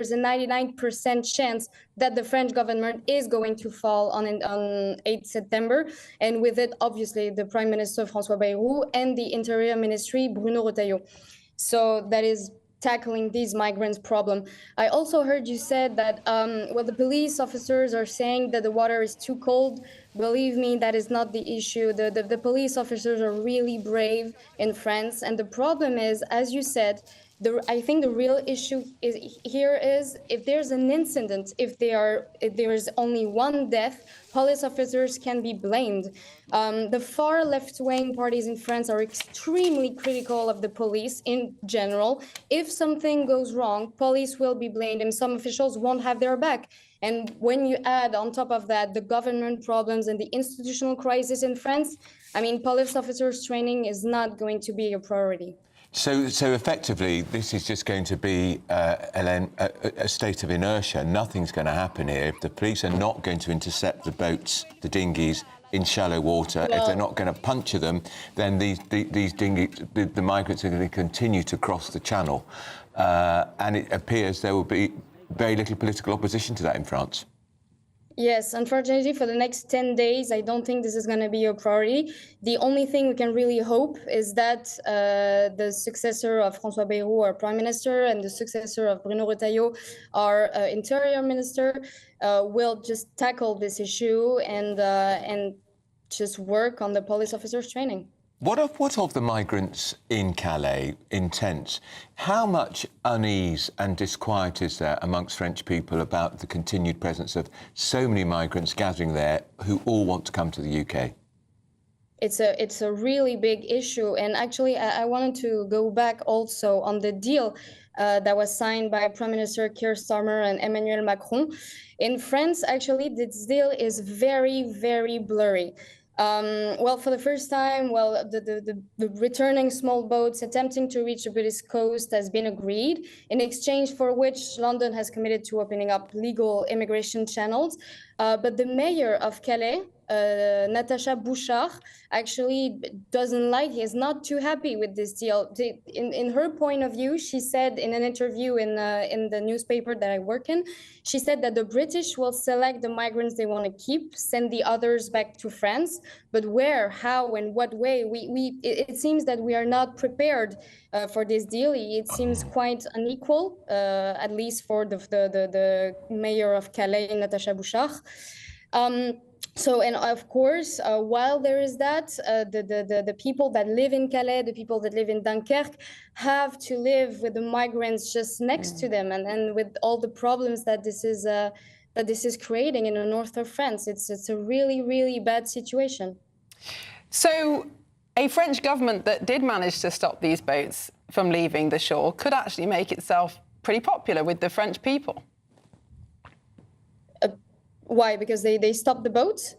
a 99% chance that the French government is going to fall on 8 September. And with it, obviously, the Prime Minister, François Bayrou, and the Interior Ministry, Bruno Retailleau. So that is tackling these migrants problem. I also heard you said that, well, the police officers are saying that the water is too cold. Believe me, that is not the issue. The police officers are really brave in France. And the problem is, as you said, I think the real issue is if there's an incident, if there is only one death, police officers can be blamed. The far left-wing parties in France are extremely critical of the police in general. If something goes wrong, police will be blamed and some officials won't have their back. And when you add on top of that the government problems and the institutional crisis in France, I mean, police officers training is not going to be a priority. So effectively, this is just going to be, Hélène, a state of inertia. Nothing's going to happen here. If the police are not going to intercept the boats, the dinghies, in shallow water, if they're not going to puncture them, then these dinghies, the migrants are going to continue to cross the channel. And it appears there will be very little political opposition to that in France. Yes, unfortunately, for the next 10 days, I don't think this is going to be a priority. The only thing we can really hope is that the successor of François Bayrou, our Prime Minister, and the successor of Bruno Retailleau, our Interior Minister, will just tackle this issue and just work on the police officers' training. What of the migrants in Calais, in tents? How much unease and disquiet is there amongst French people about the continued presence of so many migrants gathering there who all want to come to the UK? It's a really big issue. And actually, I wanted to go back also on the deal that was signed by Prime Minister Keir Starmer and Emmanuel Macron. In France, actually, this deal is very, very blurry. Well, for the first time, well, the returning small boats attempting to reach the British coast has been agreed, in exchange for which London has committed to opening up legal immigration channels. But the mayor of Calais, Natasha Bouchard, actually is not too happy with this deal. In her point of view, she said in an interview in the newspaper that I work in, she said that the British will select the migrants they want to keep, send the others back to France, but where, how, and what way? It seems that we are not prepared for this deal. It seems quite unequal, at least for the mayor of Calais, Natasha Bouchard. So, and of course, while there is that, the people that live in Calais, the people that live in Dunkirk, have to live with the migrants just next to them, and with all the problems that this is creating in the north of France. It's a really, really bad situation. So, a French government that did manage to stop these boats from leaving the shore could actually make itself pretty popular with the French people. Why? Because they stopped the boats?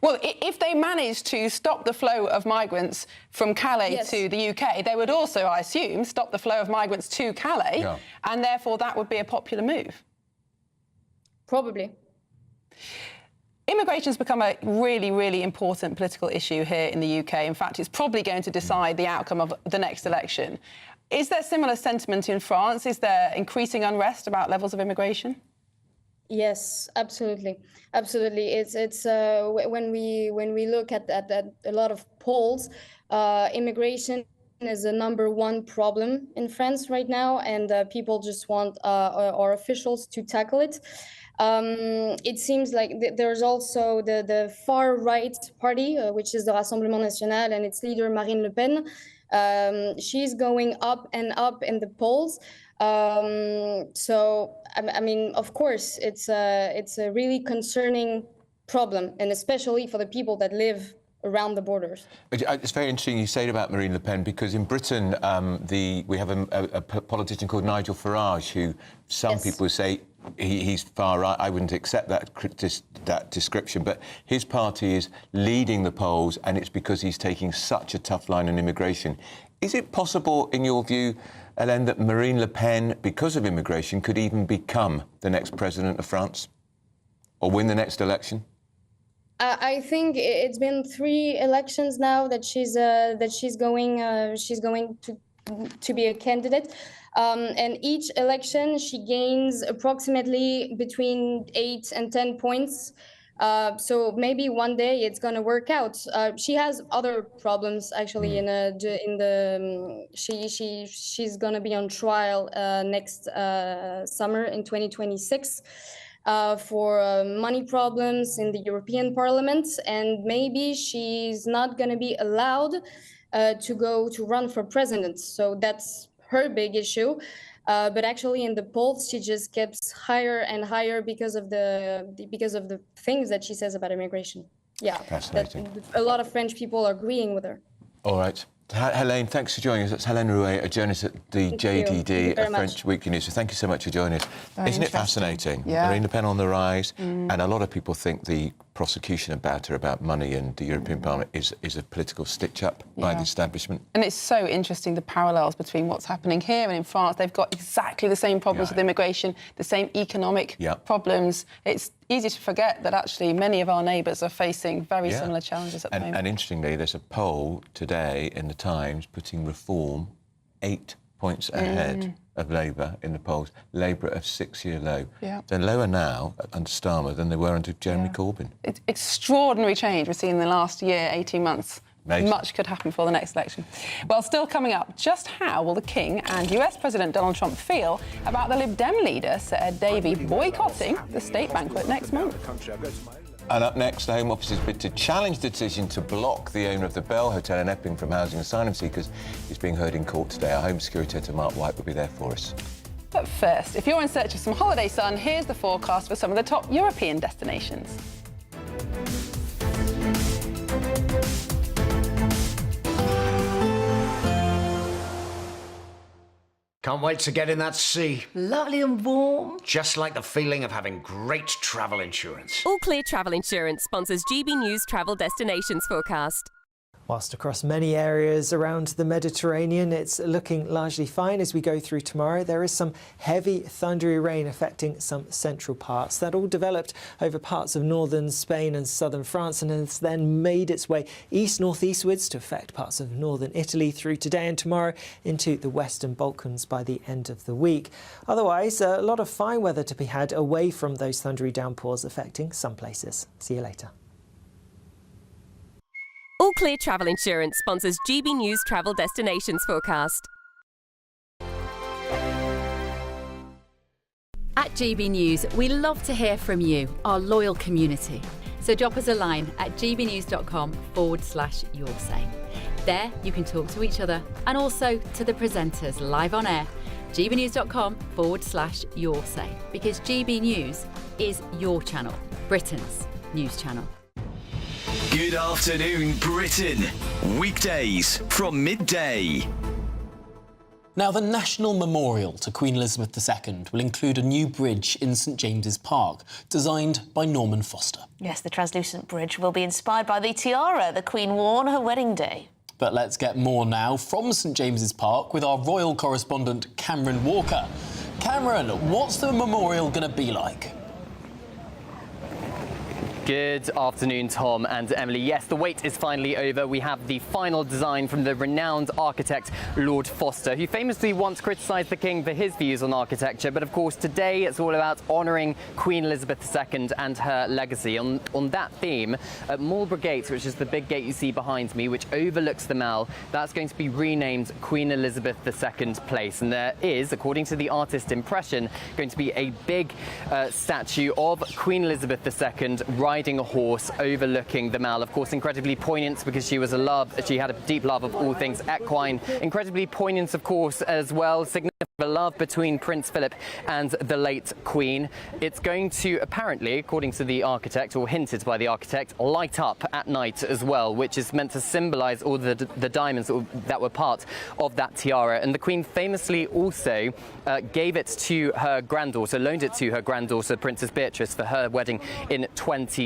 Well, if they managed to stop the flow of migrants from Calais to the UK, they would also, I assume, stop the flow of migrants to Calais, and therefore that would be a popular move. Probably. Immigration has become a really, really important political issue here in the UK. In fact, it's probably going to decide the outcome of the next election. Is there similar sentiment in France? Is there increasing unrest about levels of immigration? Yes, absolutely, absolutely. It's when we look at a lot of polls, immigration is the #1 problem in France right now, and people just want our officials to tackle it. It seems like there's also the far right party, which is the Rassemblement National, and its leader Marine Le Pen. She's going up and up in the polls. So I mean, of course, it's a really concerning problem, and especially for the people that live around the borders. It's very interesting you say about Marine Le Pen, because in Britain we have a politician called Nigel Farage, who some people say he's far right. I wouldn't accept that description, but his party is leading the polls, and it's because he's taking such a tough line on immigration. Is it possible, in your view, Hélène, that Marine Le Pen, because of immigration, could even become the next president of France or win the next election? I think it's been 3 elections now that she's going to be a candidate. And each election, she gains approximately between 8 and 10 points. So maybe one day it's going to work out. She has other problems actually. She's going to be on trial next summer in 2026 for money problems in the European Parliament, and maybe she's not going to be allowed to run for president. So that's her big issue. But actually, in the polls, she just gets higher and higher because of the things that she says about immigration. Yeah, fascinating. A lot of French people are agreeing with her. All right. Helene, thanks for joining us. That's Helene Rouet, a journalist at the JDD, a French weekly news. So thank you so much for joining us. Isn't it fascinating? Yeah. Marine Le Pen on the rise, and a lot of people think the prosecution about her, about money and the European Parliament is a political stitch-up by the establishment. And it's so interesting, the parallels between what's happening here and in France. They've got exactly the same problems with immigration, the same economic problems. It's easy to forget that actually many of our neighbours are facing very similar challenges at the moment. And interestingly, there's a poll today in the Times putting Reform 8 points ahead of Labour in the polls. Labour at a 6-year low. Yeah. They're lower now under Starmer than they were under Jeremy Corbyn. It's extraordinary change we've seen in the last year, 18 months. Amazing. Much could happen before the next election. Well, still coming up, just how will the King and US President Donald Trump feel about the Lib Dem leader, Sir Ed Davey, boycotting the state banquet next month? And up next, the Home Office's bid to challenge the decision to block the owner of the Bell Hotel in Epping from housing asylum seekers is being heard in court today. Our Home Security Editor Mark White will be there for us. But first, if you're in search of some holiday sun, here's the forecast for some of the top European destinations. Can't wait to get in that sea. Lovely and warm. Just like the feeling of having great travel insurance. All Clear Travel Insurance sponsors GB News Travel Destinations forecast. Whilst across many areas around the Mediterranean, it's looking largely fine as we go through tomorrow. There is some heavy thundery rain affecting some central parts. That all developed over parts of northern Spain and southern France and has then made its way east-northeastwards to affect parts of northern Italy through today and tomorrow into the Western Balkans by the end of the week. Otherwise, a lot of fine weather to be had away from those thundery downpours affecting some places. See you later. All Clear Travel Insurance sponsors GB News Travel Destinations forecast. At GB News, we love to hear from you, our loyal community. So drop us a line at gbnews.com/yoursay. There you can talk to each other and also to the presenters live on air. gbnews.com/yoursay, because GB News is your channel, Britain's news channel. Good afternoon, Britain. Weekdays from midday. Now, the National Memorial to Queen Elizabeth II will include a new bridge in St James's Park, designed by Norman Foster. Yes, the translucent bridge will be inspired by the tiara the Queen wore on her wedding day. But let's get more now from St James's Park with our royal correspondent, Cameron Walker. Cameron, what's the memorial going to be like? Good afternoon, Tom and Emily. Yes, the wait is finally over. We have the final design from the renowned architect Lord Foster, who famously once criticised the King for his views on architecture. But of course, today it's all about honouring Queen Elizabeth II and her legacy. On that theme, at Marlborough Gate, which is the big gate you see behind me, which overlooks the Mall, that's going to be renamed Queen Elizabeth II Place. And there is, according to the artist impression, going to be a big statue of Queen Elizabeth II riding a horse overlooking the Mall. Of course, incredibly poignant because she had a deep love of all things equine. Incredibly poignant, of course, as well, significant love between Prince Philip and the late Queen. It's going to apparently, according to the architect, or hinted by the architect, light up at night as well, which is meant to symbolise all the diamonds that were part of that tiara. And the Queen famously also gave it to her granddaughter, loaned it to her granddaughter, Princess Beatrice, for her wedding in 2020.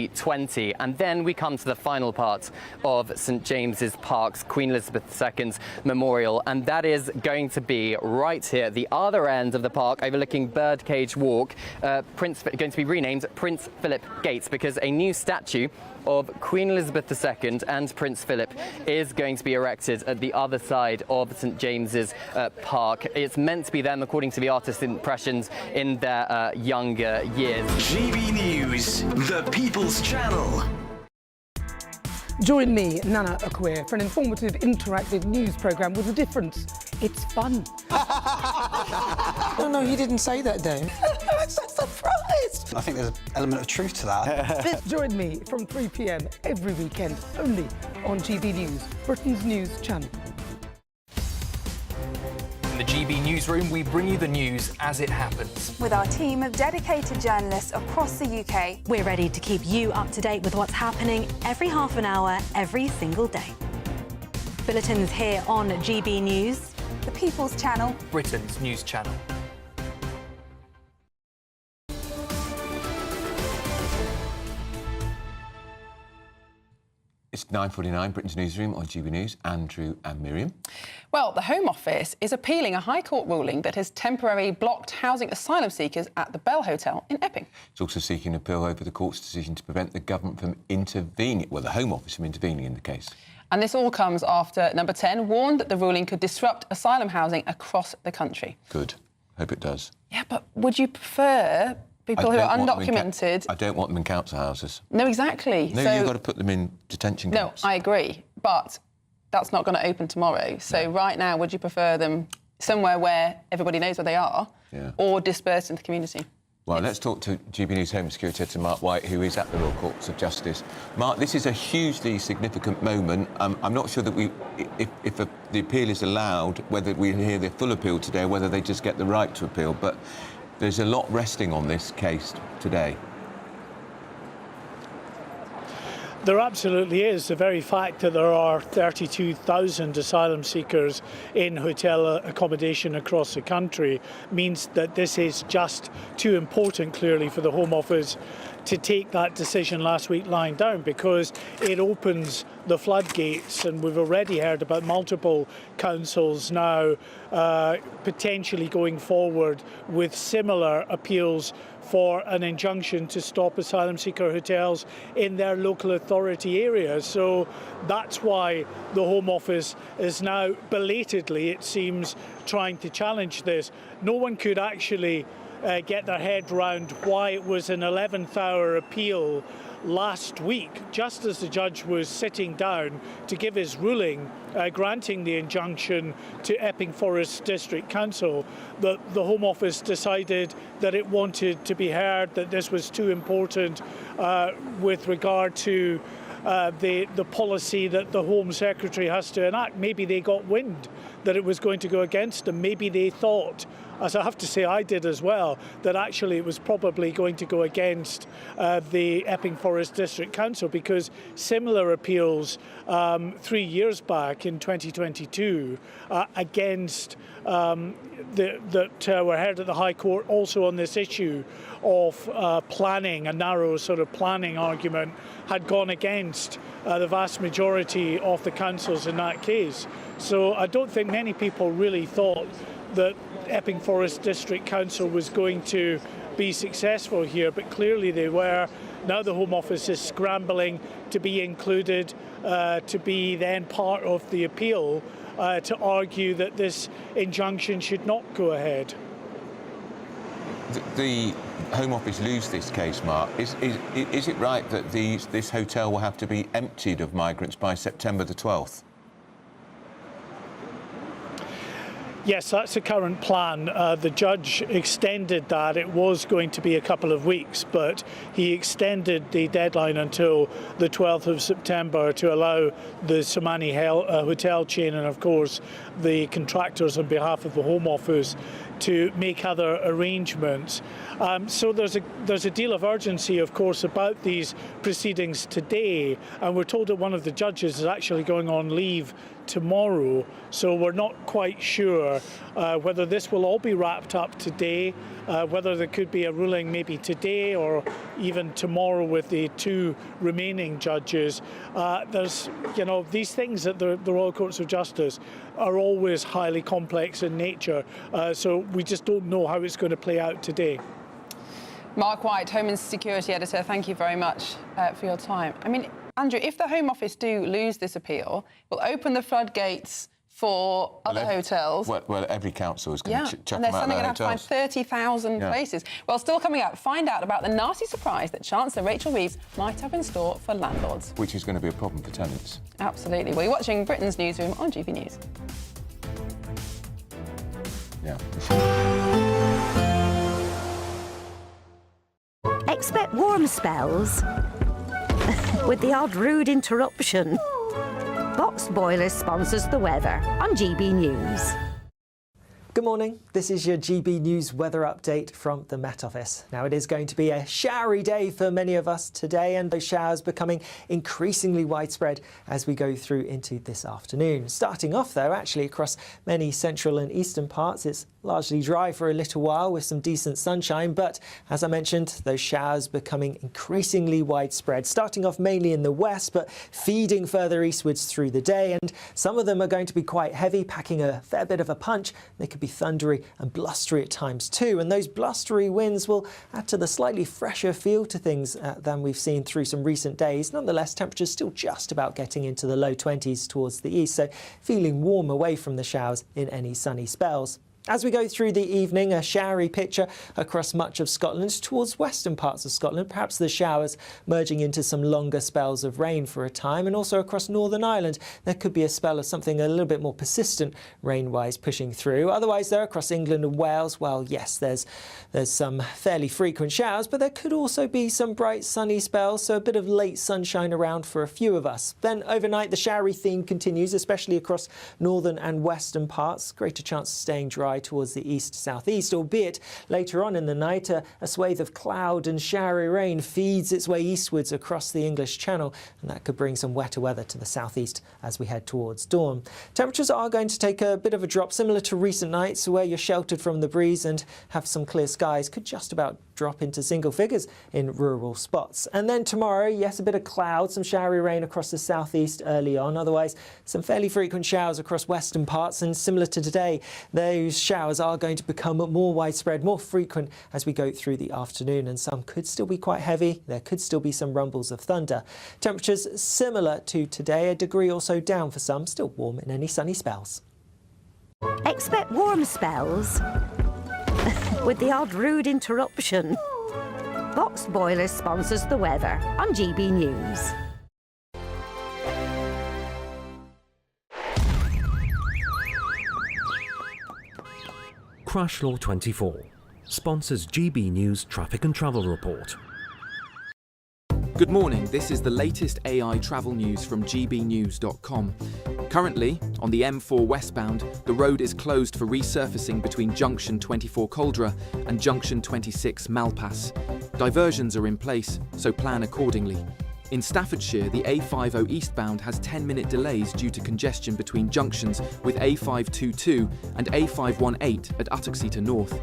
And then we come to the final part of St James's Park's Queen Elizabeth II's memorial, and that is going to be right here at the the other end of the park, overlooking Birdcage Walk, going to be renamed Prince Philip Gates, because a new statue of Queen Elizabeth II and Prince Philip is going to be erected at the other side of St James's Park. It's meant to be them, according to the artist's impressions, in their younger years. GB News, the People's Channel. Join me, Nana Akwe, for an informative, interactive news programme with a difference. It's fun. No, he didn't say that, Dave. I'm so surprised. I think there's an element of truth to that. Join me from 3 p.m. every weekend, only on GB News, Britain's news channel. In the GB Newsroom, we bring you the news as it happens. With our team of dedicated journalists across the UK. We're ready to keep you up to date with what's happening every half an hour, every single day. Bulletins here on GB News. The People's Channel. Britain's news channel. It's 9:49, Britain's Newsroom on GB News. Andrew and Miriam. Well, the Home Office is appealing a High Court ruling that has temporarily blocked housing asylum seekers at the Bell Hotel in Epping. It's also seeking appeal over the court's decision to prevent the government from intervening, well, the Home Office from intervening in the case. And this all comes after Number 10 warned that the ruling could disrupt asylum housing across the country. Good. Hope it does. Yeah, but would you prefer people who are undocumented? I don't want them in council houses. No, exactly. No, you've got to put them in detention camps. No, I agree, but that's not going to open tomorrow. So right now, would you prefer them somewhere where everybody knows where they are, or dispersed in the community? Well, let's talk to GB News Home Security Editor Mark White, who is at the Royal Courts of Justice. Mark, this is a hugely significant moment. I'm not sure that if the appeal is allowed, whether we hear the full appeal today or whether they just get the right to appeal, but there's a lot resting on this case today. There absolutely is. The very fact that there are 32,000 asylum seekers in hotel accommodation across the country means that this is just too important, clearly, for the Home Office to take that decision last week lying down, because it opens the floodgates, and we've already heard about multiple councils now potentially going forward with similar appeals for an injunction to stop asylum seeker hotels in their local authority areas. So that's why the Home Office is now belatedly, it seems, trying to challenge this. No one could actually get their head round why it was an 11th hour appeal last week, just as the judge was sitting down to give his ruling granting the injunction to Epping Forest District Council, that the Home Office decided that it wanted to be heard, that this was too important with regard to the policy that the Home Secretary has to enact. Maybe they got wind that it was going to go against them. Maybe they thought, as I have to say I did as well, that actually it was probably going to go against the Epping Forest District Council, because similar appeals 3 years back in 2022 against that were heard at the High Court also on this issue of planning, a narrow sort of planning argument, had gone against the vast majority of the councils in that case. So I don't think many people really thought that Epping Forest District Council was going to be successful here, but clearly they were. Now the Home Office is scrambling to be included, to be then part of the appeal, to argue that this injunction should not go ahead. The Home Office lose this case, Mark. Is it right that this hotel will have to be emptied of migrants by September the 12th? Yes, that's the current plan. The judge extended that. It was going to be a couple of weeks, but he extended the deadline until the 12th of September to allow the Somani hotel chain and, of course, the contractors on behalf of the Home Office to make other arrangements. So there's a deal of urgency, of course, about these proceedings today, and we're told that one of the judges is actually going on leave tomorrow, so we're not quite sure whether this will all be wrapped up today, whether there could be a ruling maybe today or even tomorrow with the two remaining judges. There's, these things at the Royal Courts of Justice are always highly complex in nature. So we just don't know how it's going to play out today. Mark White, Home and Security Editor, thank you very much for your time. I mean, Andrew, if the Home Office do lose this appeal, we'll open the floodgates for other hotels. Well, every council is going to chuck and they're them out suddenly of their going to have to find 30,000 places. Well, still coming up, find out about the nasty surprise that Chancellor Rachel Reeves might have in store for landlords. Which is going to be a problem for tenants. Absolutely. Well, you're watching Britain's Newsroom on GB News. Yeah. Expect warm spells with the odd rude interruption. Box Boilers sponsors the weather on GB News. Good morning. This is your GB News weather update from the Met Office. Now, it is going to be a showery day for many of us today, and those showers becoming increasingly widespread as we go through into this afternoon. Starting off, though, actually across many central and eastern parts, it's largely dry for a little while with some decent sunshine, but as I mentioned, those showers becoming increasingly widespread, starting off mainly in the west, but feeding further eastwards through the day, and some of them are going to be quite heavy, packing a fair bit of a punch. They could be thundery and blustery at times too, and those blustery winds will add to the slightly fresher feel to things than we've seen through some recent days. Nonetheless, temperatures still just about getting into the low 20s towards the east, so feeling warm away from the showers in any sunny spells. As we go through the evening, a showery picture across much of Scotland towards western parts of Scotland, perhaps the showers merging into some longer spells of rain for a time, and also across Northern Ireland there could be a spell of something a little bit more persistent rain-wise pushing through. Otherwise, there across England and Wales, well, yes, there's some fairly frequent showers, but there could also be some bright sunny spells, so a bit of late sunshine around for a few of us. Then overnight, the showery theme continues, especially across northern and western parts. Greater chance of staying dry towards the east-southeast, albeit later on in the night a swathe of cloud and showery rain feeds its way eastwards across the English Channel, and that could bring some wetter weather to the southeast as we head towards dawn. Temperatures are going to take a bit of a drop, similar to recent nights where you're sheltered from the breeze and have some clear skies. Could just about drop into single figures in rural spots. And then tomorrow, yes, a bit of cloud, some showery rain across the southeast early on. Otherwise, some fairly frequent showers across western parts, and similar to today, those showers are going to become more widespread, more frequent as we go through the afternoon, and some could still be quite heavy. There could still be some rumbles of thunder. Temperatures similar to today, a degree or so down for some, still warm in any sunny spells. Expect warm spells with the odd rude interruption. Box Boilers sponsors the weather on GB News. Crash Law 24 sponsors GB News Traffic and Travel Report. Good morning, this is the latest AI travel news from gbnews.com. Currently, on the M4 westbound, the road is closed for resurfacing between Junction 24 Coldra and Junction 26 Malpass. Diversions are in place, so plan accordingly. In Staffordshire, the A50 eastbound has 10-minute delays due to congestion between junctions with A522 and A518 at Uttoxeter North.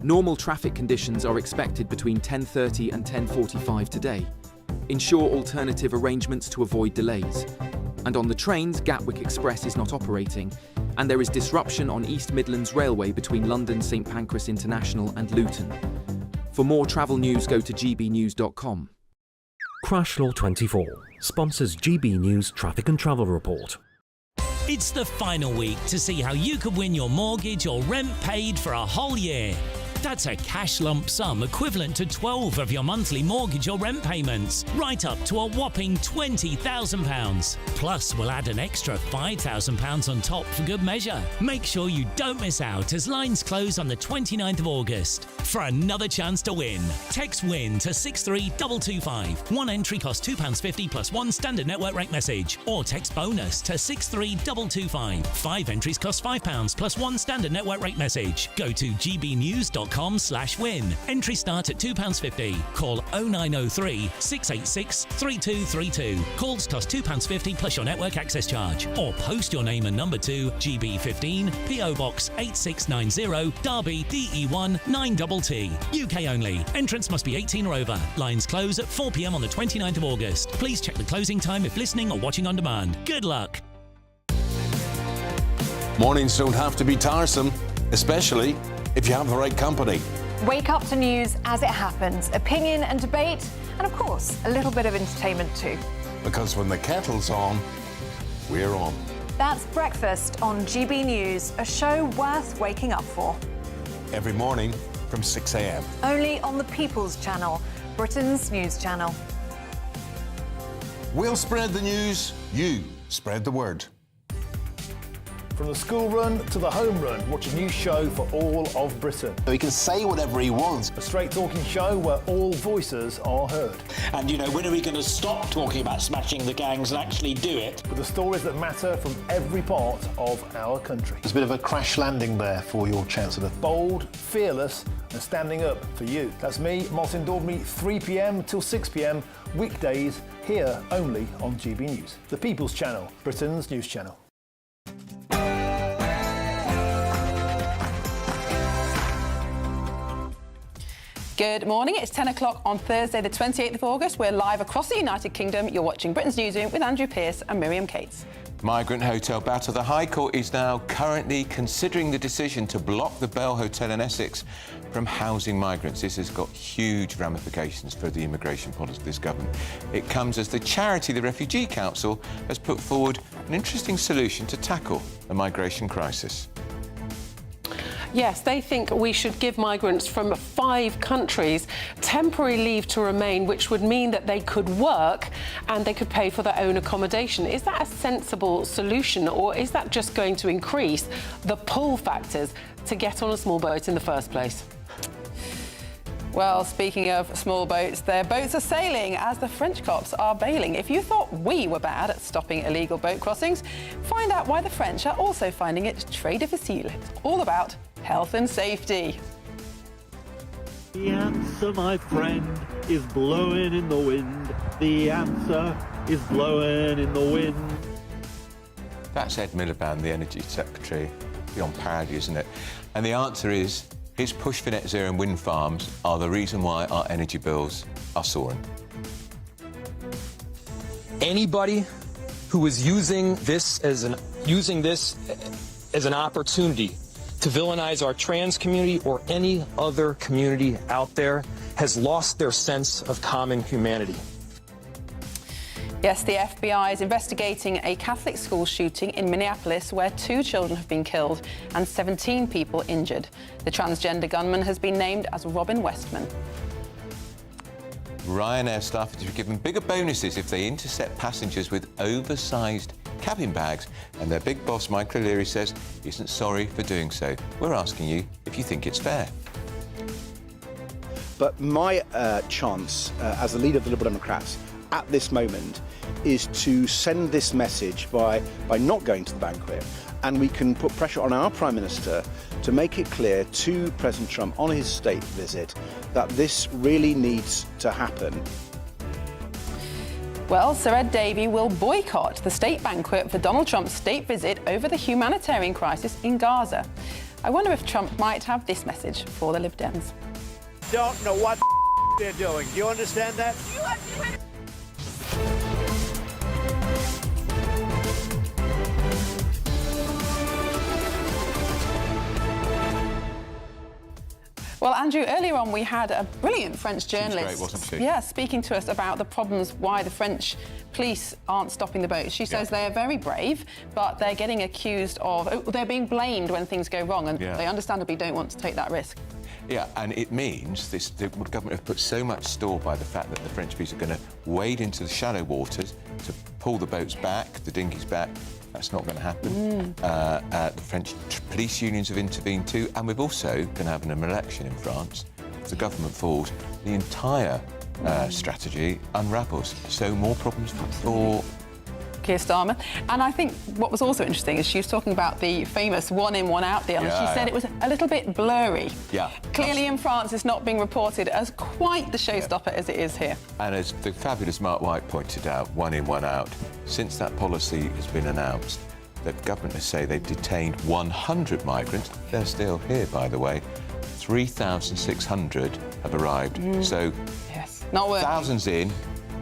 Normal traffic conditions are expected between 10:30 and 10:45 today. Ensure alternative arrangements to avoid delays. And on the trains, Gatwick Express is not operating, and there is disruption on East Midlands Railway between London St Pancras International and Luton. For more travel news, go to gbnews.com. Crash Law 24 sponsors GB News Traffic and Travel Report. It's the final week to see how you could win your mortgage or rent paid for a whole year. That's a cash lump sum equivalent to 12 of your monthly mortgage or rent payments, right up to a whopping £20,000. Plus, we'll add an extra £5,000 on top for good measure. Make sure you don't miss out as lines close on the 29th of August. For another chance to win, text WIN to 63225. One entry costs £2.50 plus one standard network rate message, or text BONUS to 63225. 5 entries cost £5 plus one standard network rate message. Go to gbnews.com/win. Entry start at £2.50. Call 0903 686 3232. Calls cost £2.50 plus your network access charge. Or post your name and number to GB15 PO Box 8690 Derby DE1 9TT. UK only. Entrance must be 18 or over. Lines close at 4 p.m. on the 29th of August. Please check the closing time if listening or watching on demand. Good luck. Mornings don't have to be tiresome, especially if you have the right company. Wake up to news as it happens, opinion and debate, and of course, a little bit of entertainment too. Because when the kettle's on, we're on. That's Breakfast on GB News, a show worth waking up for. Every morning from 6 a.m. Only on the People's Channel, Britain's news channel. We'll spread the news, you spread the word. From the school run to the home run, watch a new show for all of Britain. He can say whatever he wants. A straight talking show where all voices are heard. And, you know, when are we going to stop talking about smashing the gangs and actually do it? With the stories that matter from every part of our country. There's a bit of a crash landing there for your Chancellor. Bold, fearless and standing up for you. That's me, Martin Daubney, 3 p.m. till 6 p.m, weekdays, here only on GB News. The People's Channel, Britain's news channel. Good morning. It's 10 o'clock on Thursday, the 28th of August. We're live across the United Kingdom. You're watching Britain's Newsroom with Andrew Pearce and Miriam Cates. Migrant hotel battle. The High Court is now currently considering the decision to block the Bell Hotel in Essex from housing migrants. This has got huge ramifications for the immigration policy of this government. It comes as the charity, the Refugee Council, has put forward an interesting solution to tackle the migration crisis. Yes, they think we should give migrants from 5 countries temporary leave to remain, which would mean that they could work and they could pay for their own accommodation. Is that a sensible solution, or is that just going to increase the pull factors to get on a small boat in the first place? Well, speaking of small boats, their boats are sailing as the French cops are bailing. If you thought we were bad at stopping illegal boat crossings, find out why the French are also finding it très difficile. It's all about health and safety. The answer, my friend, is blowing in the wind. The answer is blowing in the wind. That's Ed Miliband, the Energy Secretary, beyond parody, isn't it? And the answer is his push for net zero and wind farms are the reason why our energy bills are soaring. Anybody who is using this as an opportunity to villainize our trans community or any other community out there has lost their sense of common humanity. Yes, the FBI is investigating a Catholic school shooting in Minneapolis where 2 children have been killed and 17 people injured. The transgender gunman has been named as Robin Westman. Ryanair staff are to be given bigger bonuses if they intercept passengers with oversized cabin bags, and their big boss, Mike O'Leary, says he isn't sorry for doing so. We're asking you if you think it's fair. But my chance as the leader of the Liberal Democrats at this moment is to send this message by not going to the banquet, and we can put pressure on our Prime Minister to make it clear to President Trump on his state visit that this really needs to happen. Well, Sir Ed Davey will boycott the state banquet for Donald Trump's state visit over the humanitarian crisis in Gaza. I wonder if Trump might have this message for the Lib Dems. Don't know what they're doing. Do you understand that? Well, Andrew, earlier on we had a brilliant French journalist. She was great, wasn't she? Yeah, speaking to us about the problems why the French police aren't stopping the boats. She says they are very brave, but they're getting accused of... they're being blamed when things go wrong, and they understandably don't want to take that risk. Yeah, and it means the government have put so much store by the fact that the French police are going to wade into the shallow waters to pull the boats back, the dinghies back. That's not going to happen. The French police unions have intervened too, and we've also going to have an election in France. If the government falls, the entire strategy unravels. So more problems for Keir Starmer. And I think what was also interesting is she was talking about the famous one-in, one-out deal, and she said it was a little bit blurry. Yeah. Clearly in France it's not being reported as quite the showstopper as it is here. And as the fabulous Mark White pointed out, one in, one out, since that policy has been announced, the government has said they've detained 100 migrants. They're still here, by the way. 3,600 have arrived. So yes, not working. Thousands in,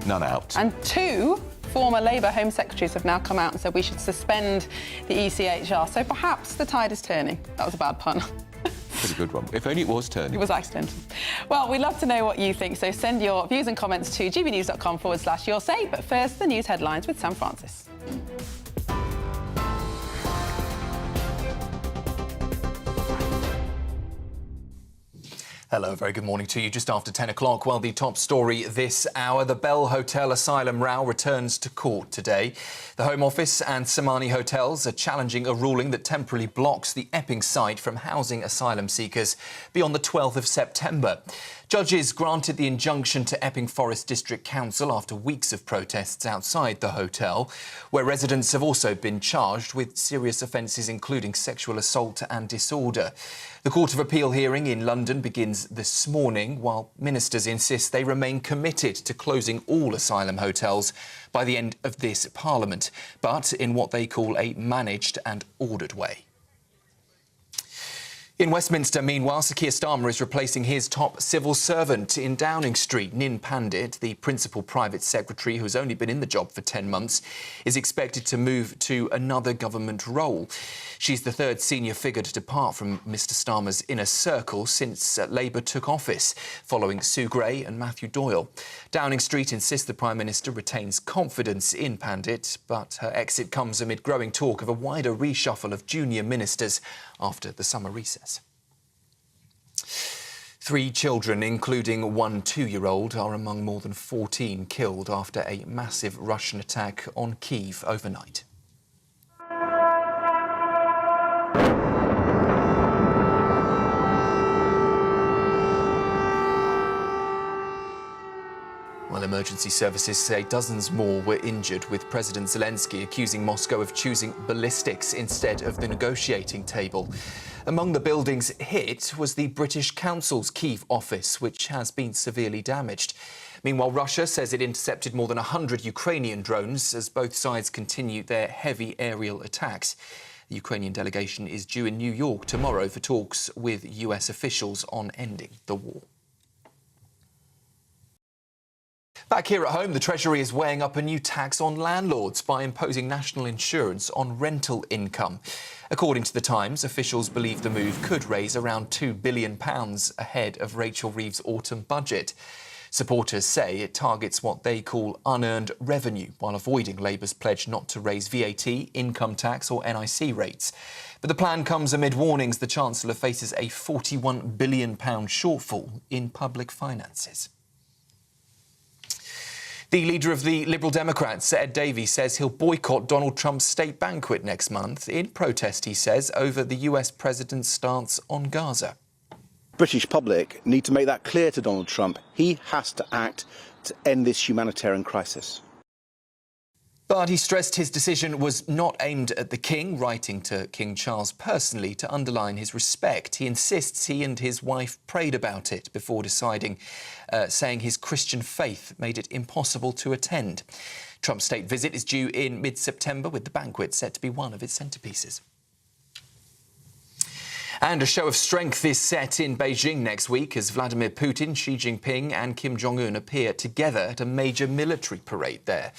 none out. And 2 former Labour Home Secretaries have now come out and said we should suspend the ECHR. So perhaps the tide is turning. That was a bad pun. Pretty good one. If only it was turning. It was accidental. Well, we'd love to know what you think, so send your views and comments to gbnews.com/your say. But first, the news headlines with Sam Francis. Hello, very good morning to you. Just after 10 o'clock, well, the top story this hour, the Bell Hotel asylum row returns to court today. The Home Office and Somani Hotels are challenging a ruling that temporarily blocks the Epping site from housing asylum seekers beyond the 12th of September. Judges granted the injunction to Epping Forest District Council after weeks of protests outside the hotel, where residents have also been charged with serious offences including sexual assault and disorder. The Court of Appeal hearing in London begins this morning, while ministers insist they remain committed to closing all asylum hotels by the end of this Parliament, but in what they call a managed and ordered way. In Westminster, meanwhile, Sir Keir Starmer is replacing his top civil servant in Downing Street. Nin Pandit, the principal private secretary who has only been in the job for 10 months, is expected to move to another government role. She's the third senior figure to depart from Mr Starmer's inner circle since Labour took office, following Sue Gray and Matthew Doyle. Downing Street insists the Prime Minister retains confidence in Pandit, but her exit comes amid growing talk of a wider reshuffle of junior ministers after the summer recess. 3 children, including one 2-year-old, are among more than 14 killed after a massive Russian attack on Kyiv overnight. Well, emergency services say dozens more were injured, with President Zelensky accusing Moscow of choosing ballistics instead of the negotiating table. Among the buildings hit was the British Council's Kyiv office, which has been severely damaged. Meanwhile, Russia says it intercepted more than 100 Ukrainian drones as both sides continue their heavy aerial attacks. The Ukrainian delegation is due in New York tomorrow for talks with US officials on ending the war. Back here at home, the Treasury is weighing up a new tax on landlords by imposing national insurance on rental income. According to The Times, officials believe the move could raise around £2 billion ahead of Rachel Reeves' autumn budget. Supporters say it targets what they call unearned revenue, while avoiding Labour's pledge not to raise VAT, income tax or NIC rates. But the plan comes amid warnings the Chancellor faces a £41 billion shortfall in public finances. The leader of the Liberal Democrats, Ed Davey, says he'll boycott Donald Trump's state banquet next month in protest, he says, over the US president's stance on Gaza. British public need to make that clear to Donald Trump. He has to act to end this humanitarian crisis. But he stressed his decision was not aimed at the King, writing to King Charles personally to underline his respect. He insists he and his wife prayed about it before deciding, saying his Christian faith made it impossible to attend. Trump's state visit is due in mid-September, with the banquet set to be one of its centrepieces. And a show of strength is set in Beijing next week as Vladimir Putin, Xi Jinping and Kim Jong-un appear together at a major military parade there.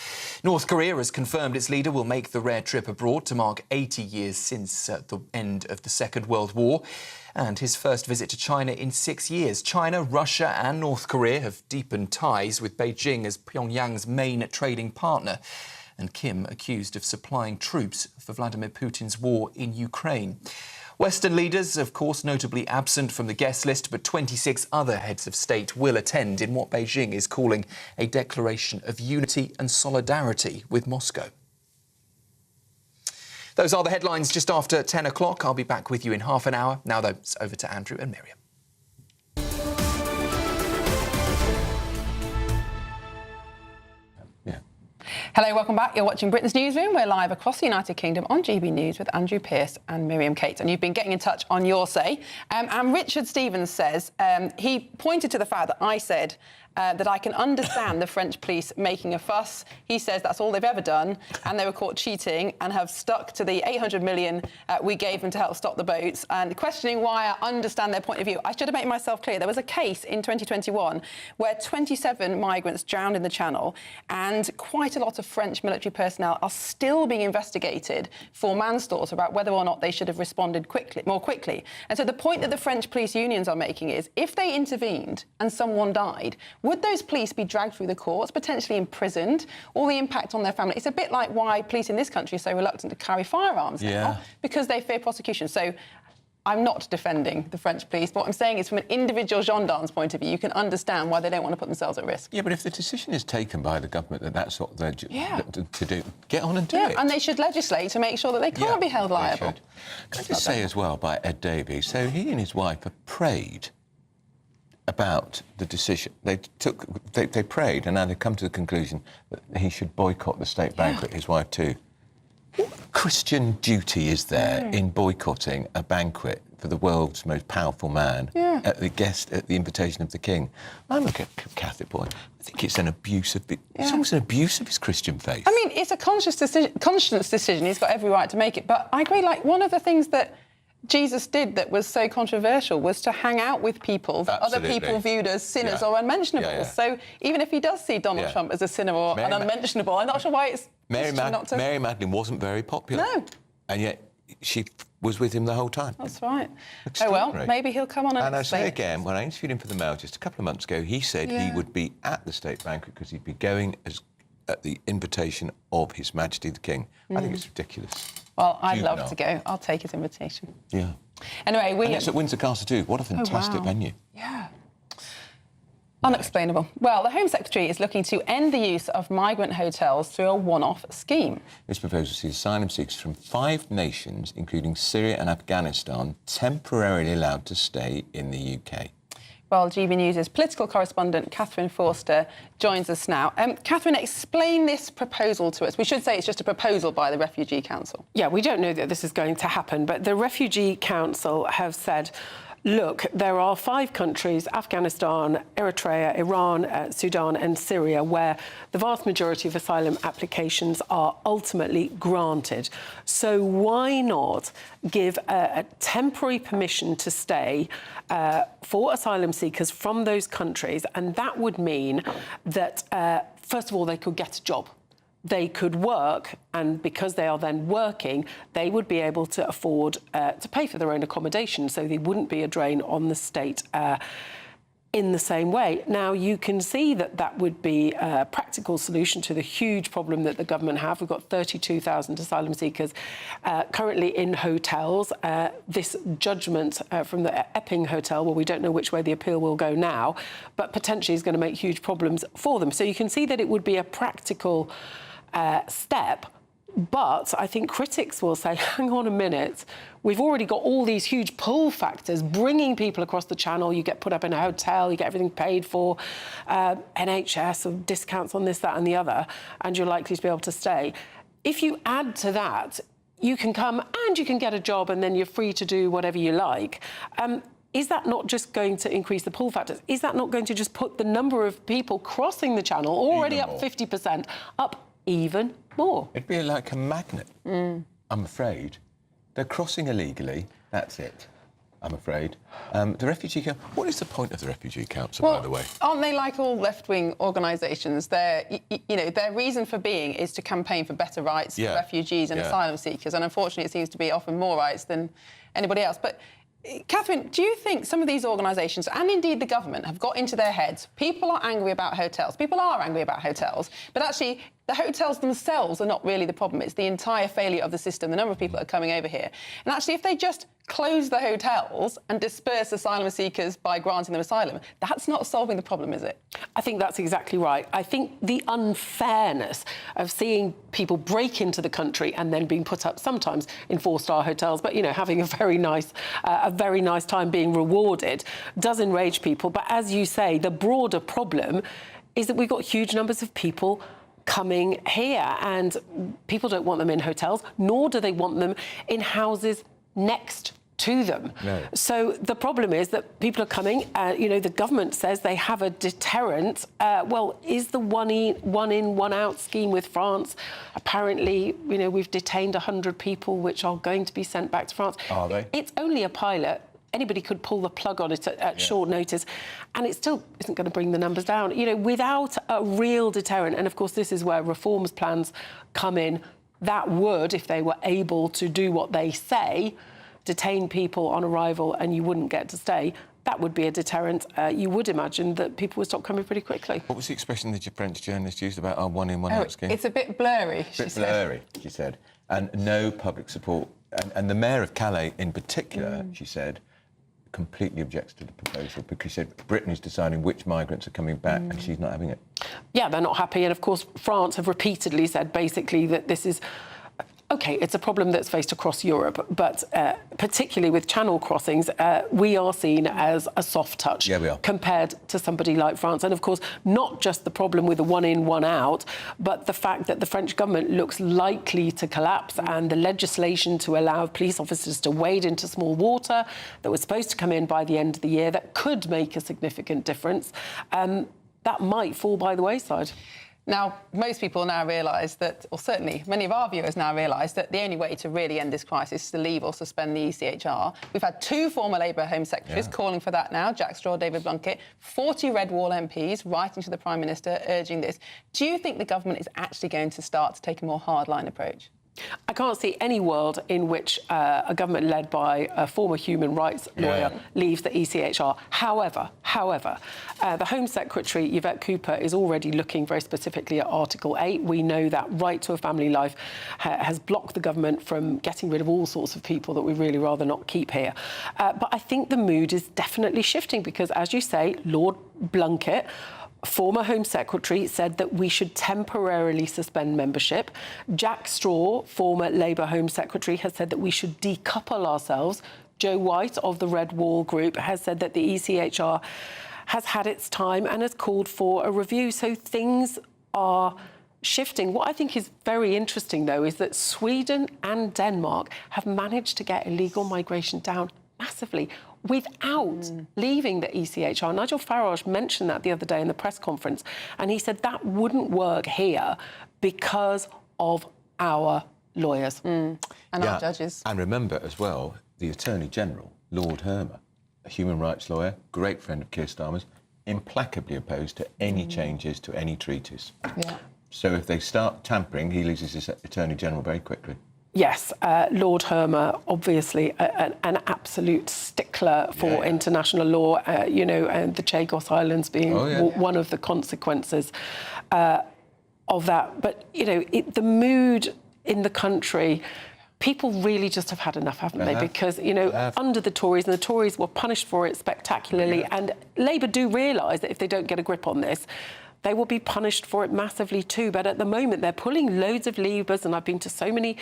North Korea has confirmed its leader will make the rare trip abroad to mark 80 years since the end of the Second World War, and his first visit to China in 6 years. China, Russia and North Korea have deepened ties, with Beijing as Pyongyang's main trading partner, and Kim accused of supplying troops for Vladimir Putin's war in Ukraine. Western leaders, of course, notably absent from the guest list, but 26 other heads of state will attend in what Beijing is calling a declaration of unity and solidarity with Moscow. Those are the headlines just after 10 o'clock. I'll be back with you in half an hour. Now, though, it's over to Andrew and Miriam. Hello, welcome back. You're watching Britain's Newsroom. We're live across the United Kingdom on GB News with Andrew Pearce and Miriam Kate. And you've been getting in touch on your say. And Richard Stevens says, he pointed to the fact that I said that I can understand the French police making a fuss. He says that's all they've ever done, and they were caught cheating and have stuck to the 800 million we gave them to help stop the boats, and questioning why I understand their point of view. I should have made myself clear. There was a case in 2021 where 27 migrants drowned in the Channel, and quite a lot of French military personnel are still being investigated for manslaughter about whether or not they should have responded more quickly. And so the point that the French police unions are making is, if they intervened and someone died, would those police be dragged through the courts, potentially imprisoned, or the impact on their family? It's a bit like why police in this country are so reluctant to carry firearms now, because they fear prosecution. So I'm not defending the French police, but what I'm saying is, from an individual gendarme's point of view, you can understand why they don't want to put themselves at risk. Yeah, but if the decision is taken by the government that that's what they're to do, get on and do it. And they should legislate to make sure that they can't be held liable. Can I just say as well, by Ed Davey, so he and his wife have prayed about the decision. They prayed, and now they've come to the conclusion that he should boycott the state banquet, his wife too. What Christian duty is there in boycotting a banquet for the world's most powerful man at the invitation of the king? I'm a Catholic boy. I think it's an abuse of it's almost an abuse of his Christian faith. I mean, it's a conscience decision. He's got every right to make it. But I agree. Like, one of the things that Jesus did that was so controversial was to hang out with people that other people viewed as sinners or unmentionables. So even if he does see Donald Trump as a sinner or an unmentionable, I'm not sure why it's Mary Magdalene wasn't very popular. No. And yet she was with him the whole time. That's right. Oh, well, maybe he'll come on and I say again, when I interviewed him for the Mail just a couple of months ago, he said he would be at the state banquet because he'd be going at the invitation of His Majesty the King. I think it's ridiculous. Well, I'd love to go. I'll take his invitation. Yeah. Anyway, and it's at Windsor Castle too. What a fantastic venue. Yeah. Unexplainable. Well, the Home Secretary is looking to end the use of migrant hotels through a one-off scheme. This proposal sees asylum seekers from 5 nations, including Syria and Afghanistan, temporarily allowed to stay in the UK. Well, GB News' political correspondent Catherine Forster joins us now. Catherine, explain this proposal to us. We should say it's just a proposal by the Refugee Council. Yeah, we don't know that this is going to happen, but the Refugee Council have said, look, there are 5 countries, Afghanistan, Eritrea, Iran, Sudan and Syria, where the vast majority of asylum applications are ultimately granted. So why not give a temporary permission to stay for asylum seekers from those countries? And that would mean that, first of all, they could get a job. They could work, and because they are then working, they would be able to afford to pay for their own accommodation, so they wouldn't be a drain on the state in the same way. Now, you can see that that would be a practical solution to the huge problem that the government have. We've got 32,000 asylum seekers currently in hotels. This judgment from the Epping Hotel, well, we don't know which way the appeal will go now, but potentially is going to make huge problems for them. So you can see that it would be a practical step, but I think critics will say, hang on a minute, we've already got all these huge pull factors bringing people across the channel. You get put up in a hotel, you get everything paid for, NHS or discounts on this, that and the other, and you're likely to be able to stay. If you add to that, you can come and you can get a job and then you're free to do whatever you like. Is that not just going to increase the pull factors? Is that not going to just put the number of people crossing the channel, already up 50%, up even more? It'd be like a magnet, I'm afraid. They're crossing illegally, that's it, I'm afraid. The Refugee Council, what is the point of the Refugee Council, by the way? Aren't they like all left-wing organisations? Their reason for being is to campaign for better rights for refugees and asylum seekers, and unfortunately it seems to be often more rights than anybody else. But Catherine, do you think some of these organisations, and indeed the government, have got into their heads, people are angry about hotels, people are angry about hotels, but actually the hotels themselves are not really the problem. It's the entire failure of the system, the number of people that are coming over here. And actually, if they just close the hotels and disperse asylum seekers by granting them asylum, that's not solving the problem, is it? I think that's exactly right. I think the unfairness of seeing people break into the country and then being put up sometimes in 4-star hotels, but, you know, having a very nice time being rewarded does enrage people. But as you say, the broader problem is that we've got huge numbers of people coming here, and people don't want them in hotels, nor do they want them in houses next to them. No. So the problem is that people are coming, the government says they have a deterrent. Well, is the one in, one out scheme with France, apparently, we've detained 100 people which are going to be sent back to France. Are they? It's only a pilot. anybody could pull the plug on it at short notice, and it still isn't going to bring the numbers down. You know, without a real deterrent, and of course this is where reforms plans come in, that would, if they were able to do what they say, detain people on arrival and you wouldn't get to stay, that would be a deterrent. You would imagine that people would stop coming pretty quickly. What was the expression that your French journalist used about our one in, one out scheme? It's a bit blurry, she said. Blurry, she said. And no public support. And the mayor of Calais in particular, she said, completely objects to the proposal because she said Britain is deciding which migrants are coming back and she's not having it. Yeah, they're not happy. And of course, France have repeatedly said basically that this is... OK, it's a problem that's faced across Europe, but particularly with channel crossings, we are seen as a soft touch compared to somebody like France. And, of course, not just the problem with the one in, one out, but the fact that the French government looks likely to collapse and the legislation to allow police officers to wade into small water that was supposed to come in by the end of the year that could make a significant difference, that might fall by the wayside. Now, most people now realise that, or certainly many of our viewers now realise that the only way to really end this crisis is to leave or suspend the ECHR. We've had 2 former Labour Home Secretaries calling for that now, Jack Straw, David Blunkett, 40 Red Wall MPs writing to the Prime Minister urging this. Do you think the government is actually going to start to take a more hardline approach? I can't see any world in which a government led by a former human rights lawyer leaves the ECHR. However, the Home Secretary, Yvette Cooper, is already looking very specifically at Article 8. We know that right to a family life has blocked the government from getting rid of all sorts of people that we really rather not keep here. But I think the mood is definitely shifting because, as you say, Lord Blunkett, former Home Secretary, said that we should temporarily suspend membership. Jack Straw, former Labour Home Secretary, has said that we should decouple ourselves. Joe White of the Red Wall Group has said that the ECHR has had its time and has called for a review. So things are shifting. What I think is very interesting, though, is that Sweden and Denmark have managed to get illegal migration down massively without leaving the ECHR. Nigel Farage mentioned that the other day in the press conference, and he said that wouldn't work here because of our lawyers and our judges. And remember as well, the Attorney General, Lord Hermer, a human rights lawyer, great friend of Keir Starmer's, implacably opposed to any changes to any treaties. So if they start tampering, he loses his Attorney General very quickly. Yes, Lord Hermer, obviously an absolute stickler for international law, you know, and the Chagos Islands being one of the consequences of that. But, you know, the mood in the country, people really just have had enough, haven't they? Because, you know, under the Tories, and the Tories were punished for it spectacularly, and Labour do realise that if they don't get a grip on this, they will be punished for it massively too. But at the moment, they're pulling loads of levers, and I've been to so many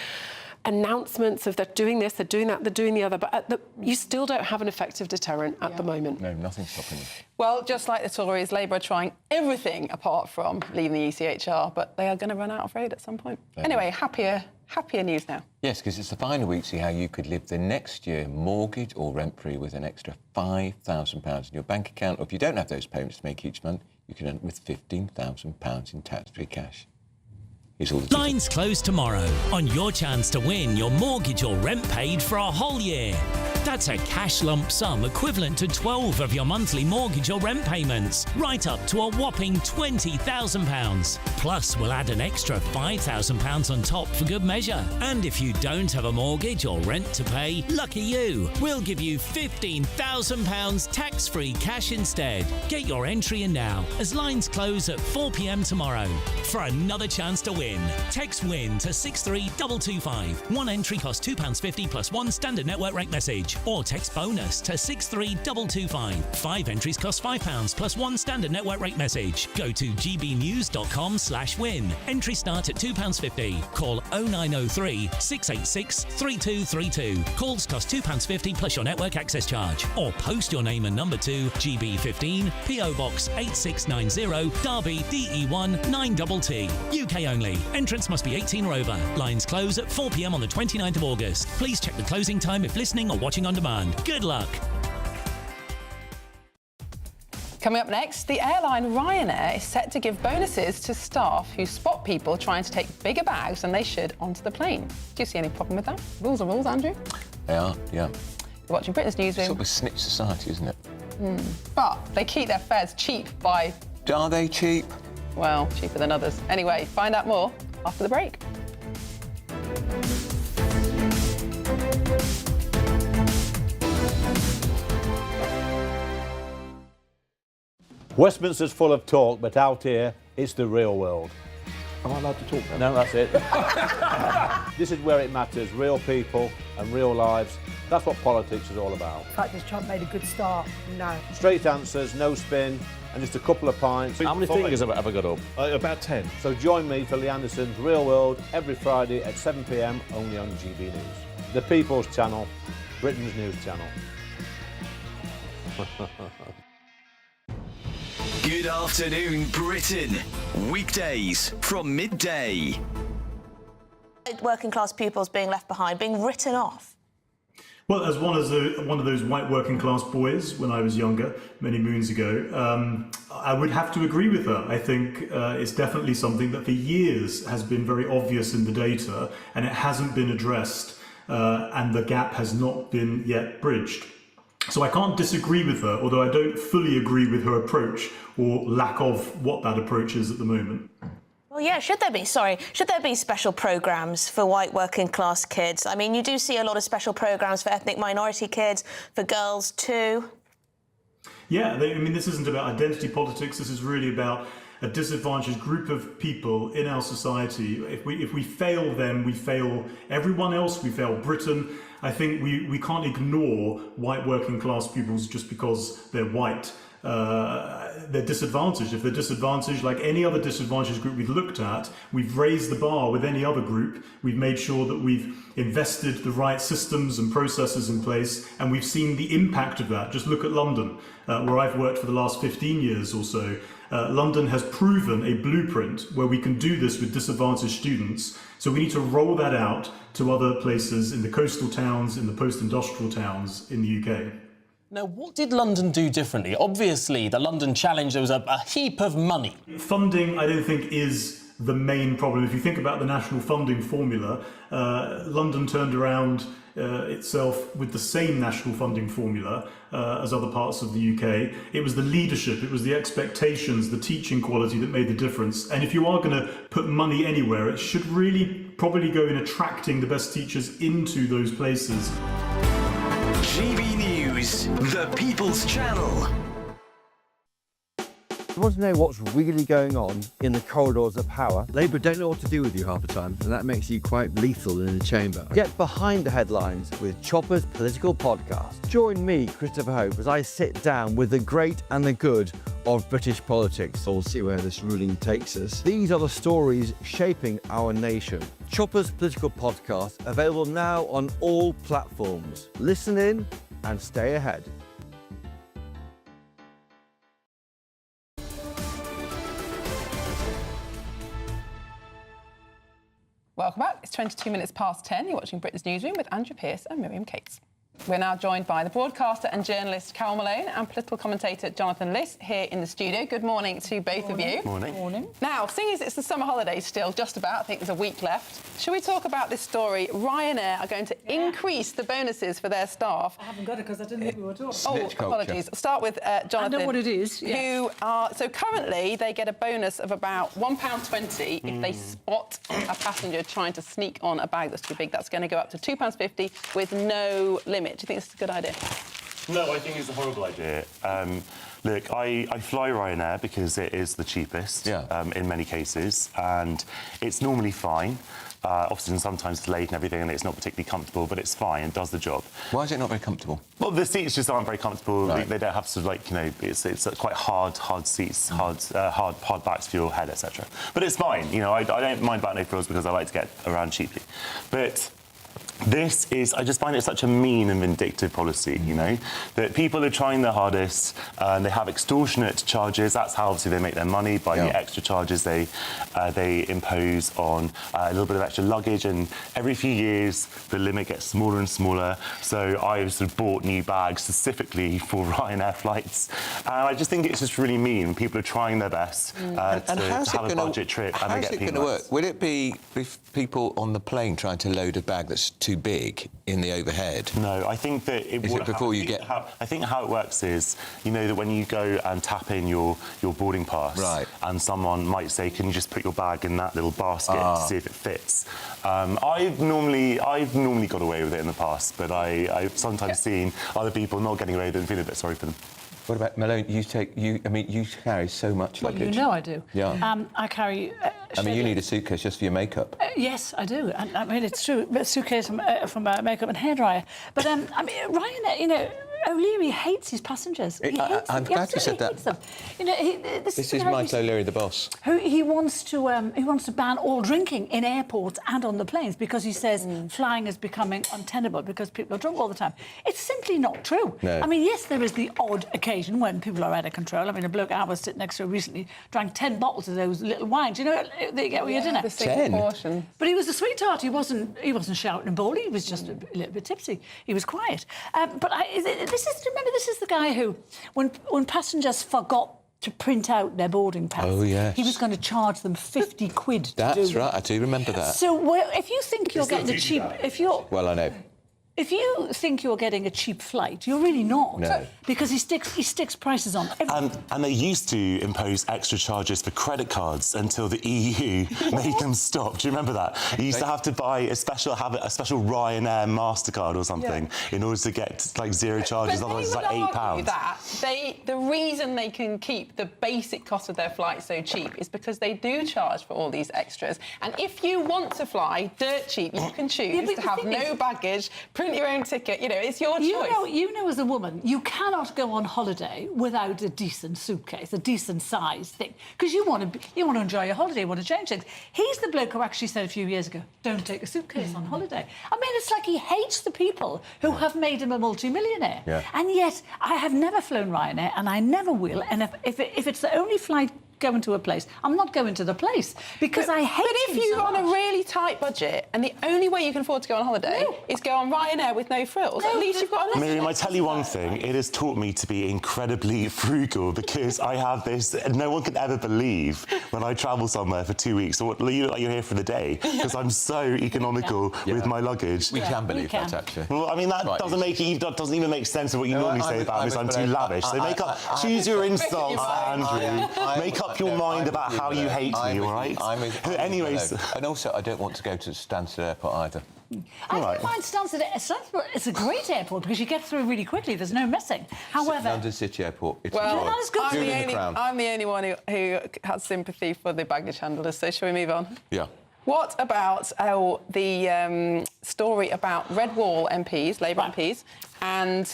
announcements of they're doing this, they're doing that, they're doing the other. But you still don't have an effective deterrent at the moment. No, nothing's stopping them. Well, just like the Tories, Labour are trying everything apart from leaving the ECHR, but they are going to run out of road at some point. Anyway, happier news now. Yes, because it's the final week to see how you could live the next year mortgage or rent-free with an extra £5,000 in your bank account. Or if you don't have those payments to make each month, you can end with £15,000 in tax-free cash. Here's all the details. Lines close tomorrow on your chance to win your mortgage or rent paid for a whole year. That's a cash lump sum equivalent to 12 of your monthly mortgage or rent payments, right up to a whopping £20,000. Plus, we'll add an extra £5,000 on top for good measure. And if you don't have a mortgage or rent to pay, lucky you, we'll give you £15,000 tax-free cash instead. Get your entry in now, as lines close at 4 p.m. tomorrow. For another chance to win, text WIN to 63225. One entry costs £2.50 plus one standard network rate message. Or text BONUS to 63225. 5 entries cost £5 plus one standard network rate message. Go to gbnews.com/win. Entry start at £2.50. Call 0903 686 3232. Calls cost £2.50 plus your network access charge. Or post your name and number to GB15 PO Box 8690 Derby DE1 9TT. UK only. Entrance must be 18 or over. Lines close at 4 p.m. on the 29th of August. Please check the closing time if listening or watching on demand. Good luck. Coming up next, the airline Ryanair is set to give bonuses to staff who spot people trying to take bigger bags than they should onto the plane. Do you see any problem with that? Rules are rules, Andrew. They are, yeah. You're watching Britain's Newsroom. Sort of a snitch society, isn't it? But they keep their fares cheap by... Are they cheap? Well, cheaper than others. Anyway, find out more after the break. Westminster's full of talk, but out here, it's the real world. Am I allowed to talk now? No, that's it. This is where it matters, real people and real lives. That's what politics is all about. The fact that Trump made a good start, no. Straight answers, no spin, and just a couple of pints. How many fingers have I got up? About 10. So join me for Lee Anderson's Real World every Friday at 7 p.m, only on GB News. The People's Channel, Britain's news channel. Good afternoon, Britain. Weekdays from midday. Working class pupils being left behind, being written off. Well, as one of those white working class boys when I was younger, many moons ago, I would have to agree with her. I think it's definitely something that for years has been very obvious in the data, and it hasn't been addressed, and the gap has not been yet bridged. So I can't disagree with her, although I don't fully agree with her approach or lack of what that approach is at the moment. Well, yeah, should there be special programmes for white working class kids? I mean, you do see a lot of special programmes for ethnic minority kids, for girls too. Yeah, I mean, this isn't about identity politics. This is really about a disadvantaged group of people in our society. If we fail them, we fail everyone else, we fail Britain. I think we can't ignore white working class pupils just because they're white. They're disadvantaged. If they're disadvantaged, like any other disadvantaged group we've looked at, we've raised the bar with any other group. We've made sure that we've invested the right systems and processes in place, and we've seen the impact of that. Just look at London, where I've worked for the last 15 years or so. London has proven a blueprint where we can do this with disadvantaged students. So we need to roll that out to other places in the coastal towns, in the post-industrial towns in the UK. Now, what did London do differently? Obviously, the London Challenge, there was a heap of money. Funding, I don't think, is the main problem. If you think about the national funding formula, London turned around itself with the same national funding formula as other parts of the UK. It was the leadership, it was the expectations, the teaching quality that made the difference. And if you are going to put money anywhere, it should really probably go in attracting the best teachers into those places. GB News, the People's Channel. You want to know what's really going on in the corridors of power? Labour don't know what to do with you half the time, and that makes you quite lethal in the chamber. Get behind the headlines with Chopper's Political Podcast. Join me, Christopher Hope, as I sit down with the great and the good of British politics. We'll see where this ruling takes us. These are the stories shaping our nation. Chopper's Political Podcast, available now on all platforms. Listen in and stay ahead. Welcome back. It's 22 minutes past 10. You're watching Britain's Newsroom with Andrew Pearce and Miriam Cates. We're now joined by the broadcaster and journalist Carol Malone and political commentator Jonathan Liss here in the studio. Good morning to both of you. Morning. Morning. Now, seeing as it's the summer holidays still, just about, I think there's a week left, shall we talk about this story? Ryanair are going to increase the bonuses for their staff. I haven't got it because I didn't think we were talking. Oh, apologies. I'll start with Jonathan. I know what it is. Yeah. Who are, so currently they get a bonus of about £1.20 if they spot a passenger trying to sneak on a bag that's too big. That's going to go up to £2.50 with no limit. Do you think this is a good idea? No, I think it's a horrible idea. Look, I fly Ryanair because it is the cheapest in many cases, and it's normally fine. Often sometimes it's late and everything, and it's not particularly comfortable, but it's fine and does the job. Why is it not very comfortable? Well, the seats just aren't very comfortable. Right. They don't have to, like, you know, it's quite hard seats, hard backs for your head, etc. But it's fine. You know, I don't mind about no frills because I like to get around cheaply. But this is, I just find it such a mean and vindictive policy, you know, that people are trying their hardest, and they have extortionate charges. That's how obviously they make their money, by the extra charges they impose on a little bit of extra luggage, and every few years the limit gets smaller and smaller. So I've sort of bought new bags specifically for Ryanair flights, and I just think it's just really mean. People are trying their best to have a budget trip, and they get penalised. How's it going to work? Will it be people on the plane trying to load a bag that's too big in the overhead? No, I think that I think how it works is, you know, that when you go and tap in your boarding pass, right, and someone might say, "Can you just put your bag in that little basket to see if it fits?" I've normally got away with it in the past, but I've sometimes seen other people not getting away with it and feeling a bit sorry for them. What about Malone? You carry so much luggage. Well, you know I do. Yeah. I carry. I mean, you need a suitcase just for your makeup. Yes, I do. And, I mean, it's true. A suitcase from makeup and hairdryer. But I mean, Ryanair, you know, O'Leary hates his passengers. He hates I'm them. glad you said that. Hates them. You know, This is Michael O'Leary, the boss. He wants to ban all drinking in airports and on the planes because he says flying is becoming untenable because people are drunk all the time. It's simply not true. No. I mean, yes, there is the odd occasion when people are out of control. I mean, a bloke I was sitting next to recently drank 10 bottles of those little wines. You know, that you get with your dinner. The single portion. But he was a sweetheart. He wasn't shouting and bawling. He was just a little bit tipsy. He was quiet. But this is the guy who, when passengers forgot to print out their boarding pass, he was going to charge them 50 quid. That's right. I do remember that. So if you think you're getting a cheap, well, I know. If you think you're getting a cheap flight, you're really not. No. Because he sticks prices on everything. And they used to impose extra charges for credit cards until the EU made them stop. Do you remember that? You used to have to buy a special Ryanair MasterCard or something in order to get like zero charges. Otherwise, it's like £8. The reason they can keep the basic cost of their flight so cheap is because they do charge for all these extras. And if you want to fly dirt cheap, you can choose to have no baggage. Print your own ticket, you know, it's your choice. You know, as a woman, you cannot go on holiday without a decent suitcase, a decent size thing, because you want to enjoy your holiday, you want to change things. He's the bloke who actually said a few years ago, don't take a suitcase on holiday. I mean, it's like he hates the people who have made him a multi-millionaire. Yeah. And yet, I have never flown Ryanair, and I never will, and if it's the only flight going to a place, I'm not going to the place because I hate. But if you're on a really tight budget and the only way you can afford to go on holiday is go on Ryanair with no frills, at least you've got. Miriam, I tell you one thing: it has taught me to be incredibly frugal because I have this. No one can ever believe when I travel somewhere for 2 weeks, or you look like you're here for the day because I'm so economical with my luggage. We can believe that, actually. Well, I mean, that doesn't even make sense of what you normally say about me. So I'm too lavish. So make up, choose your insults, Andrew. Make up your mind about how you hate me, all right? Anyways. And also, I don't want to go to Stansted Airport either. I don't mind Stansted. It's a great airport because you get through really quickly. There's no messing. However, London City Airport. It's I'm the only one who has sympathy for the baggage handlers. So shall we move on? Yeah. What about the story about Red Wall MPs, Labour MPs, and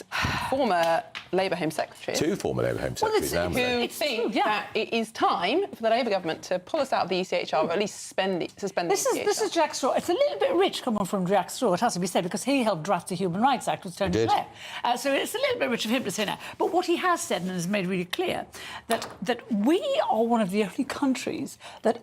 former Labour Home Secretaries? Two former Labour Home Secretaries now. Who think that it is time for the Labour government to pull us out of the ECHR, or at least suspend the ECHR. This is Jack Straw. It's a little bit rich coming from Jack Straw, it has to be said, because he helped draft the Human Rights Act with Tony Blair. So it's a little bit rich of him to say that. But what he has said and has made really clear that we are one of the only countries that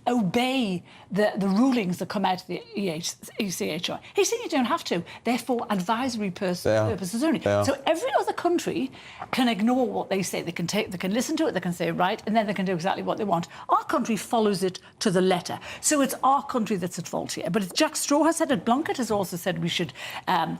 obey the rulings that come out of the ECHR. He's saying you don't have to. Therefore, advisory purposes only. So every other country can ignore what they say. They can listen to it, they can say right, and then they can do exactly what they want. Our country follows it to the letter. So it's our country that's at fault here. But Jack Straw has said it, Blunkett has also said we should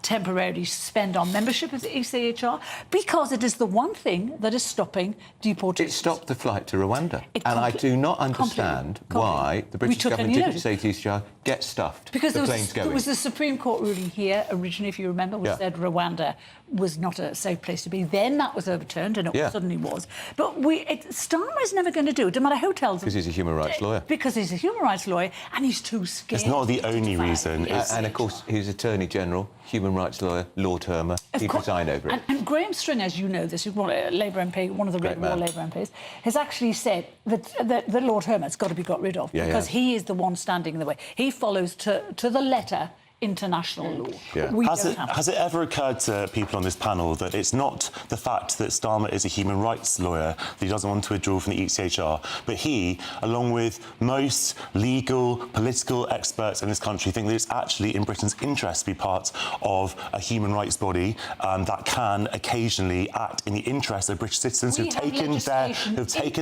temporarily suspend our membership of the ECHR because it is the one thing that is stopping deportation. It stopped the flight to Rwanda. And I do not understand why the British government didn't say to ECHR, get stuffed. Because the plane's going. There was the Supreme Court ruling here originally, if you remember, which said Rwanda was not a safe place to be. Then that was overturned, and it suddenly was. But Starmer is never going to do it, no matter who tells him. Because he's a human rights lawyer. Because he's a human rights lawyer, and he's too scared. It's not the only reason. And, of course, he's Attorney General, human rights lawyer, Lord Termer. He'd resign over it. And Graham Stringer, as you know this, who's a Labour MP, one of the Red Wall Labour MPs, has actually said that Lord Herman's got to be got rid of because he is the one standing in the way. He follows to the letter international law. Has it ever occurred to people on this panel that it's not the fact that Starmer is a human rights lawyer, that he doesn't want to withdraw from the ECHR, but he, along with most legal, political experts in this country, think that it's actually in Britain's interest to be part of a human rights body that can occasionally act in the interest of British citizens who've taken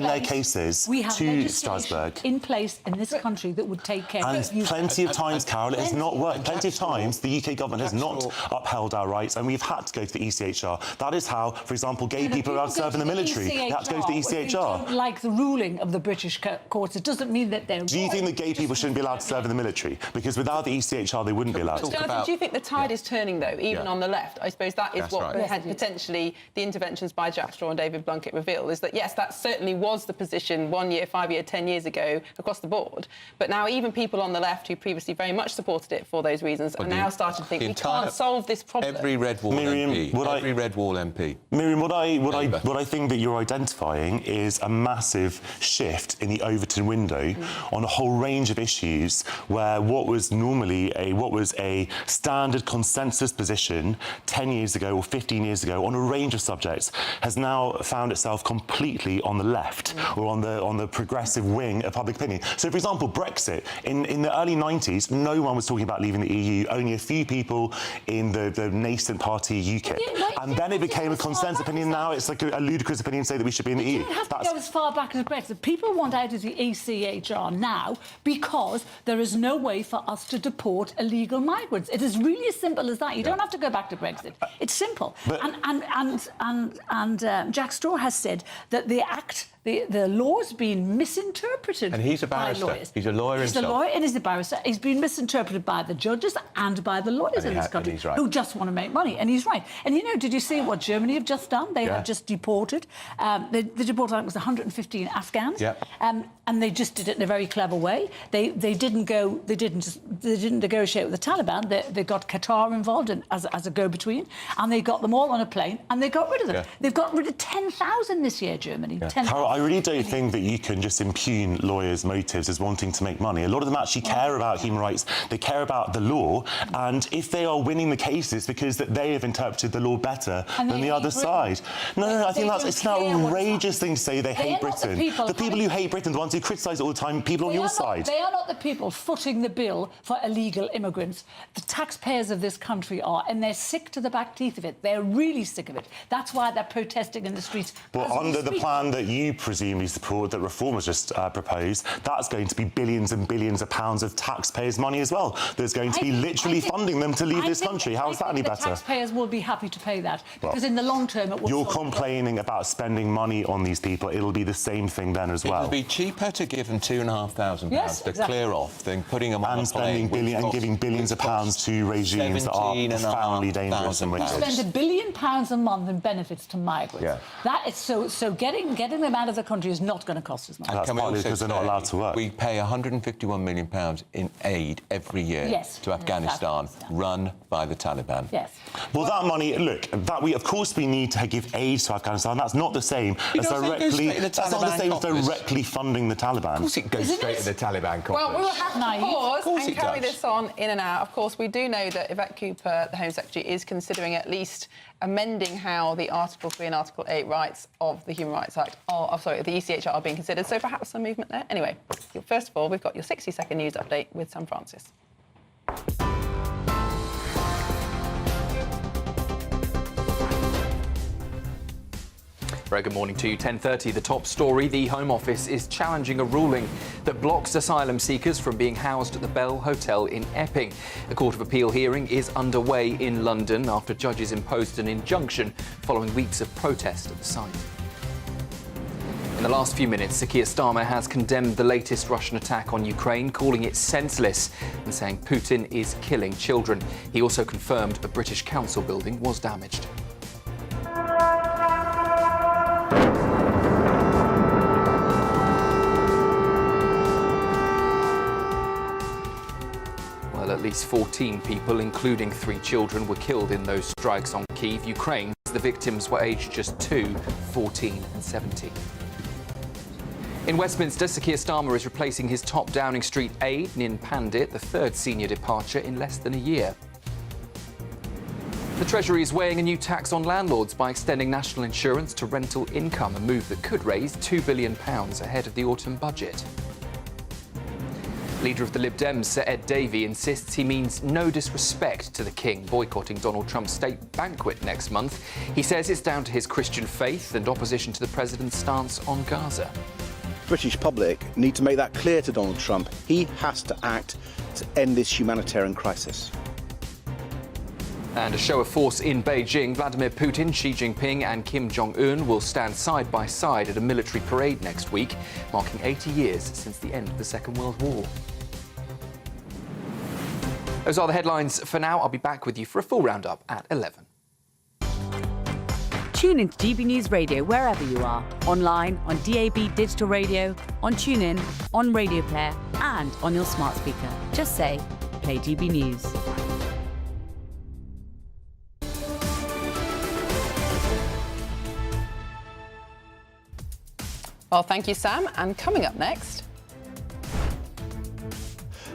their cases to Strasbourg. In place in this country that would take care of you. And plenty of times, Carol, it has not worked. plenty of times the UK government has not upheld our rights, and we've had to go to the ECHR. That is how, for example, gay people are allowed to serve in the military. They have to go to the ECHR. If you don't like the ruling of the British courts, it doesn't mean that they're Do you think that gay people shouldn't be allowed to serve in the military? Because without the ECHR, they wouldn't be allowed to. Jonathan, do you think the tide is turning, though, even on the left? I suppose that is what potentially the interventions by Jack Straw and David Blunkett reveal, is that, yes, that certainly was the position 1 year, 5 year, 10 years ago across the board. But now even people on the left who previously very much supported it for those reasons are now starting to think we can't solve this problem. Every Red Wall MP. Every Red Wall MP. Miriam, what I think that you're identifying is a massive shift in the Overton window on a whole range of issues where what was normally a standard consensus position 10 years ago or 15 years ago on a range of subjects has now found itself completely on the left or on the progressive wing of public opinion. So, for example, Brexit. In the early 90s, no one was talking about leaving the EU, only a few people in the nascent party UKIP. And then it became a consensus opinion. Now it's like a ludicrous opinion to say that we should be in the EU. You don't have to go as far back as Brexit. People want out of the ECHR now because there is no way for us to deport illegal migrants. It is really as simple as that. You don't have to go back to Brexit. It's simple. And Jack Straw has said that the law's been misinterpreted. And he's a barrister. By lawyers. He's a lawyer himself. He's a lawyer and he's a barrister. He's been misinterpreted by the judges and by the lawyers in this country who just want to make money. And he's right. And, you know, did you see what Germany have just done? They have just deported. They deported, I think it was 115 Afghans. And they just did it in a very clever way. They didn't negotiate with the Taliban. They got Qatar involved as a go-between, and they got them all on a plane and they got rid of them. They've got rid of 10,000 this year, Germany. 10,000. I really don't think that you can just impugn lawyers' motives as wanting to make money. A lot of them actually care about human rights. They care about the law, and if they are winning the cases because that they have interpreted the law better than the other side. No, I think it's an outrageous thing to say they hate Britain. The people who hate Britain, the ones who criticise it all the time, people on your side. They are not the people footing the bill for illegal immigrants. The taxpayers of this country are, and they're sick to the back teeth of it. They're really sick of it. That's why they're protesting in the streets. But under the plan that you presumably support, that Reform has just proposed, that's going to be billions and billions of pounds of taxpayers' money as well. There's going to be literally funding them to leave this country. How is that any better? Taxpayers will be happy to pay that because in the long term it will. You're complaining about spending money on these people. It'll be the same thing then as well. It'll be cheaper to give them £2,500 to clear off than putting them on a plane and giving billions of pounds to regimes that are profoundly dangerous and wicked. Spend £1 billion a month in benefits to migrants. That is so getting them out of the country is not going to cost us much. That's partly because they're not allowed to work. We pay £151 million in aid every year to Afghanistan, run by the Taliban. Well, that money, look, of course we need to give aid to Afghanistan. That's not the same as directly funding the Taliban. Of course it goes straight to the Taliban coffers. Well, we will have to pause and carry this on in and out. Of course, we do know that Yvette Cooper, the Home Secretary, is considering at least amending how the Article 3 and Article 8 rights of the Human Rights Act, the ECHR, are being considered. So perhaps some movement there. Anyway, first of all, we've got your 60-second news update with Sam Francis. Very good morning to you. 10:30, the top story. The Home Office is challenging a ruling that blocks asylum seekers from being housed at the Bell Hotel in Epping. A Court of Appeal hearing is underway in London after judges imposed an injunction following weeks of protest at the site. In the last few minutes, Sir Keir Starmer has condemned the latest Russian attack on Ukraine, calling it senseless and saying Putin is killing children. He also confirmed a British council building was damaged. At least 14 people, including 3 children, were killed in those strikes on Kyiv, Ukraine. The victims were aged just 2, 14 and 17. In Westminster, Sir Keir Starmer is replacing his top Downing Street aide, Nin Pandit, the third senior departure in less than a year. The Treasury is weighing a new tax on landlords by extending national insurance to rental income, a move that could raise £2 billion ahead of the autumn budget. Leader of the Lib Dems, Sir Ed Davey, insists he means no disrespect to the King, boycotting Donald Trump's state banquet next month. He says it's down to his Christian faith and opposition to the president's stance on Gaza. British public need to make that clear to Donald Trump. He has to act to end this humanitarian crisis. And a show of force in Beijing. Vladimir Putin, Xi Jinping and Kim Jong-un will stand side by side at a military parade next week, marking 80 years since the end of the Second World War. Those are the headlines for now. I'll be back with you for a full roundup at 11. Tune into GB News Radio wherever you are. Online, on DAB digital radio, on TuneIn, on Radio Player and on your smart speaker. Just say, play GB News. Well, thank you, Sam. And coming up next...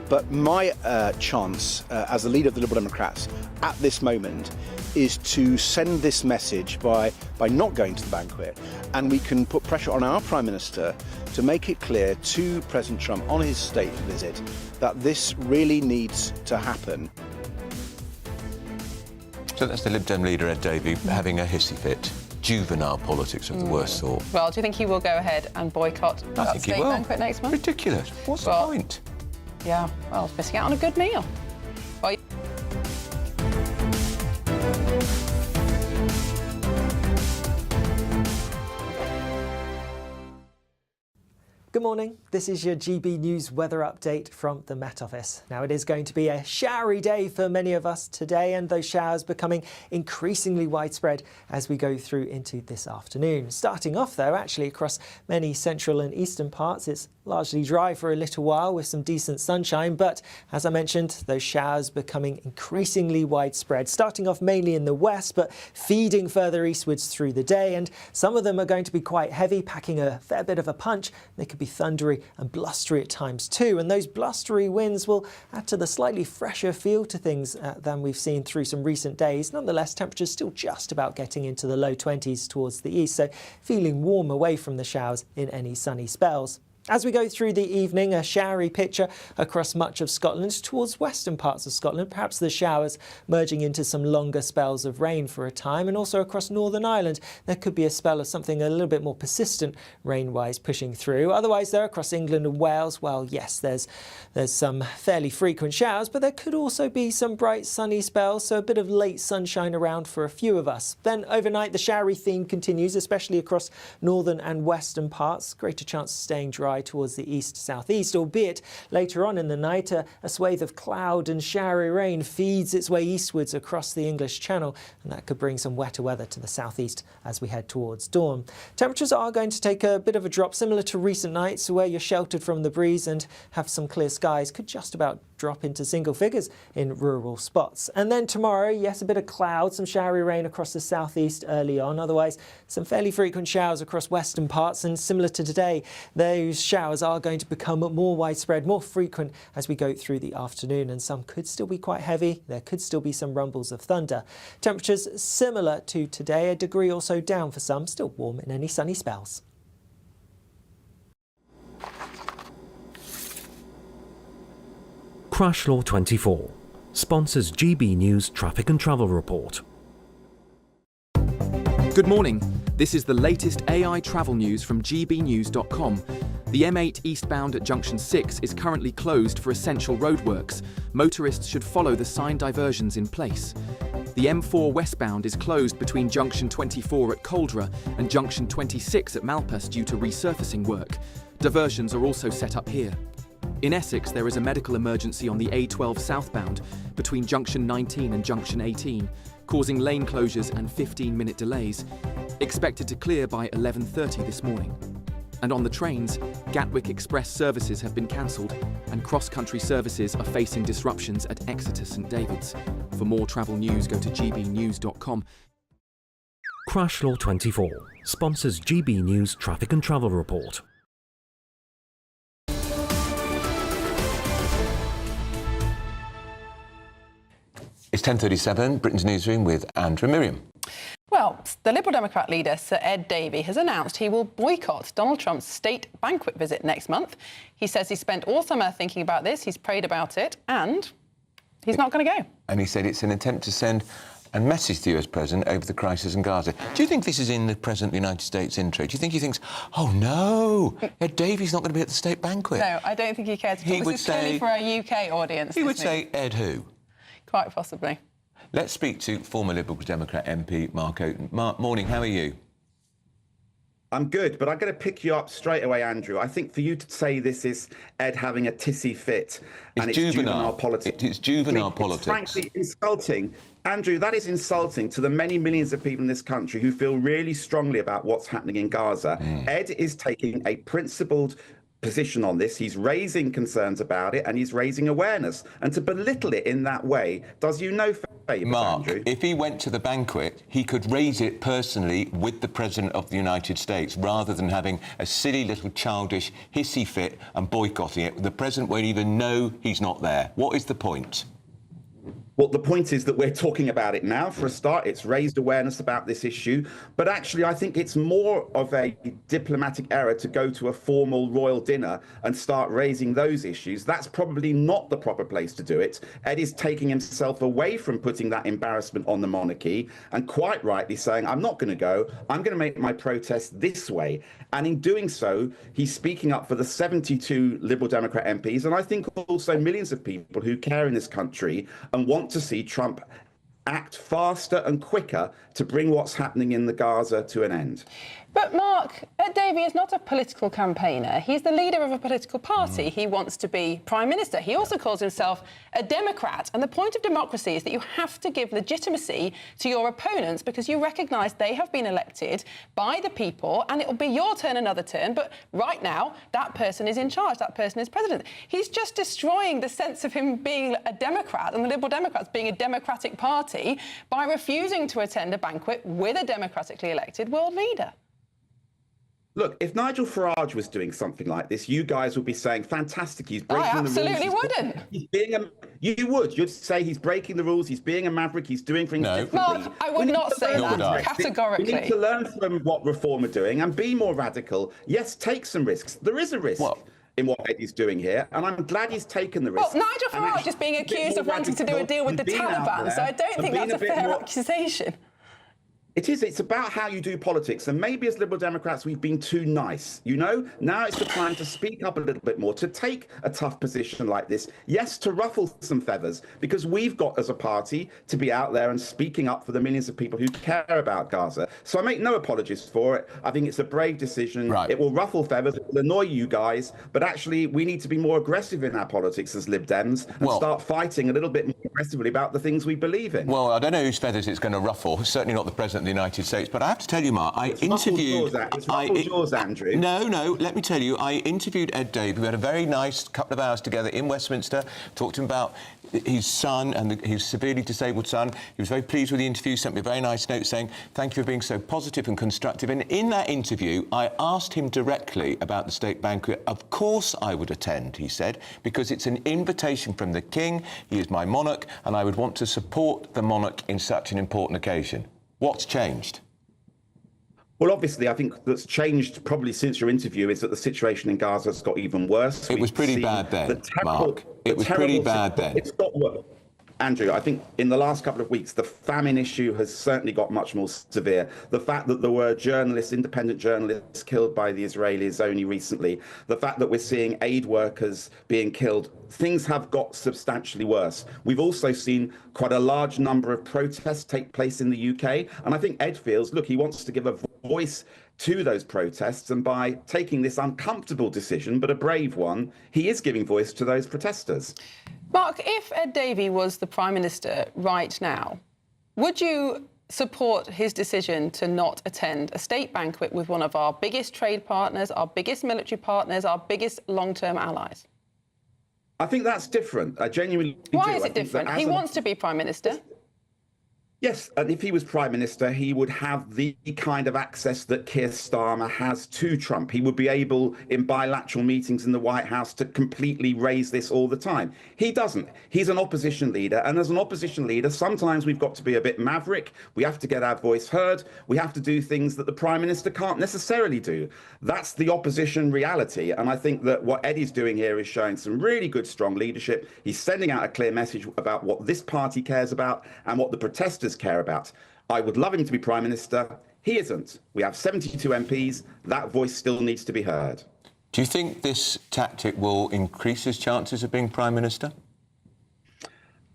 But my chance as the leader of the Liberal Democrats at this moment is to send this message by not going to the banquet, and we can put pressure on our Prime Minister to make it clear to President Trump on his state visit that this really needs to happen. So that's the Lib Dem leader, Ed Davey, having a hissy fit. Juvenile politics of the worst sort. Well, do you think he will go ahead and boycott that state banquet next month? Ridiculous. What's the point? Yeah, well, missing out on a good meal. Well, Good morning, this is your GB News weather update from the Met Office. Now it is going to be a showery day for many of us today, and those showers becoming increasingly widespread as we go through into this afternoon. Starting off though, actually across many central and eastern parts, it's largely dry for a little while with some decent sunshine, but as I mentioned, those showers becoming increasingly widespread, starting off mainly in the west, but feeding further eastwards through the day, and some of them are going to be quite heavy, packing a fair bit of a punch. They could be thundery and blustery at times too, and those blustery winds will add to the slightly fresher feel to things than we've seen through some recent days. Nonetheless, temperatures still just about getting into the low 20s towards the east, so feeling warm away from the showers in any sunny spells. As we go through the evening, a showery picture across much of Scotland towards western parts of Scotland, perhaps the showers merging into some longer spells of rain for a time, and also across Northern Ireland there could be a spell of something a little bit more persistent rain-wise pushing through. Otherwise there across England and Wales, well yes, there's some fairly frequent showers, but there could also be some bright sunny spells, so a bit of late sunshine around for a few of us. Then overnight the showery theme continues, especially across northern and western parts. Greater chance of staying dry towards the east-southeast, albeit later on in the night a swathe of cloud and showery rain feeds its way eastwards across the English Channel, and that could bring some wetter weather to the southeast as we head towards dawn. Temperatures are going to take a bit of a drop, similar to recent nights where you're sheltered from the breeze and have some clear skies. Could just about drop into single figures in rural spots. And then tomorrow, yes, a bit of cloud, some showery rain across the southeast early on. Otherwise, some fairly frequent showers across western parts, and similar to today, those showers are going to become more widespread, more frequent as we go through the afternoon, and some could still be quite heavy. There could still be some rumbles of thunder. Temperatures similar to today, a degree or so down for some, still warm in any sunny spells. Crash Law 24 sponsors GB News Traffic and Travel Report. Good morning. This is the latest AI travel news from gbnews.com. The M8 eastbound at Junction 6 is currently closed for essential roadworks. Motorists should follow the signed diversions in place. The M4 westbound is closed between Junction 24 at Coldra and Junction 26 at Malpas due to resurfacing work. Diversions are also set up here. In Essex, there is a medical emergency on the A12 southbound between Junction 19 and Junction 18, causing lane closures and 15-minute delays, expected to clear by 11:30 this morning. And on the trains, Gatwick Express services have been cancelled and cross-country services are facing disruptions at Exeter St David's. For more travel news, go to gbnews.com. Crash Law 24 sponsors GB News Traffic and Travel Report. It's 10:37, Britain's Newsroom with Andrew Miriam. Well, the Liberal Democrat leader, Sir Ed Davey, has announced he will boycott Donald Trump's state banquet visit next month. He says he spent all summer thinking about this, he's prayed about it, and he's not going to go. And he said it's an attempt to send a message to the US President over the crisis in Gaza. Do you think this is in the President of the United States' interest? Do you think he thinks, oh no, Ed Davey's not going to be at the state banquet? No, I don't think he cares. He this would is clearly say, for a UK audience. He would say, Ed who? Quite possibly. Let's speak to former Liberal Democrat MP Mark Oaten. Mark, morning, how are you? I'm good, but I'm going to pick you up straight away, Andrew. I think for you to say this is Ed having a tissy fit and it's juvenile politics. It's juvenile politics. It's frankly insulting. Andrew, that is insulting to the many millions of people in this country who feel really strongly about what's happening in Gaza. Ed is taking a principled position on this. He's raising concerns about it and he's raising awareness. And to belittle it in that way does you no favour, Mark, Andrew. if he went to the banquet, he could raise it personally with the President of the United States rather than having a silly little childish hissy fit and boycotting it. The President won't even know he's not there. What is the point? Well, the point is that we're talking about it now. For a start, it's raised awareness about this issue. But actually, I think it's more of a diplomatic error to go to a formal royal dinner and start raising those issues. That's probably not the proper place to do it. Ed is taking himself away from putting that embarrassment on the monarchy and quite rightly saying, I'm not going to go. I'm going to make my protest this way. And in doing so, he's speaking up for the 72 Liberal Democrat MPs. And I think also millions of people who care in this country and want to see Trump act faster and quicker to bring what's happening in the Gaza to an end. But Mark, Ed Davey is not a political campaigner. He's the leader of a political party. He wants to be Prime Minister. He also calls himself a Democrat. And the point of democracy is that you have to give legitimacy to your opponents because you recognise they have been elected by the people and it'll be your turn another turn. But right now, that person is in charge. That person is president. He's just destroying the sense of him being a Democrat and the Liberal Democrats being a democratic party by refusing to attend a banquet with a democratically elected world leader. Look, if Nigel Farage was doing something like this, you guys would be saying, fantastic, he's breaking the rules. I absolutely wouldn't. You would. You'd say he's breaking the rules, he's being a maverick, he's doing things differently. Mark, I would not say that, categorically. We need to learn from what Reform are doing and be more radical. Yes, take some risks. There is a risk. In what Eddie's doing here, and I'm glad he's taken the risk. Well, Nigel Farage is being accused of wanting to do a deal with the Taliban, so I don't think that's a fair accusation. It is. It's about how you do politics. And maybe as Liberal Democrats, we've been too nice. You know, now it's the time to speak up a little bit more, to take a tough position like this. Yes, to ruffle some feathers, because we've got as a party to be out there and speaking up for the millions of people who care about Gaza. So I make no apologies for it. I think it's a brave decision. Right. It will ruffle feathers. It will annoy you guys. But actually, we need to be more aggressive in our politics as Lib Dems and start fighting a little bit more aggressively about the things we believe in. Well, I don't know whose feathers it's going to ruffle. Certainly not the President of the United States. But I have to tell you, Mark, I interviewed... It's ruffled yours, Andrew. No, let me tell you, I interviewed Ed Davey. We had a very nice couple of hours together in Westminster, talked to him about his son and his severely disabled son. He was very pleased with the interview, sent me a very nice note saying, thank you for being so positive and constructive. And in that interview, I asked him directly about the state banquet. Of course I would attend, he said, because it's an invitation from the King. He is my monarch, and I would want to support the monarch in such an important occasion. What's changed? Well, obviously, I think that's changed probably since your interview is that the situation in Gaza has got even worse. It was pretty bad then, Mark. It was pretty bad then. It's got worse. Andrew, I think in the last couple of weeks, the famine issue has certainly got much more severe. The fact that there were journalists, independent journalists, killed by the Israelis only recently, the fact that we're seeing aid workers being killed, things have got substantially worse. We've also seen quite a large number of protests take place in the UK. And I think Ed feels, look, he wants to give a voice to those protests. And by taking this uncomfortable decision, but a brave one, he is giving voice to those protesters. Mark, if Ed Davey was the Prime Minister right now, would you support his decision to not attend a state banquet with one of our biggest trade partners, our biggest military partners, our biggest long-term allies? I think that's different. I genuinely do. Why is it different? He wants to be Prime Minister. Yes, and if he was Prime Minister, he would have the kind of access that Keir Starmer has to Trump. He would be able, in bilateral meetings in the White House, to completely raise this all the time. He doesn't. He's an opposition leader, and as an opposition leader, sometimes we've got to be a bit maverick. We have to get our voice heard. We have to do things that the Prime Minister can't necessarily do. That's the opposition reality, and I think that what Eddie's doing here is showing some really good, strong leadership. He's sending out a clear message about what this party cares about and what the protesters care about. I would love him to be Prime Minister. He isn't. We have 72 MPs. That voice still needs to be heard. Do you think this tactic will increase his chances of being Prime Minister?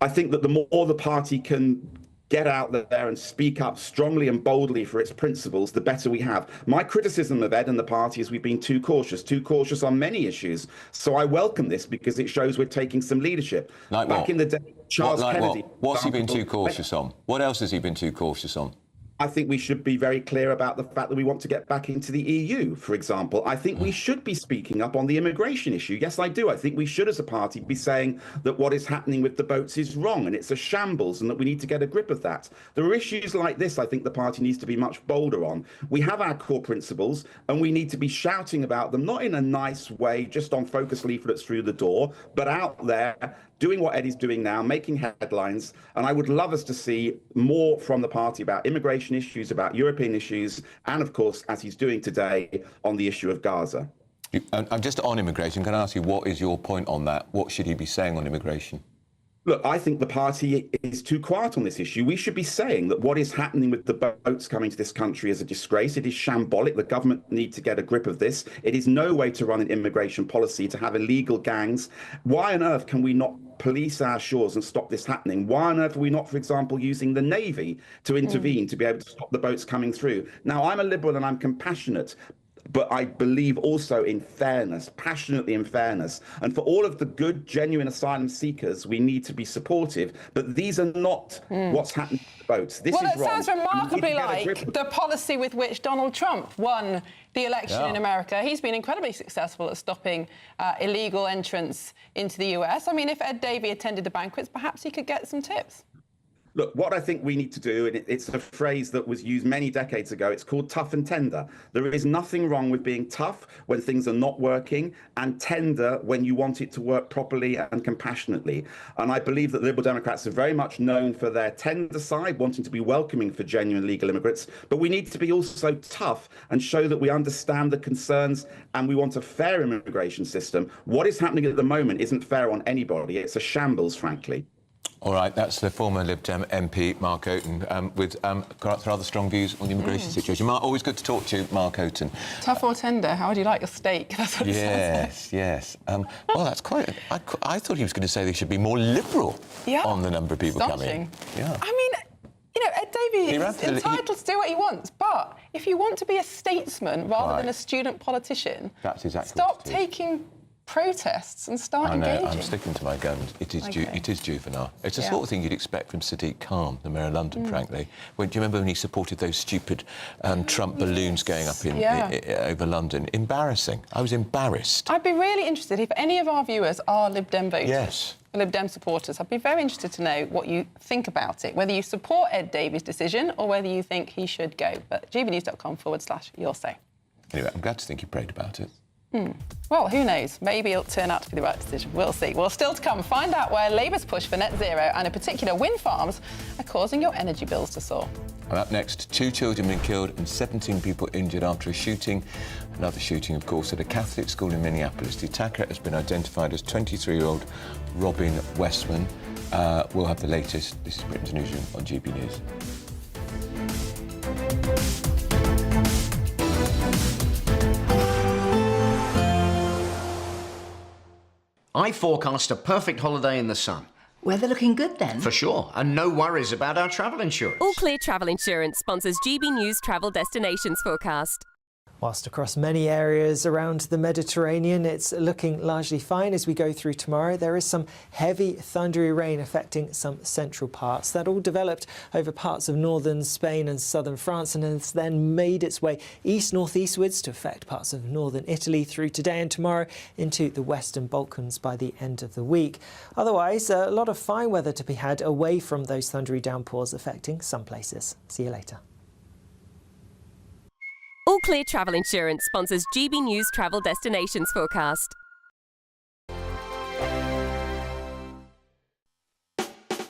I think that the more the party can get out there and speak up strongly and boldly for its principles, the better we have. My criticism of Ed and the party is we've been too cautious on many issues. So I welcome this because it shows we're taking some leadership. Like Back what? in the day, Charles Kennedy. What's he been too cautious on? What else has he been too cautious on? I think we should be very clear about the fact that we want to get back into the EU, for example. I think we should be speaking up on the immigration issue. Yes, I do. I think we should, as a party, be saying that what is happening with the boats is wrong and it's a shambles and that we need to get a grip of that. There are issues like this I think the party needs to be much bolder on. We have our core principles and we need to be shouting about them, not in a nice way, just on focus leaflets through the door, but out there doing what Eddie's doing now, making headlines. And I would love us to see more from the party about immigration issues, about European issues, and of course, as he's doing today, on the issue of Gaza. I'm just on immigration. Can I ask you, what is your point on that? What should he be saying on immigration? Look, I think the party is too quiet on this issue. We should be saying that what is happening with the boats coming to this country is a disgrace. It is shambolic. The government need to get a grip of this. It is no way to run an immigration policy, to have illegal gangs. Why on earth can we not police our shores and stop this happening? Why on earth are we not, for example, using the Navy to intervene to be able to stop the boats coming through? Now, I'm a liberal and I'm compassionate, but I believe also in fairness, passionately in fairness. And for all of the good, genuine asylum seekers, we need to be supportive. But these are not what's happening to the boats. This well, is it wrong. sounds remarkably like the policy with which Donald Trump won the election in America. He's been incredibly successful at stopping illegal entrance into the US. I mean, if Ed Davey attended the banquets, perhaps he could get some tips. Look, what I think we need to do, and it's a phrase that was used many decades ago, it's called tough and tender. There is nothing wrong with being tough when things are not working and tender when you want it to work properly and compassionately. And I believe that the Liberal Democrats are very much known for their tender side, wanting to be welcoming for genuine legal immigrants. But we need to be also tough and show that we understand the concerns and we want a fair immigration system. What is happening at the moment isn't fair on anybody. It's a shambles, frankly. All right, that's the former Lib Dem MP, Mark Oaten, with rather strong views on the immigration situation. Mark, always good to talk to you, Mark Oaten. Tough or tender? How would you like your steak? That's what it sounds like. Yes. Well, that's quite... I thought he was going to say they should be more liberal on the number of people coming. Yeah. I mean, you know, Ed Davey is entitled to do what he wants, but if you want to be a statesman rather than a student politician, that's exactly stop taking protests and start engaging. I'm sticking to my guns. It is juvenile. It's the sort of thing you'd expect from Sadiq Khan, the Mayor of London, frankly. Do you remember when he supported those stupid Trump balloons going up over London? Embarrassing. I was embarrassed. I'd be really interested if any of our viewers are Lib Dem voters. Yes. Lib Dem supporters. I'd be very interested to know what you think about it, whether you support Ed Davey's decision or whether you think he should go. But gbnews.com/your say. Anyway, I'm glad to think you prayed about it. Well, who knows? Maybe it'll turn out to be the right decision. We'll see. Well, still to come, find out where Labour's push for net zero and in particular wind farms are causing your energy bills to soar. And up next, 2 children been killed and 17 people injured after a shooting. Another shooting, of course, at a Catholic school in Minneapolis. The attacker has been identified as 23-year-old Robin Westman. We'll have the latest. This is Britain's Newsroom on GB News. I forecast a perfect holiday in the sun. Weather looking good then? For sure, and no worries about our travel insurance. All Clear Travel Insurance sponsors GB News Travel Destinations Forecast. Whilst across many areas around the Mediterranean, it's looking largely fine as we go through tomorrow. There is some heavy, thundery rain affecting some central parts. That all developed over parts of northern Spain and southern France and has then made its way east-northeastwards to affect parts of northern Italy through today and tomorrow into the Western Balkans by the end of the week. Otherwise, a lot of fine weather to be had away from those thundery downpours affecting some places. See you later. All Clear Travel Insurance sponsors GB News Travel Destinations Forecast.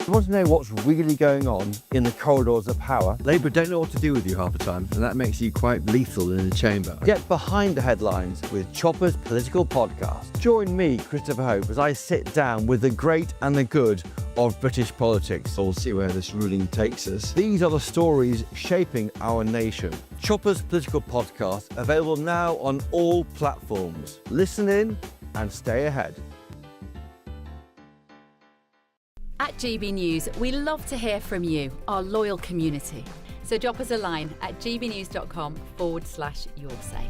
You want to know what's really going on in the corridors of power? Labour don't know what to do with you half the time, and that makes you quite lethal in the chamber. Get behind the headlines with Chopper's political podcast. Join me, Christopher Hope, as I sit down with the great and the good of British politics. We'll see where this ruling takes us. These are the stories shaping our nation. Chopper's political podcast, available now on all platforms. Listen in and stay ahead. At GB News, we love to hear from you, our loyal community. So drop us a line at gbnews.com/yoursay.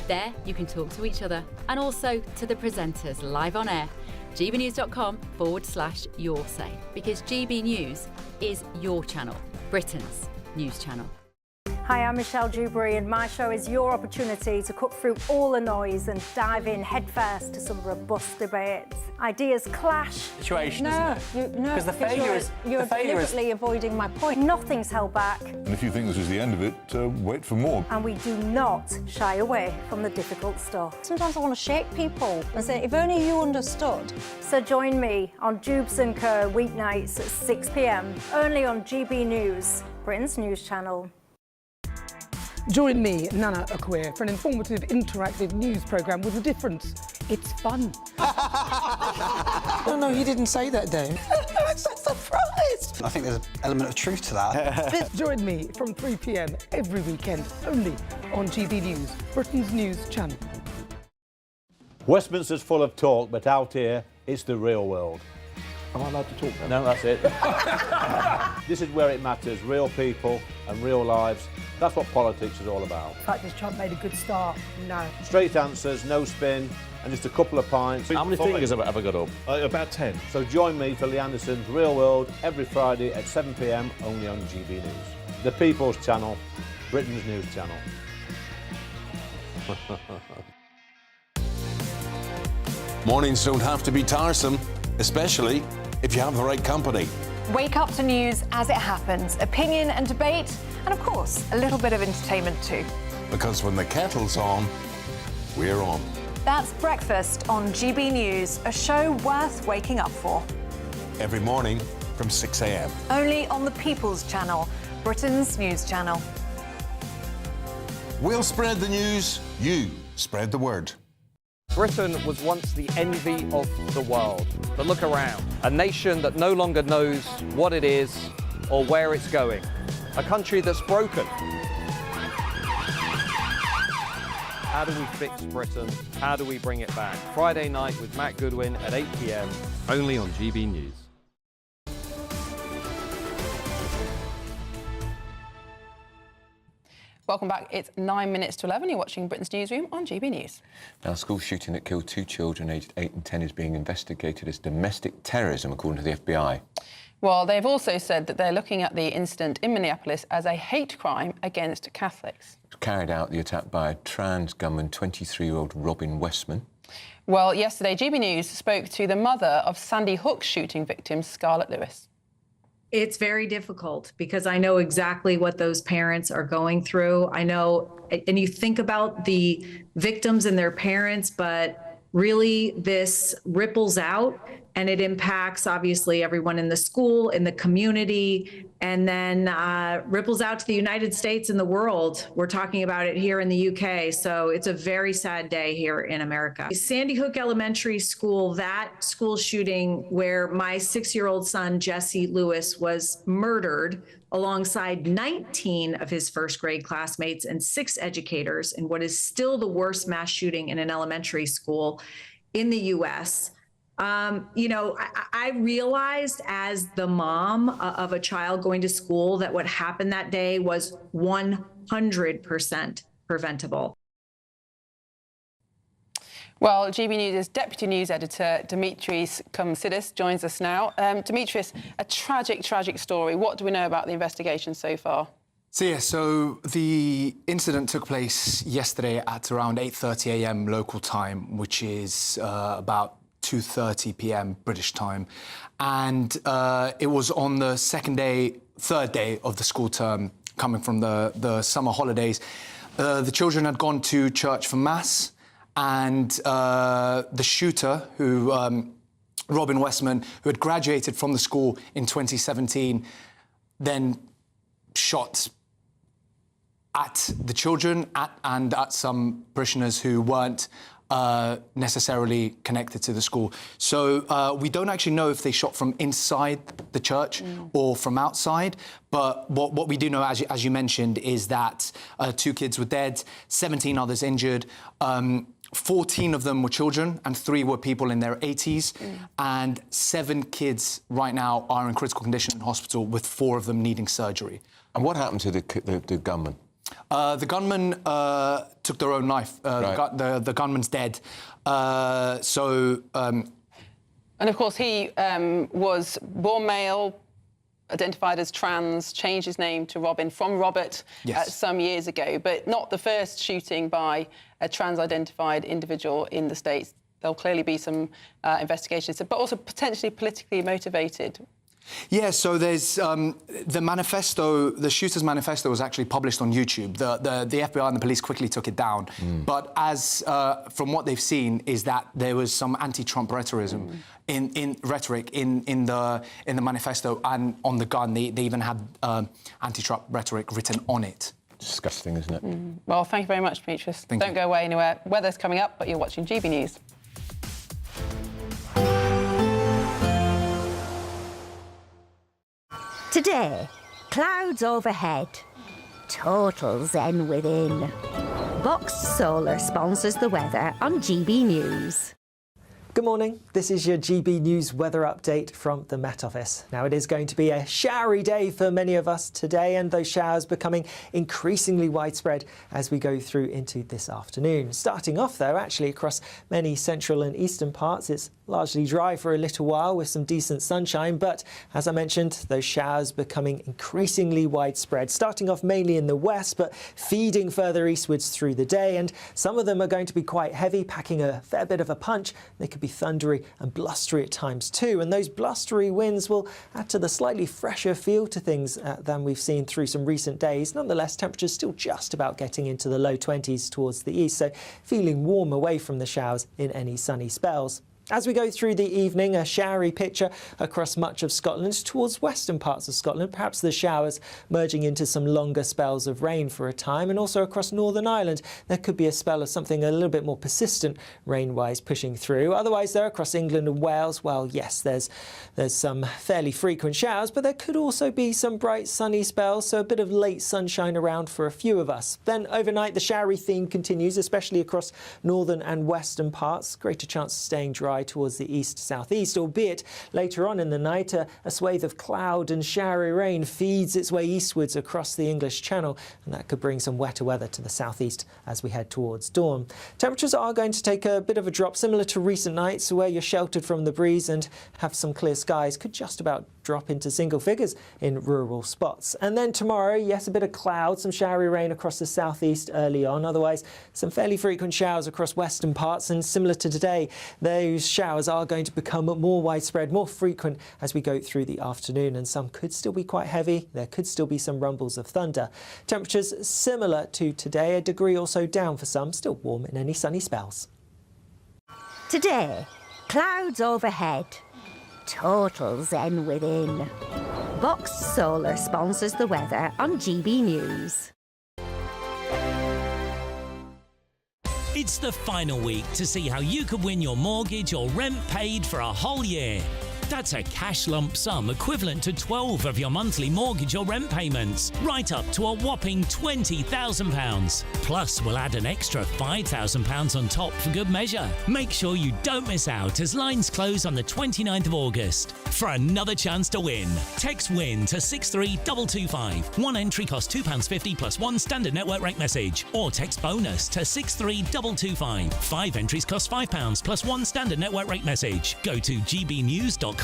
There you can talk to each other and also to the presenters live on air. gbnews.com/yoursay, because GB News is your channel, Britain's news channel. Hi, I'm Michelle Dewberry, and my show is your opportunity to cut through all the noise and dive in headfirst to some robust debates. Ideas clash. Situation, No, isn't it? no, Because the failure is you're deliberately avoiding my point. Nothing's held back, And if you think this is the end of it, wait for more. and we do not shy away from the difficult stuff. Sometimes I want to shake people and say, if only you understood. So join me on Jubes & Co. weeknights at 6 p.m, only on GB News, Britain's news channel. Join me, Nana Okoye, for an informative, interactive news programme with a difference. It's fun. No, he didn't say that, Dave. I'm so surprised. I think there's an element of truth to that. Join me from 3 p.m. every weekend, only on GB News, Britain's news channel. Westminster's full of talk, but out here, it's the real world. Am I allowed to talk now? No, that's it. This is where it matters, real people and real lives. That's what politics is all about. In fact, has Trump made a good start? No. Straight answers, no spin, and just a couple of pints. How many fingers have I got up? About 10. So join me for Lee Anderson's Real World every Friday at 7 p.m, only on GB News. The People's Channel, Britain's news channel. Mornings don't have to be tiresome, especially if you have the right company. Wake up to news as it happens, opinion and debate, and of course, a little bit of entertainment too. Because when the kettle's on, we're on. That's Breakfast on GB News, a show worth waking up for. Every morning from 6 a.m. Only on the People's Channel, Britain's news channel. We'll spread the news, you spread the word. Britain was once the envy of the world. But look around. A nation that no longer knows what it is or where it's going. A country that's broken. How do we fix Britain? How do we bring it back? Friday night with Matt Goodwin at 8 p.m. Only on GB News. Welcome back. It's 9 minutes to 11. You're watching Britain's Newsroom on GB News. Now, a school shooting that killed 2 children aged 8 and 10 is being investigated as domestic terrorism, according to the FBI. Well, they've also said that they're looking at the incident in Minneapolis as a hate crime against Catholics. Carried out the attack by a trans gunman, 23-year-old Robin Westman. Well, yesterday, GB News spoke to the mother of Sandy Hook's shooting victim, Scarlett Lewis. It's very difficult because I know exactly what those parents are going through. I know, and you think about the victims and their parents, but really this ripples out and it impacts obviously everyone in the school, in the community, and then ripples out to the United States and the world. We're talking about it here in the UK. So it's a very sad day here in America. Sandy Hook Elementary School, that school shooting where my 6-year-old son, Jesse Lewis, was murdered alongside 19 of his first grade classmates and 6 educators in what is still the worst mass shooting in an elementary school in the US. You know, I realized as the mom of a child going to school that what happened that day was 100% preventable. Well, GB News' Deputy News Editor, Dimitris Komsidis, joins us now. Dimitris, a tragic story. What do we know about the investigation so far? So the incident took place yesterday at around 8:30 a.m. local time, which is about 2:30 p.m. British time. And it was on the third day of the school term, coming from the summer holidays. The children had gone to church for mass, and the shooter, Robin Westman, who had graduated from the school in 2017, then shot at the children and at some parishioners who weren't necessarily connected to the school. So we don't actually know if they shot from inside the church or from outside, but what we do know, as you mentioned, is that 2 kids were dead, 17 others injured. 14 of them were children and 3 were people in their 80s. And 7 kids right now are in critical condition in hospital, with 4 of them needing surgery. And what happened to the gunman? The gunman took their own life. The gunman's dead. And of course, he was born male, identified as trans, changed his name to Robin from Robert some years ago, but not the first shooting by a trans-identified individual in the States. There'll clearly be some investigations, but also potentially politically motivated. Yeah, so there's the manifesto, the shooter's manifesto was actually published on YouTube. The FBI and the police quickly took it down. But as from what they've seen is that there was some anti-Trump rhetoric in the manifesto, and on the gun they even had anti-Trump rhetoric written on it. Disgusting, isn't it? Well, thank you very much, Demetrius. Don't go away anywhere. Weather's coming up, but you're watching GB News. Today, clouds overhead, total zen within. Box Solar sponsors the weather on GB News. Good morning, this is your GB News weather update from the Met Office. Now it is going to be a showery day for many of us today, and those showers becoming increasingly widespread as we go through into this afternoon. Starting off though, actually across many central and eastern parts, it's largely dry for a little while with some decent sunshine, but as I mentioned, those showers becoming increasingly widespread, starting off mainly in the west, but feeding further eastwards through the day, and some of them are going to be quite heavy, packing a fair bit of a punch. They could be thundery and blustery at times too, and those blustery winds will add to the slightly fresher feel to things than we've seen through some recent days. Nonetheless, temperatures still just about getting into the low 20s towards the east, so feeling warm away from the showers in any sunny spells. As we go through the evening, a showery picture across much of Scotland towards western parts of Scotland, perhaps the showers merging into some longer spells of rain for a time, and also across Northern Ireland there could be a spell of something a little bit more persistent rain-wise pushing through. Otherwise there across England and Wales, well yes, there's some fairly frequent showers, but there could also be some bright sunny spells, so a bit of late sunshine around for a few of us. Then overnight the showery theme continues, especially across northern and western parts. Greater chance of staying dry towards the east-southeast, albeit later on in the night a swathe of cloud and showery rain feeds its way eastwards across the English Channel, and that could bring some wetter weather to the southeast as we head towards dawn. Temperatures are going to take a bit of a drop, similar to recent nights where you're sheltered from the breeze and have some clear skies. Could just about drop into single figures in rural spots. And then tomorrow, yes, a bit of cloud, some showery rain across the southeast early on. Otherwise, some fairly frequent showers across western parts, and similar to today, those showers are going to become more widespread, more frequent as we go through the afternoon, and some could still be quite heavy. There could still be some rumbles of thunder. Temperatures similar to today, a degree or so down for some, still warm in any sunny spells. Today, clouds overhead, total zen within. Box Solar sponsors the weather on GB News. It's the final week to see how you could win your mortgage or rent paid for a whole year. That's a cash lump sum equivalent to 12 of your monthly mortgage or rent payments, right up to a whopping £20,000. Plus, we'll add an extra £5,000 on top for good measure. Make sure you don't miss out as lines close on the 29th of August. For another chance to win, text WIN to 63225. One entry costs £2.50 plus one standard network rate message, or text BONUS to 63225. 5 entries cost £5 plus one standard network rate message. Go to gbnews.com/win.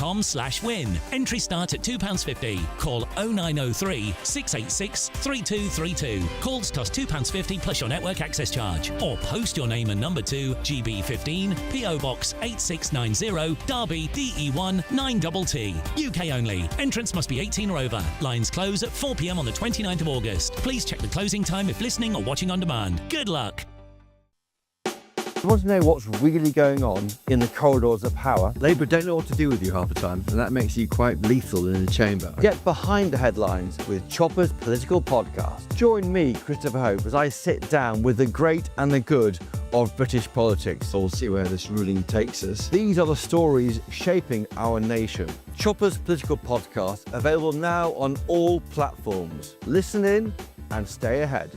Entry start at £2.50. Call 0903 686 3232. Calls cost £2.50 plus your network access charge. Or post your name and number to GB15 PO Box 8690 Derby DE1 9TT. UK only. Entrance must be 18 or over. Lines close at 4 p.m. on the 29th of August. Please check the closing time if listening or watching on demand. Good luck. You want to know what's really going on in the corridors of power? Labour don't know what to do with you half the time, and that makes you quite lethal in the chamber. Get behind the headlines with Chopper's political podcast. Join me, Christopher Hope, as I sit down with the great and the good of British politics. We'll see where this ruling takes us. These are the stories shaping our nation. Chopper's political podcast, available now on all platforms. Listen in and stay ahead.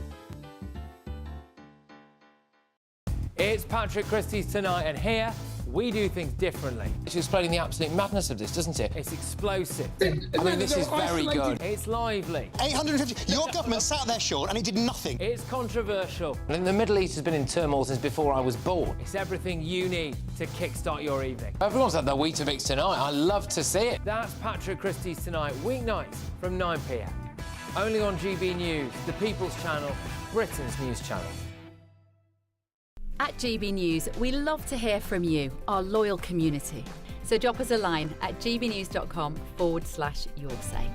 It's Patrick Christie's Tonight, and here we do things differently. It's explaining the absolute madness of this, doesn't it? It's explosive. I mean, this is very good. It's lively. 850. Your government sat there, Sean, and it did nothing. It's controversial. And the Middle East has been in turmoil since before I was born. It's everything you need to kickstart your evening. Everyone's had their Weetabix tonight. I love to see it. That's Patrick Christie's Tonight, weeknights from 9 p.m. Only on GB News, the People's Channel, Britain's news channel. At GB News, we love to hear from you, our loyal community. So drop us a line at gbnews.com/yoursay.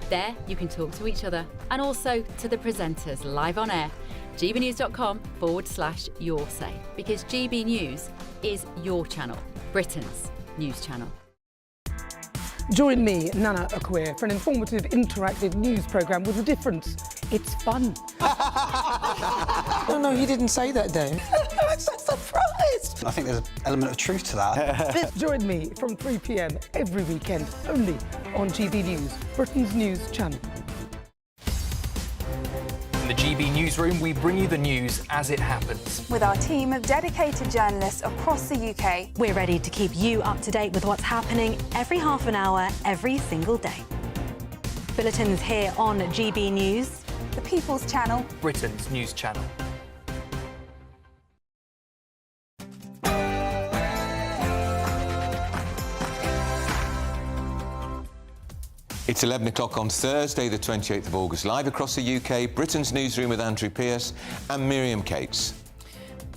There you can talk to each other and also to the presenters live on air. gbnews.com/yoursay, because GB News is your channel, Britain's news channel. Join me, Nana Akweer, for an informative, interactive news programme with a difference. It's fun. No, he didn't say that, though. I'm so surprised. I think there's an element of truth to that. Join me from 3 p.m. every weekend, only on GB News, Britain's news channel. In the GB Newsroom, we bring you the news as it happens. With our team of dedicated journalists across the UK, we're ready to keep you up to date with what's happening every half an hour, every single day. Bulletins here on GB News, the People's Channel, Britain's news channel. It's 11 o'clock on Thursday, the 28th of August, live across the UK, Britain's Newsroom with Andrew Pearce and Miriam Cates.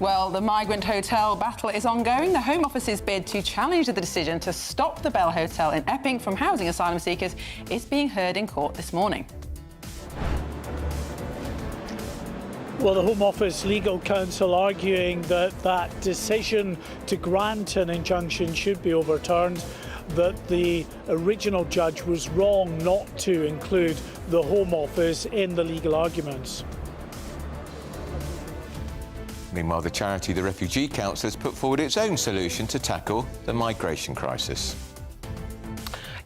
Well, the Migrant Hotel battle is ongoing. The Home Office's bid to challenge the decision to stop the Bell Hotel in Epping from housing asylum seekers is being heard in court this morning. Well, the Home Office legal counsel arguing that that decision to grant an injunction should be overturned, that the original judge was wrong not to include the Home Office in the legal arguments. Meanwhile, the charity The Refugee Council has put forward its own solution to tackle the migration crisis.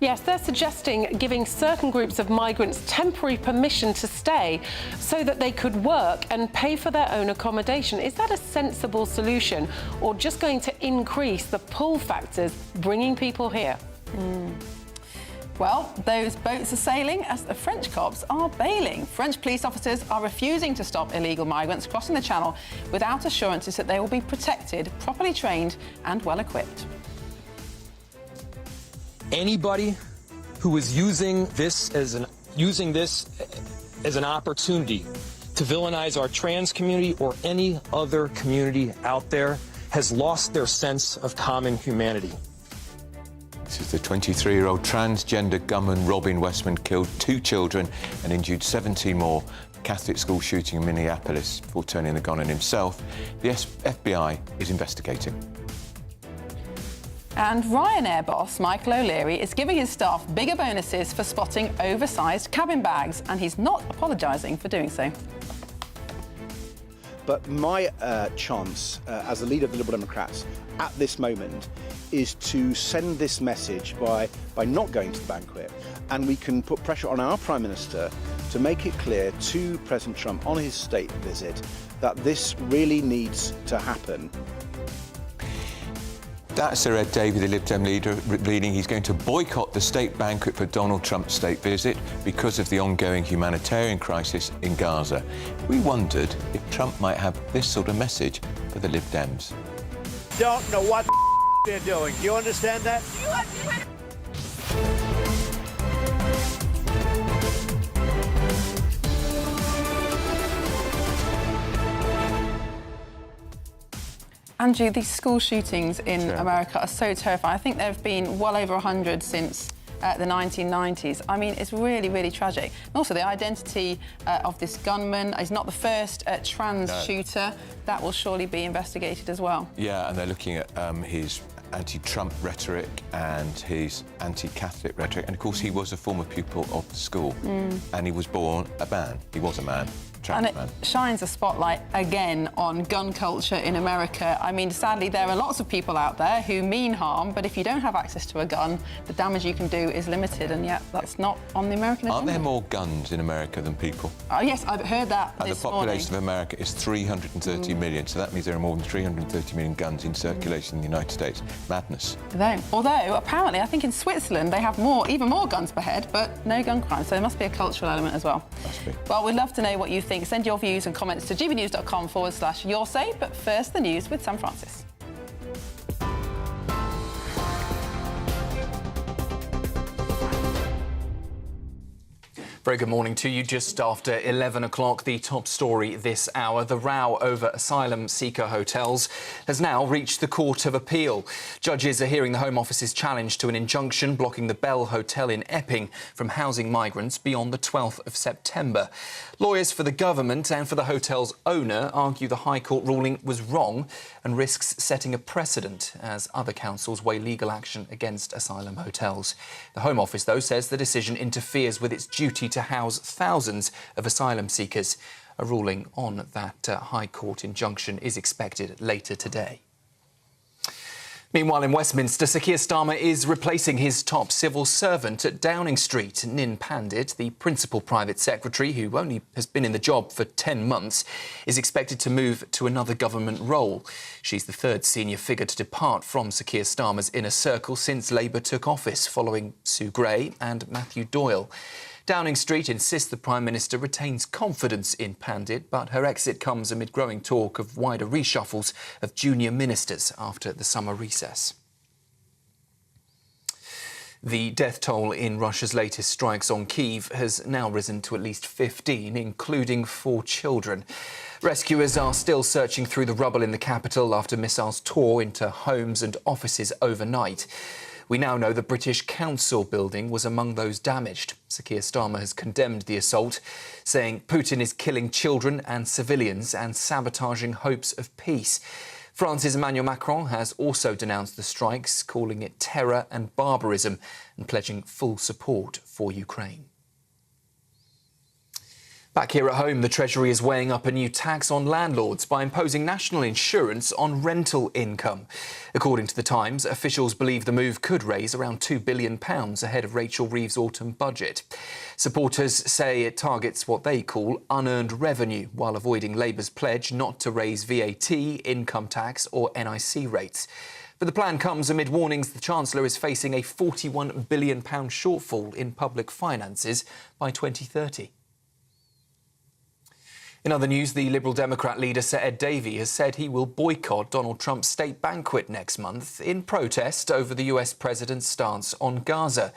Yes, they're suggesting giving certain groups of migrants temporary permission to stay so that they could work and pay for their own accommodation. Is that a sensible solution, or just going to increase the pull factors bringing people here? Well, those boats are sailing as the French cops are bailing. French police officers are refusing to stop illegal migrants crossing the Channel without assurances that they will be protected, properly trained and well equipped. Anybody who is using this as an opportunity to villainize our trans community or any other community out there has lost their sense of common humanity. This is the 23-year-old transgender gunman Robin Westman killed 2 children and injured 17 more. Catholic school shooting in Minneapolis before turning the gun on himself. The FBI is investigating. And Ryanair boss Michael O'Leary is giving his staff bigger bonuses for spotting oversized cabin bags, and he's not apologising for doing so. But my chance as the leader of the Liberal Democrats at this moment is to send this message by not going to the banquet, and we can put pressure on our Prime Minister to make it clear to President Trump on his state visit that this really needs to happen. That's Sir Ed Davey, the Lib Dem leader, leading. He's going to boycott the state banquet for Donald Trump's state visit because of the ongoing humanitarian crisis in Gaza. We wondered if Trump might have this sort of message for the Lib Dems. Don't know what they're doing. Do you understand that? Andrew, these school shootings in America are so terrifying. I think there have been well over 100 since the 1990s. I mean, it's really, really tragic. And also, the identity of this gunman is not the first trans shooter. That will surely be investigated as well. Yeah, and they're looking at his anti-Trump rhetoric and his anti-Catholic rhetoric. And of course, he was a former pupil of the school, and he was born a man. He was a man. And it shines a spotlight again on gun culture in America. I mean, sadly, there are lots of people out there who mean harm, but if you don't have access to a gun, the damage you can do is limited, and yet that's not on the American agenda. Aren't there more guns in America than people? Yes, I've heard that And the population of America is 330 million, so that means there are more than 330 million guns in circulation in the United States. Madness. Although, apparently, I think in Switzerland they have even more guns per head, but no gun crime, so there must be a cultural element as well. Must be. Well, we'd love to know what you think. Send your views and comments to gbnews.com/yoursay. But first, the news with Sam Francis. Very good morning to you. Just after 11 o'clock, the top story this hour. The row over asylum seeker hotels has now reached the Court of Appeal. Judges are hearing the Home Office's challenge to an injunction blocking the Bell Hotel in Epping from housing migrants beyond the 12th of September. Lawyers for the government and for the hotel's owner argue the High Court ruling was wrong and risks setting a precedent as other councils weigh legal action against asylum hotels. The Home Office, though, says the decision interferes with its duty to house thousands of asylum seekers. A ruling on that High Court injunction is expected later today. Meanwhile, in Westminster, Sir Keir Starmer is replacing his top civil servant at Downing Street. Nin Pandit, the principal private secretary, who only has been in the job for 10 months, is expected to move to another government role. She's the third senior figure to depart from Sir Keir Starmer's inner circle since Labour took office, following Sue Gray and Matthew Doyle. Downing Street insists the Prime Minister retains confidence in Pandit, but her exit comes amid growing talk of wider reshuffles of junior ministers after the summer recess. The death toll in Russia's latest strikes on Kyiv has now risen to at least 15, including 4 children. Rescuers are still searching through the rubble in the capital after missiles tore into homes and offices overnight. We now know the British Council building was among those damaged. Sir Keir Starmer has condemned the assault, saying Putin is killing children and civilians and sabotaging hopes of peace. France's Emmanuel Macron has also denounced the strikes, calling it terror and barbarism and pledging full support for Ukraine. Back here at home, the Treasury is weighing up a new tax on landlords by imposing national insurance on rental income. According to The Times, officials believe the move could raise around £2 billion ahead of Rachel Reeves' autumn budget. Supporters say it targets what they call unearned revenue, while avoiding Labour's pledge not to raise VAT, income tax or NIC rates. But the plan comes amid warnings the Chancellor is facing a £41 billion shortfall in public finances by 2030. In other news, the Liberal Democrat leader Sir Ed Davey has said he will boycott Donald Trump's state banquet next month in protest over the US president's stance on Gaza.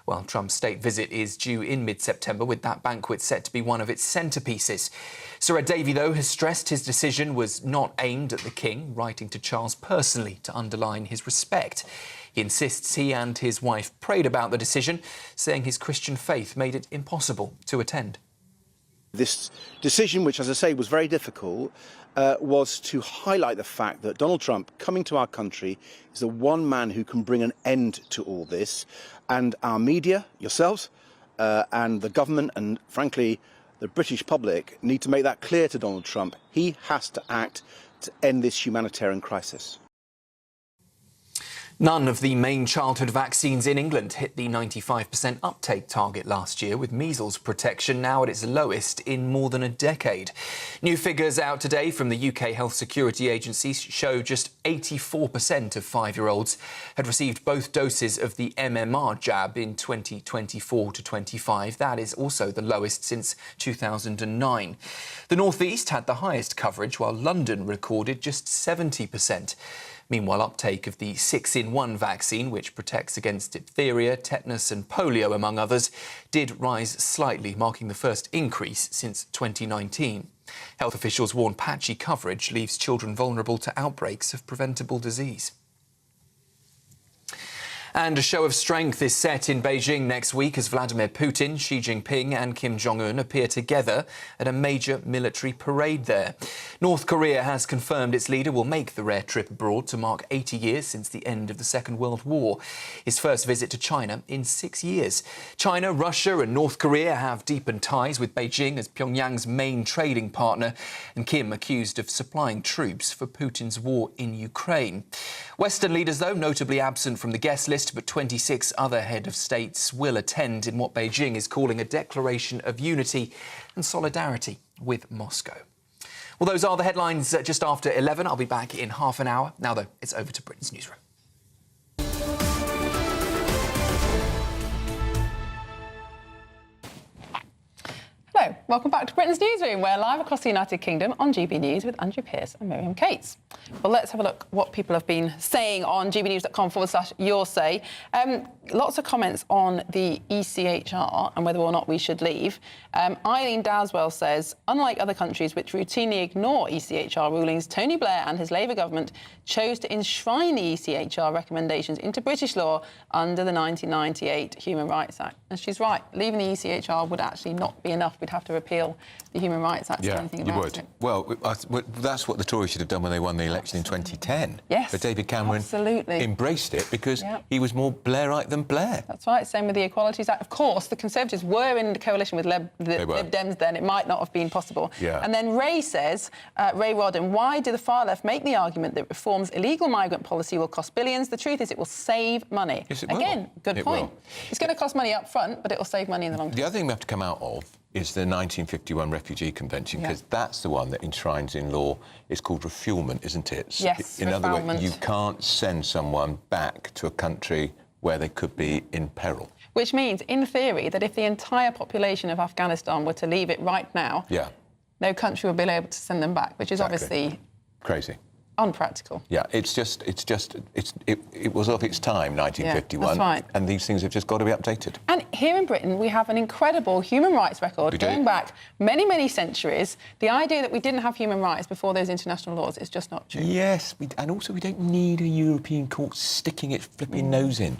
Well, Trump's state visit is due in mid-September, with that banquet set to be one of its centrepieces. Sir Ed Davey, though, has stressed his decision was not aimed at the King, writing to Charles personally to underline his respect. He insists he and his wife prayed about the decision, saying his Christian faith made it impossible to attend. This decision, which, as I say, was very difficult, was to highlight the fact that Donald Trump, coming to our country, is the one man who can bring an end to all this. And our media, yourselves, and the government, and frankly, the British public, need to make that clear to Donald Trump. He has to act to end this humanitarian crisis. None of the main childhood vaccines in England hit the 95% uptake target last year, with measles protection now at its lowest in more than a decade. New figures out today from the UK Health Security Agency show just 84% of 5-year-olds had received both doses of the MMR jab in 2024 to 25. That is also the lowest since 2009. The North East had the highest coverage, while London recorded just 70%. Meanwhile, uptake of the 6-in-1 vaccine, which protects against diphtheria, tetanus and polio, among others, did rise slightly, marking the first increase since 2019. Health officials warn patchy coverage leaves children vulnerable to outbreaks of preventable disease. And a show of strength is set in Beijing next week as Vladimir Putin, Xi Jinping and Kim Jong-un appear together at a major military parade there. North Korea has confirmed its leader will make the rare trip abroad to mark 80 years since the end of the Second World War. His first visit to China in 6 years. China, Russia and North Korea have deepened ties with Beijing as Pyongyang's main trading partner, and Kim accused of supplying troops for Putin's war in Ukraine. Western leaders, though, notably absent from the guest list, but 26 other head of states will attend in what Beijing is calling a declaration of unity and solidarity with Moscow. Well, those are the headlines just after 11. I'll be back in half an hour. Now, though, it's over to Britain's Newsroom. Hello, welcome back to Britain's Newsroom. We're live across the United Kingdom on GB News with Andrew Pearce and Miriam Cates. Well, let's have a look what people have been saying on gbnews.com/your say. Lots of comments on the ECHR and whether or not we should leave. Eileen Daswell says, unlike other countries which routinely ignore ECHR rulings, Tony Blair and his Labour government chose to enshrine the ECHR recommendations into British law under the 1998 Human Rights Act. And she's right, leaving the ECHR would actually not be enough. We'd have to repeal the Human Rights Act. Yeah, anything you about would. it. Well, that's what the Tories should have done when they won the election in 2010. Yes, but David Cameron absolutely embraced it because he was more Blairite than Blair. That's right, same with the Equalities Act. Of course, the Conservatives were in the coalition with Lib Dems then. It might not have been possible. Yeah. And then Ray says, Ray Rodden, why do the far left make the argument that reform's illegal migrant policy will cost billions? The truth is it will save money. Yes, it will. Again, good point. It's going to cost money up front, but it will save money in the long term. The other thing we have to come out of is the 1951 Refugee Convention, because that's the one that enshrines in law. It's called refoulement, isn't it? Yes, in other words, refoulement. you can't send someone back to a country where they could be in peril. Which means, in theory, that if the entire population of Afghanistan were to leave it right now, no country would be able to send them back, which is obviously crazy. Unpractical. Yeah, it was of its time, 1951, that's right. and these things have just got to be updated. And here in Britain, we have an incredible human rights record going back many, many centuries. The idea that we didn't have human rights before those international laws is just not true. Yes, and also we don't need a European court sticking its flipping nose in.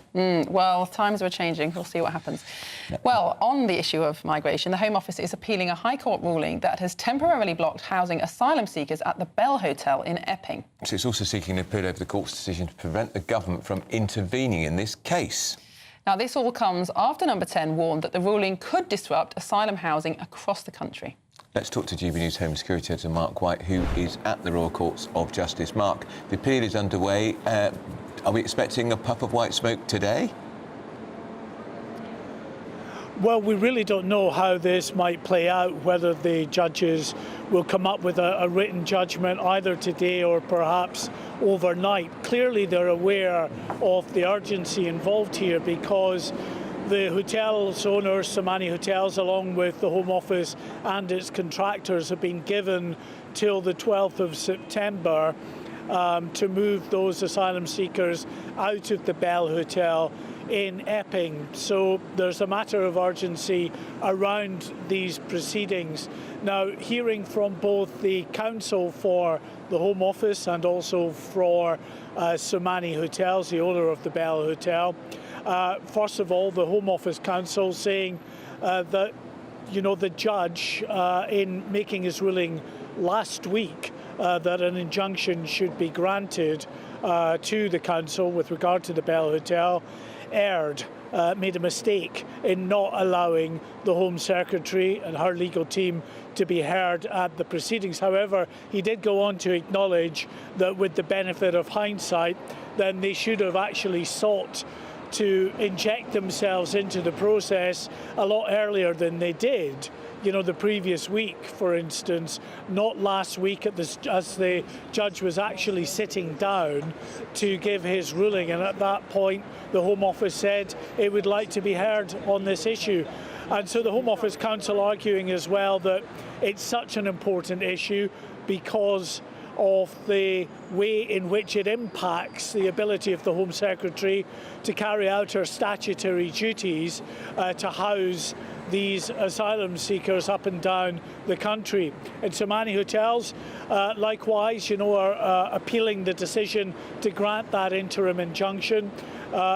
Well, times are changing. We'll see what happens. Well, on the issue of migration, the Home Office is appealing a High Court ruling that has temporarily blocked housing asylum seekers at the Bell Hotel in Epping. So it's also seeking to appeal over the court's decision to prevent the government from intervening in this case. Now, this all comes after Number 10 warned that the ruling could disrupt asylum housing across the country. Let's talk to GB News Home Security Editor Mark White, who is at the Royal Courts of Justice. Mark, the appeal is underway. Are we expecting a puff of white smoke today? Well, we really don't know how this might play out, whether the judges will come up with a written judgment either today or perhaps overnight. Clearly, they're aware of the urgency involved here because the hotel's owners, Somani Hotels, along with the Home Office and its contractors, have been given till the 12th of September to move those asylum seekers out of the Bell Hotel in Epping. So there's a matter of urgency around these proceedings. Now, hearing from both the counsel for the Home Office and also for Somani Hotels, the owner of the Bell Hotel, first of all, the Home Office counsel saying that, you know, the judge in making his ruling last week that an injunction should be granted to the council with regard to the Bell Hotel erred, made a mistake in not allowing the Home Secretary and her legal team to be heard at the proceedings. However, he did go on to acknowledge that with the benefit of hindsight, then they should have actually sought to inject themselves into the process a lot earlier than they did. You know, the previous week, for instance, not last week as the judge was actually sitting down to give his ruling. And at that point, the Home Office said it would like to be heard on this issue. And so the Home Office counsel arguing as well that it's such an important issue because of the way in which it impacts the ability of the Home Secretary to carry out her statutory duties to house these asylum seekers up and down the country. And Somani Hotels, likewise, you know, are appealing the decision to grant that interim injunction.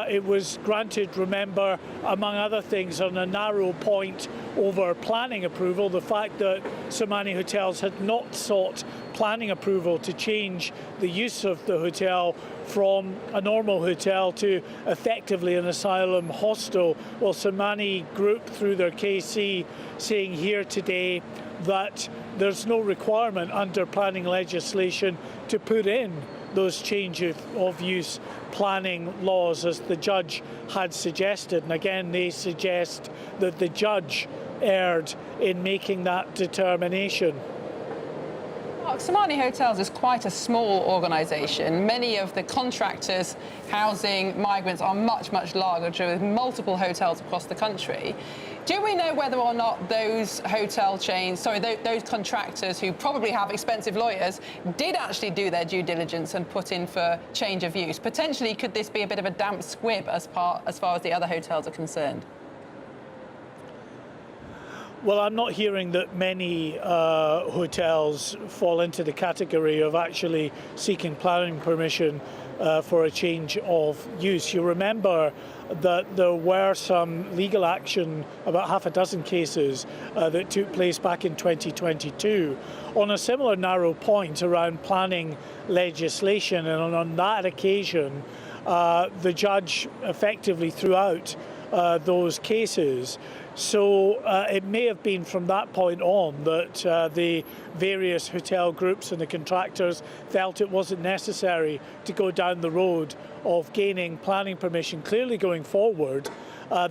It was granted, remember, among other things, on a narrow point over planning approval. The fact that so many hotels had not sought planning approval to change the use of the hotel from a normal hotel to effectively an asylum hostel. Well, Somani Group, through their KC, saying here today that there's no requirement under planning legislation to put in those change of use planning laws, as the judge had suggested. And again, they suggest that the judge erred in making that determination. Mark, Somani Hotels is quite a small organisation. Many of the contractors housing migrants are much, much larger, with multiple hotels across the country. Do we know whether or not those hotel chains, those contractors who probably have expensive lawyers, did actually do their due diligence and put in for change of use? Potentially, could this be a bit of a damp squib as far as the other hotels are concerned? Well, I'm not hearing that many hotels fall into the category of actually seeking planning permission for a change of use. You remember that there were some legal action, about half a dozen cases, that took place back in 2022 on a similar narrow point around planning legislation. And on that occasion, the judge effectively threw out those cases. So it may have been from that point on that the various hotel groups and the contractors felt it wasn't necessary to go down the road of gaining planning permission. Clearly, going forward,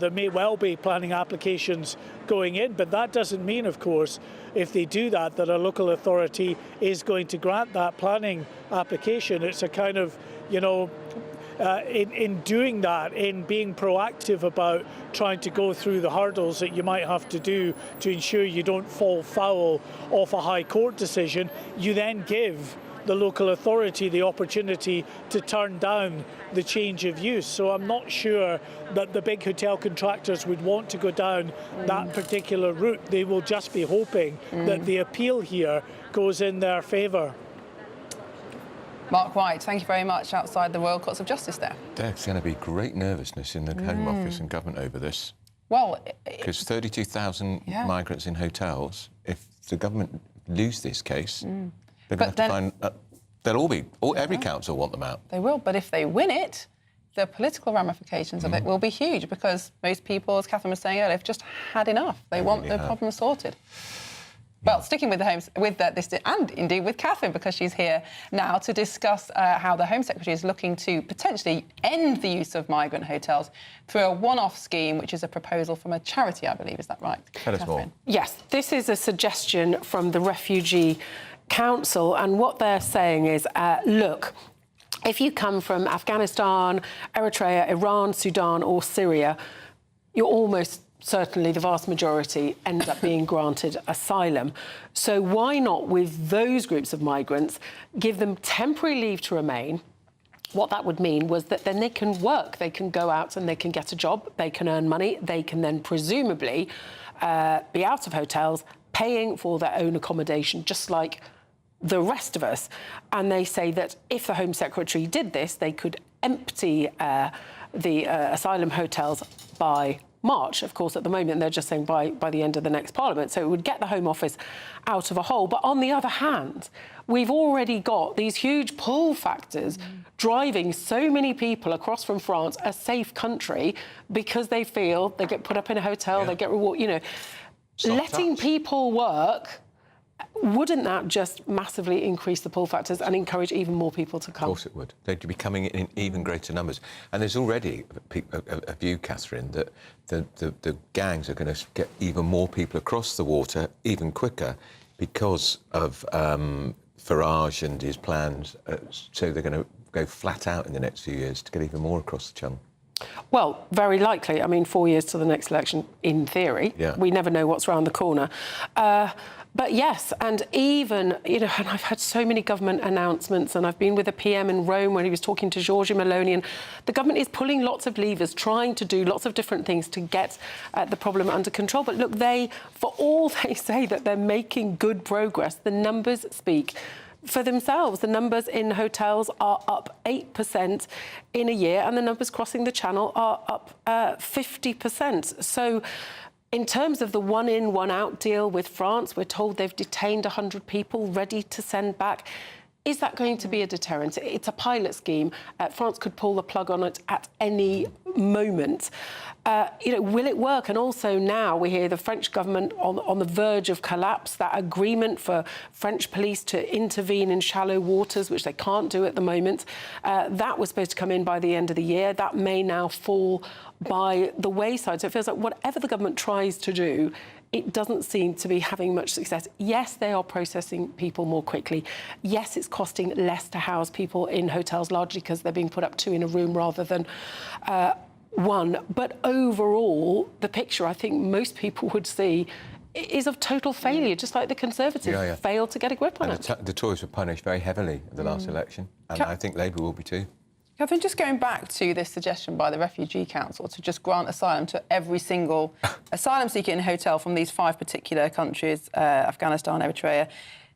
there may well be planning applications going in, but that doesn't mean, of course, if they do that a local authority is going to grant that planning application. It's a kind of, in doing that, in being proactive about trying to go through the hurdles that you might have to do to ensure you don't fall foul of a high court decision, you then give the local authority the opportunity to turn down the change of use. So I'm not sure that the big hotel contractors would want to go down that particular route. They will just be hoping that the appeal here goes in their favour. Mark White, thank you very much, outside the Royal Courts of Justice there. There's going to be great nervousness in the Home Office and government over this. Well, because 32,000 migrants in hotels, if the government lose this case, they're going to have to find... they'll all be... every council want them out. They will, but if they win it, the political ramifications of it will be huge, because most people, as Catherine was saying earlier, have just had enough. They want really the problem sorted. Well, sticking with the Homes, this, and indeed with Catherine, because she's here now to discuss how the Home Secretary is looking to potentially end the use of migrant hotels through a one-off scheme, which is a proposal from a charity, I believe. Is that right? Tell us more. Yes, this is a suggestion from the Refugee Council, and what they're saying is, look, if you come from Afghanistan, Eritrea, Iran, Sudan or Syria, you're almost certainly the vast majority end up being granted asylum. So why not, with those groups of migrants, give them temporary leave to remain? What that would mean was that then they can work, they can go out and they can get a job, they can earn money, they can then presumably be out of hotels, paying for their own accommodation, just like the rest of us. And they say that if the Home Secretary did this, they could empty the asylum hotels by March. Of course, at the moment, they're just saying by the end of the next Parliament. So it would get the Home Office out of a hole. But on the other hand, we've already got these huge pull factors driving so many people across from France, a safe country, because they feel they get put up in a hotel, they get reward, letting people work. Wouldn't that just massively increase the pull factors and encourage even more people to come? Of course it would. They'd be coming in even greater numbers. And there's already a view, Catherine, that the gangs are going to get even more people across the water even quicker because of Farage and his plans. So they're going to go flat out in the next few years to get even more across the channel. Well, very likely. I mean, 4 years to the next election, in theory. Yeah. We never know what's around the corner. But yes, and even, and I've had so many government announcements, and I've been with a PM in Rome when he was talking to Giorgia Meloni, and the government is pulling lots of levers, trying to do lots of different things to get the problem under control. But look, for all they say that they're making good progress, the numbers speak. for themselves. The numbers in hotels are up 8% in a year, and the numbers crossing the Channel are up 50%. So in terms of the one-in, one-out deal with France, we're told they've detained 100 people ready to send back. Is that going to be a deterrent? It's a pilot scheme. France could pull the plug on it at any moment. Will it work? And also now we hear the French government on the verge of collapse. That agreement for French police to intervene in shallow waters, which they can't do at the moment, that was supposed to come in by the end of the year. That may now fall by the wayside. So it feels like whatever the government tries to do, it doesn't seem to be having much success. Yes, they are processing people more quickly. Yes, it's costing less to house people in hotels, largely because they're being put up 2 in a room rather than 1. But overall, the picture I think most people would see is of total failure, just like the Conservatives failed to get a grip on it. The Tories were punished very heavily at the last election, and I think Labour will be too. Catherine, just going back to this suggestion by the Refugee Council to just grant asylum to every single asylum seeker in a hotel from these 5 particular countries, Afghanistan, Eritrea.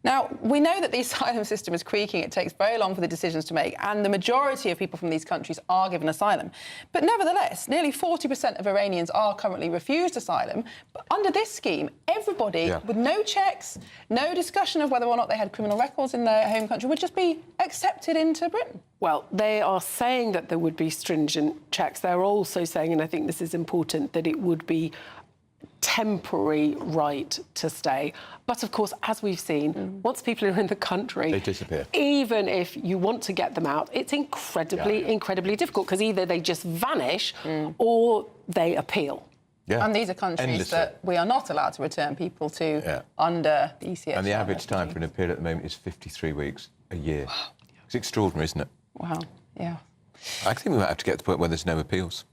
Now, we know that the asylum system is creaking. It takes very long for the decisions to make, and the majority of people from these countries are given asylum. But nevertheless, nearly 40% of Iranians are currently refused asylum. But under this scheme, everybody, with no checks, no discussion of whether or not they had criminal records in their home country, would just be accepted into Britain. Well, they are saying that there would be stringent checks. They're also saying, and I think this is important, that it would be temporary right to stay. But of course, as we've seen, once people are in the country, they disappear. Even if you want to get them out, it's incredibly difficult, because either they just vanish or they appeal. Yeah. And these are countries that we are not allowed to return people to under the ECHR. And the average time for an appeal at the moment is 53 weeks a year. Wow. It's extraordinary, isn't it? Wow, yeah. I think we might have to get to the point where there's no appeals.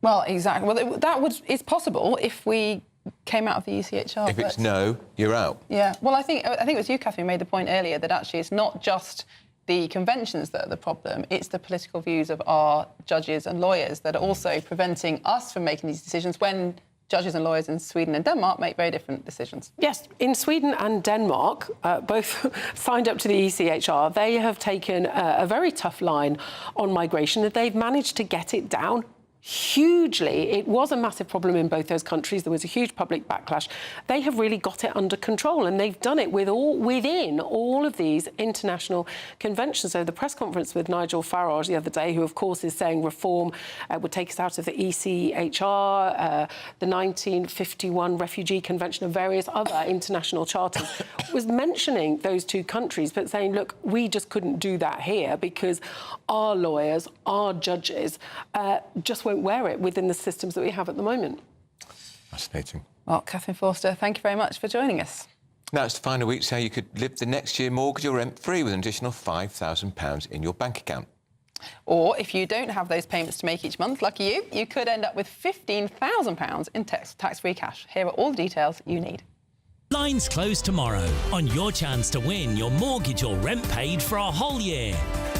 Well, exactly. Well, it's possible if we came out of the ECHR. If it's no, you're out. Yeah. Well, I think it was you, Catherine, made the point earlier that actually it's not just the conventions that are the problem, it's the political views of our judges and lawyers that are also preventing us from making these decisions when judges and lawyers in Sweden and Denmark make very different decisions. Yes, in Sweden and Denmark, both signed up to the ECHR, they have taken a very tough line on migration, and they've managed to get it down hugely. It was a massive problem in both those countries. There was a huge public backlash. They have really got it under control, and they've done it within all of these international conventions. So the press conference with Nigel Farage the other day, who of course is saying reform would take us out of the ECHR, the 1951 Refugee Convention and various other international charters, was mentioning those 2 countries, but saying, look, we just couldn't do that here because our lawyers, our judges, just won't wear it within the systems that we have at the moment. Fascinating. Well, Catherine Forster, thank you very much for joining us. Now it's the final week, so you could live the next year mortgage or rent free with an additional £5,000 in your bank account. Or if you don't have those payments to make each month, lucky you could end up with £15,000 in tax-free cash. Here are all the details you need. Lines close tomorrow on your chance to win your mortgage or rent paid for a whole year.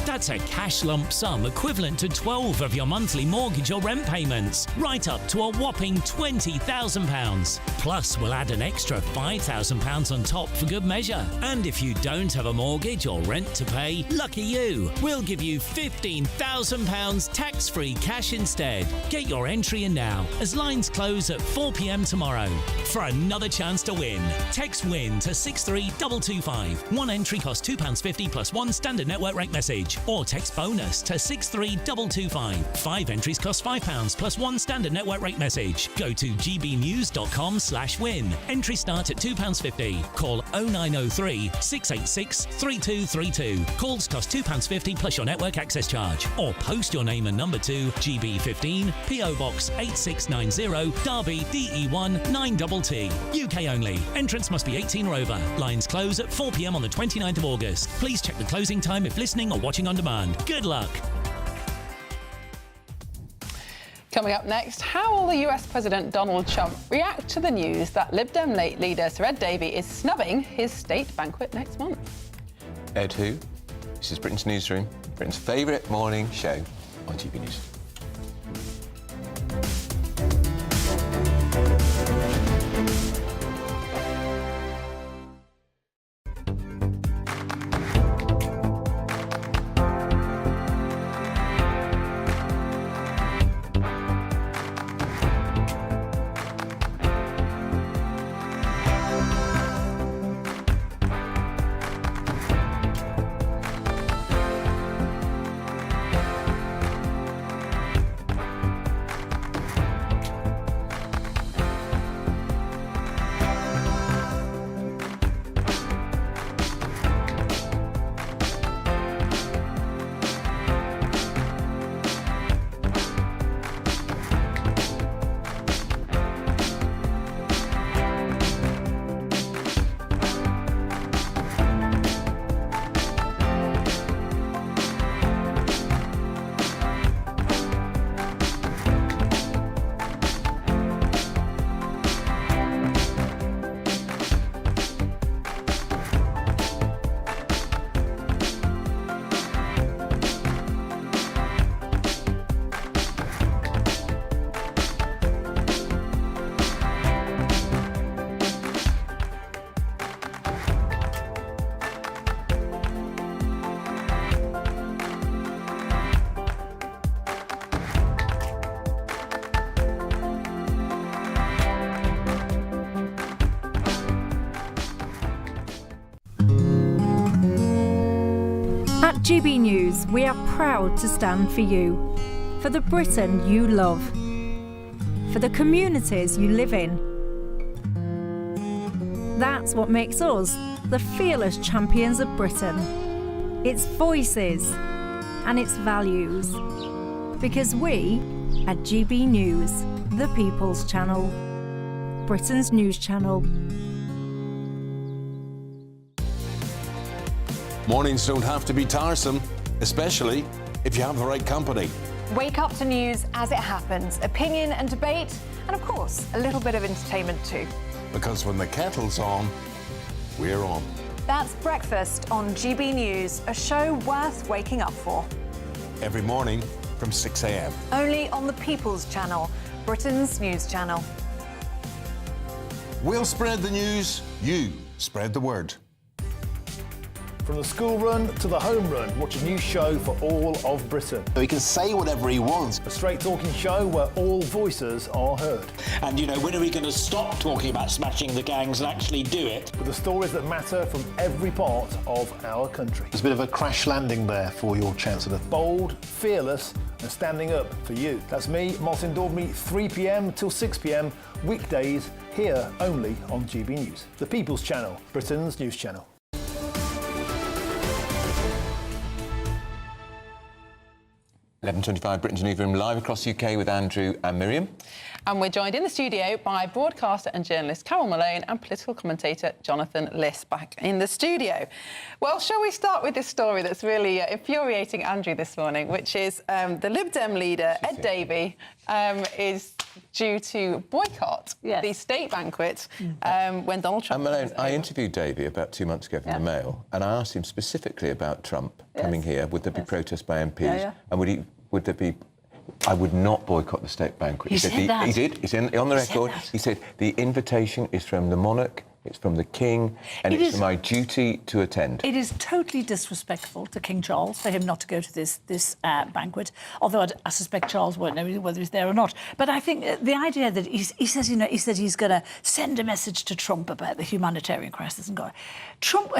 That's a cash lump sum equivalent to 12 of your monthly mortgage or rent payments, right up to a whopping £20,000. Plus, we'll add an extra £5,000 on top for good measure. And if you don't have a mortgage or rent to pay, lucky you, we'll give you £15,000 tax-free cash instead. Get your entry in now, as lines close at 4 p.m. tomorrow. For another chance to win, text WIN to 63225. One entry costs £2.50 plus 1 standard network rate message. Or text BONUS to 63225. 5 entries cost £5 plus 1 standard network rate message. Go to gbnews.com/win. Entry start at £2.50. Call 0903 686 3232. Calls cost £2.50 plus your network access charge. Or post your name and number to GB15 PO Box 8690 Derby DE1 9TT. UK only. Entrance must be 18 or over. Lines close at 4 p.m. on the 29th of August. Please check the closing time if listening or watching on demand. Good luck. Coming up next, how will the US President Donald Trump react to the news that Lib Dem leader Sir Ed Davey is snubbing his state banquet next month? Ed who? This is Britain's Newsroom, Britain's favourite morning show on GB News. GB News, we are proud to stand for you, for the Britain you love, for the communities you live in. That's what makes us the fearless champions of Britain. Its voices and its values. Because we, at GB News, the People's Channel, Britain's news channel. Mornings don't have to be tiresome, especially if you have the right company. Wake up to news as it happens, opinion and debate, and of course, a little bit of entertainment too. Because when the kettle's on, we're on. That's Breakfast on GB News, a show worth waking up for. Every morning from 6 a.m. Only on the People's Channel, Britain's news channel. We'll spread the news, you spread the word. From the school run to the home run, watch a new show for all of Britain. So he can say whatever he wants. A straight talking show where all voices are heard. And, you know, when are we going to stop talking about smashing the gangs and actually do it? With the stories that matter from every part of our country. There's a bit of a crash landing there for your Chancellor. Bold, fearless and standing up for you. That's me, Martin Daubney, 3 p.m. till 6 p.m, weekdays, here only on GB News. The People's Channel, Britain's news channel. 11:25, Britain's Newsroom, live across the UK with Andrew and Miriam. And we're joined in the studio by broadcaster and journalist Carol Malone and political commentator Jonathan Liss back in the studio. Well, shall we start with this story that's really infuriating Andrew this morning, which is the Lib Dem leader, Ed Davey, is due to boycott the state banquet when Donald Trump... And Malone, I interviewed Davey about 2 months ago from the Mail, and I asked him specifically about Trump coming here. Would there be protests by MPs? And would there be... I would not boycott the state banquet. He said that. He did. It's on the record. He said the invitation is from the monarch, it's from the king, and it's my duty to attend. It is totally disrespectful to King Charles for him not to go to this banquet, although I suspect Charles won't know whether he's there or not. But I think the idea that he says he's going to send a message to Trump about the humanitarian crisis and go, Trump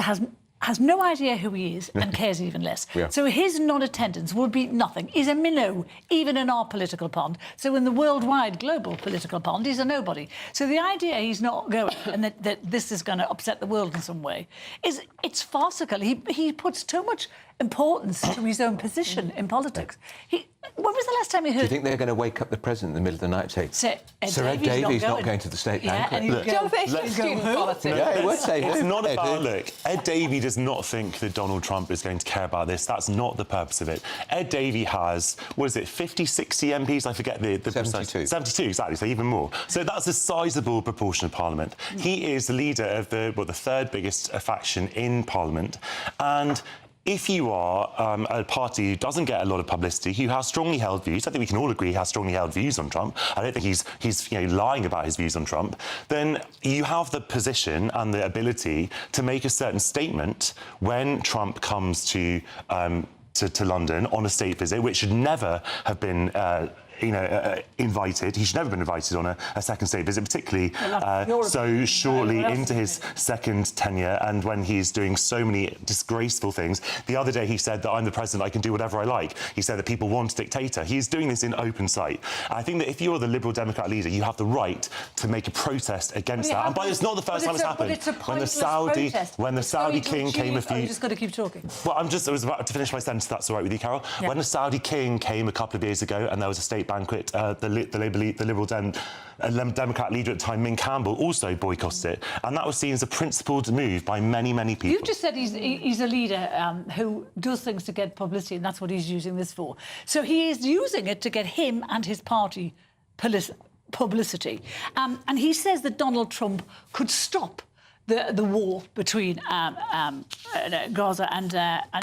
has no idea who he is and cares even less. So his non-attendance would be nothing. He's a minnow, even in our political pond. So in the worldwide global political pond, he's a nobody. So the idea he's not going and that this is going to upset the world in some way it's farcical. He puts too much importance to his own position in politics. When was the last time he heard... Do you think they're going to wake up the president in the middle of the night and say, Sir Ed Davey's not going to the state banquet? It's not about, look, Ed Davey does not think that Donald Trump is going to care about this. That's not the purpose of it. Ed Davey has, 50, 60 MPs? I forget the 72. 72, exactly, so even more. So that's a sizable proportion of Parliament. He is the leader of the third biggest faction in Parliament, and... If you are a party who doesn't get a lot of publicity, who has strongly held views, I think we can all agree he has strongly held views on Trump. I don't think he's lying about his views on Trump. Then you have the position and the ability to make a certain statement when Trump comes to London on a state visit, which should never have been. Invited. He should never have been invited on a second state visit, particularly so shortly into his second tenure and when he's doing so many disgraceful things. The other day he said that I'm the president, I can do whatever I like. He said that people want a dictator. He's doing this in open sight. I think that if you're the Liberal Democrat leader, you have the right to make a protest against that. And it's not the first time it's happened. When the Saudi king came a few... You just got to keep talking. Well, I was about to finish my sentence, if that's all right with you, Carol. Yeah. When the Saudi king came a couple of years ago and there was a state banquet, the Liberal Democrat leader at the time, Min Campbell, also boycotted it, and that was seen as a principled move by many, many people. You've just said he's a leader who does things to get publicity, and that's what he's using this for. So he is using it to get him and his party publicity. And he says that Donald Trump could stop the war between Gaza and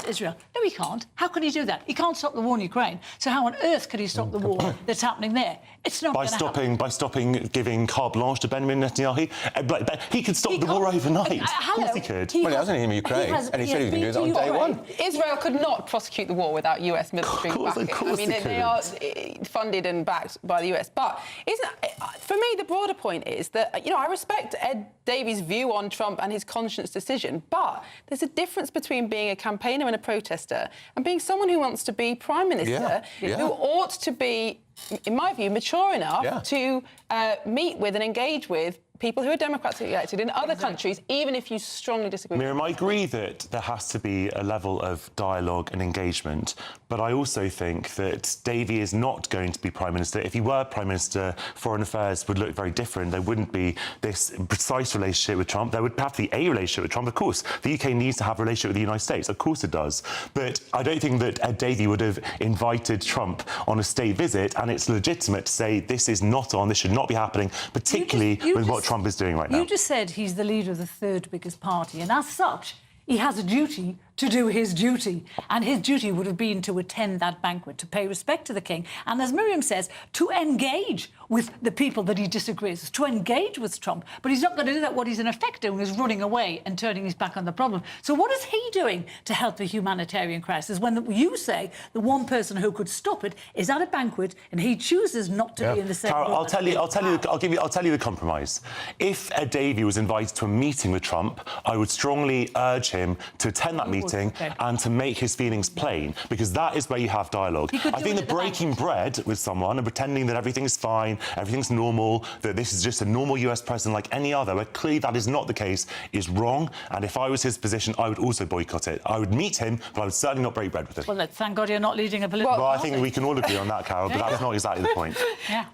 Israel. No, he can't. How can he do that? He can't stop the war in Ukraine. So how on earth can he stop the war that's happening there? It's not going to happen. By stopping giving carte blanche to Benjamin Netanyahu. He could stop the war overnight. Of course he could. Well, he hasn't in Ukraine, and he said he was going to do that on day one. Israel could not prosecute the war without US military backing. I mean, they are funded and backed by the US. But for me, the broader point is that, I respect Ed Davey's view on Trump and his conscience decision. But there's a difference between being a campaigner and a protester and being someone who wants to be Prime Minister, who ought to be, in my view, mature enough to meet with and engage with people who are democratically elected in other countries, even if you strongly disagree. Miriam, I agree that there has to be a level of dialogue and engagement, but I also think that Davey is not going to be Prime Minister. If he were Prime Minister, foreign affairs would look very different. There wouldn't be this precise relationship with Trump. There would have to be a relationship with Trump. Of course, the UK needs to have a relationship with the United States. Of course it does. But I don't think that Ed Davey would have invited Trump on a state visit, and it's legitimate to say this is not on, this should not be happening, particularly with what Trump is doing right now. You just said he's the leader of the third biggest party, and as such, he has a duty to do his duty, and his duty would have been to attend that banquet, to pay respect to the king, and as Miriam says, to engage with the people that he disagrees with, to engage with Trump. But he's not going to do that. What he's in effect doing is running away and turning his back on the problem. So what is he doing to help the humanitarian crisis when you say the one person who could stop it is at a banquet and he chooses not to be in the same Carol, room? I'll tell you the compromise. If Ed Davey was invited to a meeting with Trump, I would strongly urge him to attend that meeting and to make his feelings plain, because that is where you have dialogue. I think that breaking bread with someone and pretending that everything is fine, everything's normal, that this is just a normal US president like any other, where clearly that is not the case, is wrong. And if I was his position, I would also boycott it. I would meet him, but I would certainly not break bread with him. Well, thank God you're not leading a political Well, I think we can all agree on that, Carol, but that's not exactly the point.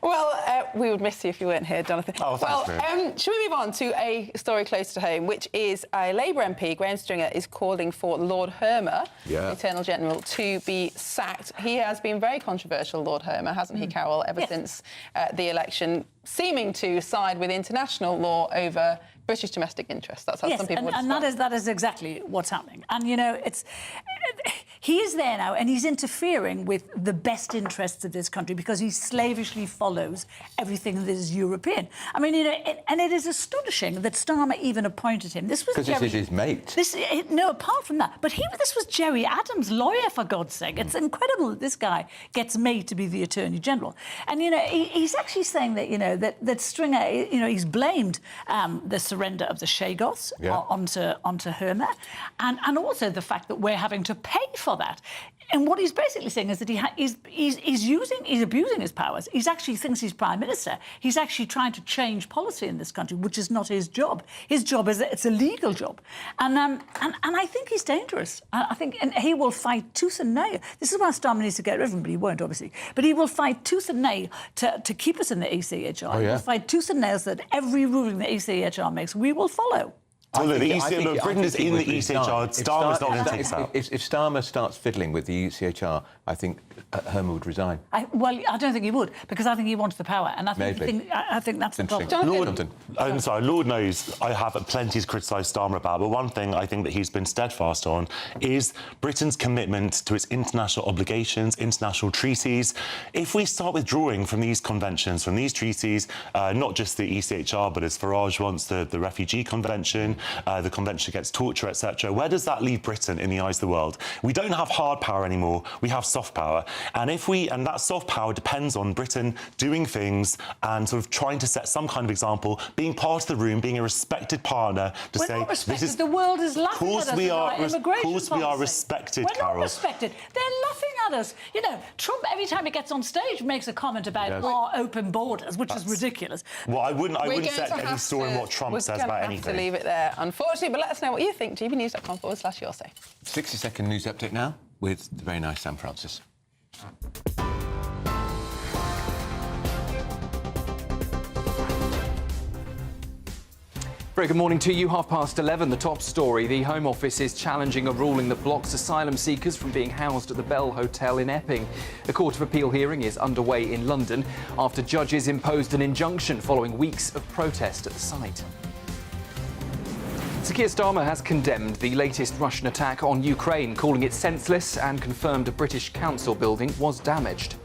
Well, we would miss you if you weren't here, Jonathan. Oh, thanks, well, should we move on to a story close to home, which is a Labour MP, Graham Stringer, is calling for Lord Hermer, the Attorney General, to be sacked. He has been very controversial, Lord Hermer, hasn't he, Carol, ever since the election, seeming to side with international law over British domestic interests. That's how some people would describe it. That is exactly what's happening. And, you know, he is there now and he's interfering with the best interests of this country because he slavishly follows everything that is European. I mean, you know, and it is astonishing that Starmer even appointed him. This was because this is his mate. No, apart from that. But this was Gerry Adams' lawyer, for God's sake. It's incredible that this guy gets made to be the Attorney General. And, you know, he's actually saying that, you know, that Stringer, you know, he's blamed the surrender of the Shagos onto Hermer, and also the fact that we're having to pay for that. And what he's basically saying is that he's abusing his powers. He actually thinks he's Prime Minister. He's actually trying to change policy in this country, which is not his job. His job is it's a legal job, and I think he's dangerous. I think, and he will fight tooth and nail. This is why Starmer needs to get rid of him, but he won't, obviously. But he will fight tooth and nail to keep us in the ECHR. He will fight tooth and nail so that every ruling the ECHR makes, we will follow. Well, Britain is in the ECHR. Starmer's not going to take us out. If Starmer starts fiddling with the ECHR, I think Hermer would resign. I don't think he would, because I think he wants the power, and I think that's the problem. Lord knows I have plenty to criticise Starmer about, but one thing I think that he's been steadfast on is Britain's commitment to its international obligations, international treaties. If we start withdrawing from these conventions, from these treaties, not just the ECHR, but as Farage wants, the Refugee Convention, the Convention Against Torture, etc. Where does that leave Britain in the eyes of the world? We don't have hard power anymore. We have soft power. And that soft power depends on Britain doing things and sort of trying to set some kind of example, being part of the room, being a respected partner to We're say not respected. This is the world is laughing at us. Of course we are respected, We're Carol. not respected. They're laughing at us. You know, Trump every time he gets on stage makes a comment about our open borders, which is ridiculous. Well, I wouldn't set any store in what Trump says about anything. We're going to have to leave it there, unfortunately, but let us know what you think. gbnews.com/yoursay. 60-second news update now with the very nice Sam Francis. Very good morning to you. 11:30, the top story. The Home Office is challenging a ruling that blocks asylum seekers from being housed at the Bell Hotel in Epping. A Court of Appeal hearing is underway in London after judges imposed an injunction following weeks of protest at the site. Sir Keir Starmer has condemned the latest Russian attack on Ukraine, calling it senseless, and confirmed a British council building was damaged.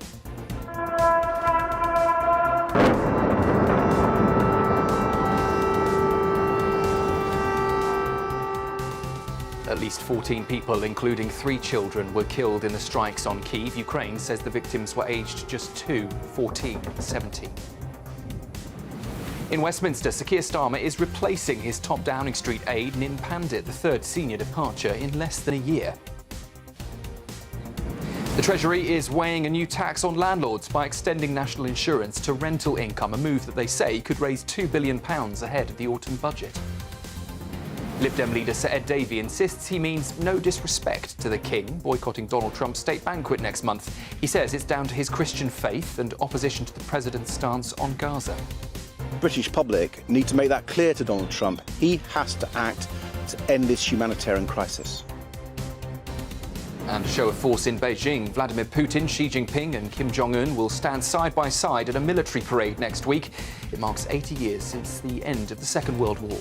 At least 14 people, including 3 children, were killed in the strikes on Kyiv. Ukraine says the victims were aged just 2, 14 and 17. In Westminster, Sir Keir Starmer is replacing his top Downing Street aide, Nin Pandit, the third senior departure in less than a year. The Treasury is weighing a new tax on landlords by extending national insurance to rental income, a move that they say could raise £2 billion ahead of the autumn budget. Lib Dem leader Sir Ed Davey insists he means no disrespect to the King, boycotting Donald Trump's state banquet next month. He says it's down to his Christian faith and opposition to the president's stance on Gaza. The British public need to make that clear to Donald Trump. He has to act to end this humanitarian crisis. And a show of force in Beijing. Vladimir Putin, Xi Jinping and Kim Jong-un will stand side by side at a military parade next week. It marks 80 years since the end of the Second World War.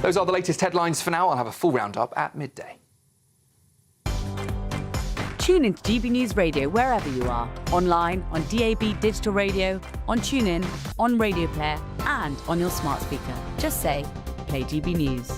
Those are the latest headlines for now. I'll have a full roundup at midday. Tune into GB News Radio wherever you are. Online, on DAB digital radio, on TuneIn, on Radio Player and on your smart speaker. Just say, play GB News.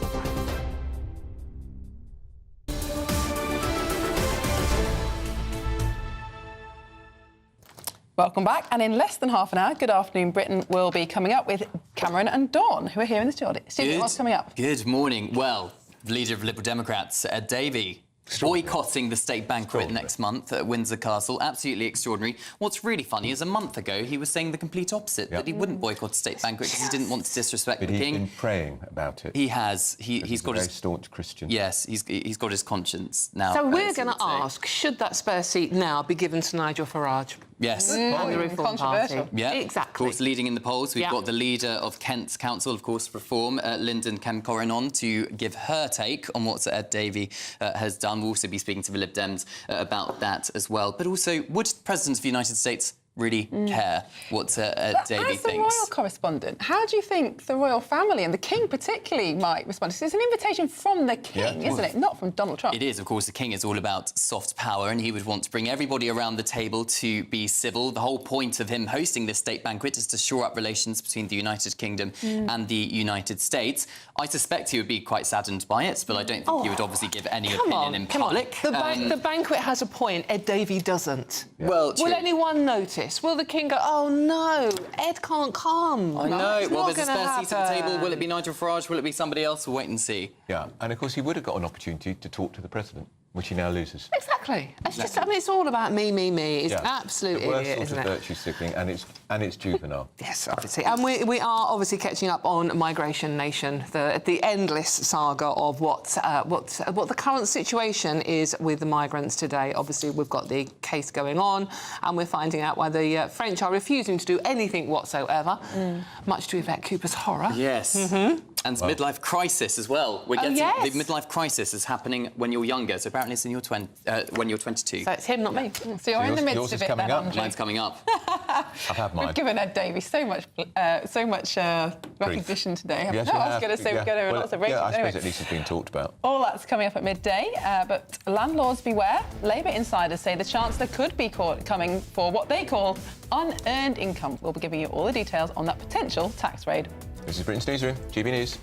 Welcome back. And in less than half an hour, Good Afternoon Britain will be coming up with Cameron and Dawn, who are here in the studio. Studio, what's coming up? Good morning. Well, the leader of Liberal Democrats, Ed Davey, boycotting the state banquet next month at Windsor Castle. Absolutely extraordinary. What's really funny is a month ago he was saying the complete opposite, that he wouldn't boycott a state banquet because he didn't want to disrespect the King. He's been praying about it. He has. He's got a his very staunch Christian. Yes, he's got his conscience now. So we're going to ask, should that spare seat now be given to Nigel Farage? Yes. On the Reform Party. Yeah, exactly. Of course, leading in the polls. We've got the leader of Kent's Council, of course, Reform, Lyndon Cam-Corrin, on to give her take on what Sir Ed Davey has done. We'll also be speaking to the Lib Dems about that as well. But also, would the President of the United States really care what Davey thinks? As the royal correspondent, how do you think the royal family and the King particularly might respond? It's an invitation from the King, isn't it? Not from Donald Trump. It is. Of course, the King is all about soft power and he would want to bring everybody around the table to be civil. The whole point of him hosting this state banquet is to shore up relations between the United Kingdom and the United States. I suspect he would be quite saddened by it, but I don't think he would obviously give any opinion in public. The banquet has a point, Ed Davey doesn't. Well, will anyone notice? Will the King go, oh no, Ed can't come? I know. It's well, not there's a gonna spare seat at the happen. table. Will it be Nigel Farage? Will it be somebody else? We'll wait and see. Yeah, and of course he would have got an opportunity to talk to the President, which he now loses. Exactly. It's just, I mean, it's all about me. It's absolute the worst idiot, sort isn't of it? virtue signaling, and it's juvenile. Yes, obviously. And we are obviously catching up on Migration Nation, the endless saga of what the current situation is with the migrants today. Obviously, we've got the case going on, and we're finding out why the French are refusing to do anything whatsoever, much to Yvette Cooper's horror. Yes. And midlife crisis as well. We're getting the midlife crisis is happening when you're younger. So apparently it's in your when you're 22. So it's him, not me. So you're in the midst of it then, Andrew. Mine's coming up. I've had mine. We've given Ed Davey so much recognition today. Yes, I was going to say we're going to lots of ratings. I suppose Anyway, at least it's being talked about. all that's coming up at midday. But landlords beware. Labour insiders say the Chancellor could be coming for what they call unearned income. We'll be giving you all the details on that potential tax raid. This is Britain's Newsroom, GB News.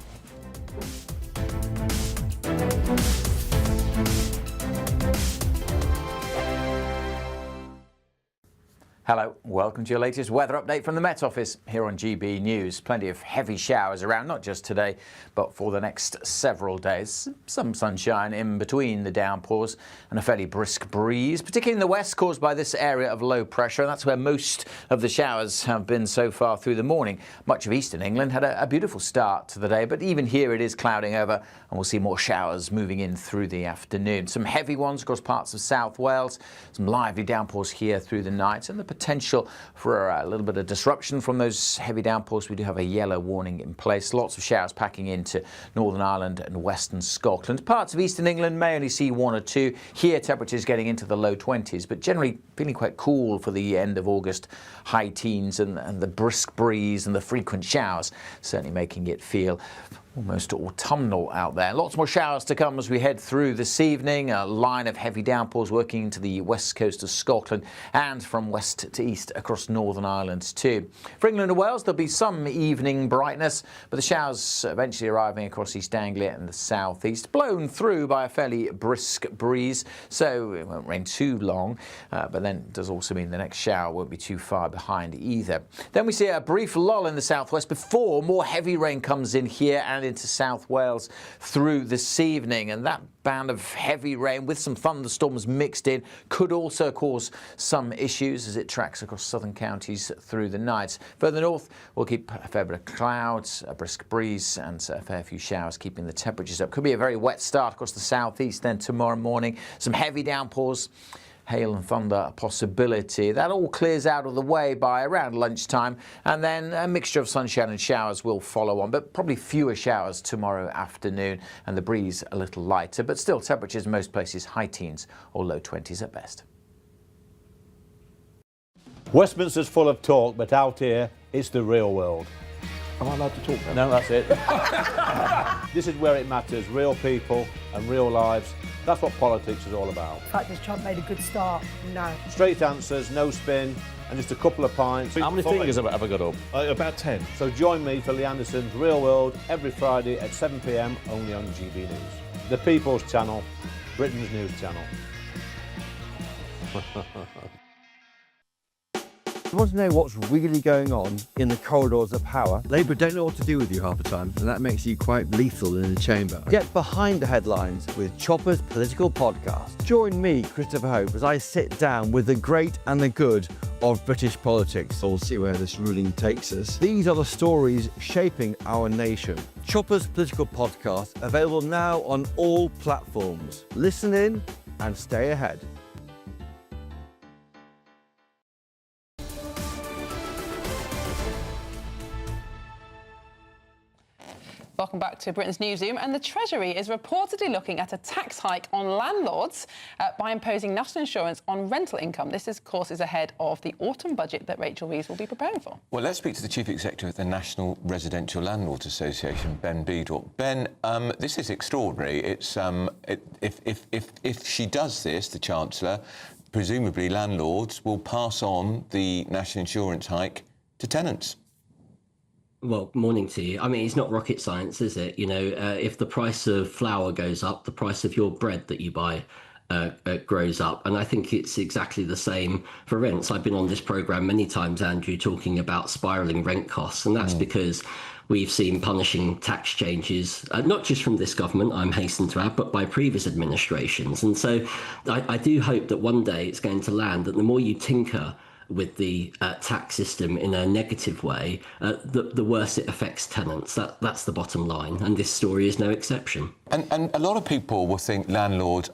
Hello, welcome to your latest weather update from the Met Office here on GB News. Plenty of heavy showers around, not just today, but for the next several days. Some sunshine in between the downpours and a fairly brisk breeze, particularly in the west, caused by this area of low pressure. And that's where most of the showers have been so far through the morning. Much of eastern England had a beautiful start to the day, but even here it is clouding over, and we'll see more showers moving in through the afternoon. Some heavy ones across parts of South Wales, some lively downpours here through the night, and the potential for a little bit of disruption from those heavy downpours. We do have a yellow warning in place. Lots of showers packing into Northern Ireland and Western Scotland. Parts of Eastern England may only see one or two. Here, temperatures getting into the low 20s, but generally feeling quite cool for the end of August. High teens and the brisk breeze and the frequent showers certainly making it feel Almost autumnal out there. Lots more showers to come as we head through this evening. A line of heavy downpours working into the west coast of Scotland and from west to east across Northern Ireland too. For England and Wales, there'll be some evening brightness, but the showers eventually arriving across East Anglia and the southeast, blown through by a fairly brisk breeze, so it won't rain too long, but then it does also mean the next shower won't be too far behind either. Then we see a brief lull in the southwest before more heavy rain comes in here and into South Wales through this evening, and that band of heavy rain with some thunderstorms mixed in could also cause some issues as it tracks across southern counties through the night. Further north, we'll keep a fair bit of clouds, a brisk breeze and a fair few showers, keeping the temperatures up. Could be a very wet start across the southeast then tomorrow morning. Some heavy downpours, hail and thunder possibility. That all clears out of the way by around lunchtime, and then a mixture of sunshine and showers will follow on, but probably fewer showers tomorrow afternoon, and the breeze a little lighter, but still temperatures in most places high teens or low 20s at best. Westminster's full of talk, but out here, it's the real world. Am I allowed to talk now? No, that's it. This is where it matters, real people and real lives. That's what politics is all about. The fact that Trump made a good start, no. Straight answers, no spin, and just a couple of pints. How many fingers have I got up? About 10. So join me for Lee Anderson's Real World every Friday at 7 p.m. only on GB News. The People's Channel, Britain's news channel. You want to know what's really going on in the corridors of power? Labour don't know what to do with you half the time, and that makes you quite lethal in the chamber. Get behind the headlines with Chopper's Political Podcast. Join me, Christopher Hope, as I sit down with the great and the good of British politics. We'll see where this ruling takes us. These are the stories shaping our nation. Chopper's Political Podcast, available now on all platforms. Listen in and stay ahead. Welcome back to Britain's Newsroom. And the Treasury is reportedly looking at a tax hike on landlords by imposing national insurance on rental income. This, of course, is ahead of the autumn budget that Rachel Reeves will be preparing for. Well, let's speak to the Chief Executive of the National Residential Landlords Association, Ben Beadle. Ben, this is extraordinary. It's if she does this, the Chancellor, presumably landlords will pass on the national insurance hike to tenants. Well, morning to you. I mean, it's not rocket science, is it? You know, if the price of flour goes up, the price of your bread that you buy grows up. And I think it's exactly the same for rents. I've been on this programme many times, Andrew, talking about spiralling rent costs. And that's because we've seen punishing tax changes, not just from this government, I'm hastened to add, but by previous administrations. And so I do hope that one day it's going to land that the more you tinker with the tax system in a negative way, the worse it affects tenants. That's the bottom line, and this story is no exception. And a lot of people will think landlords,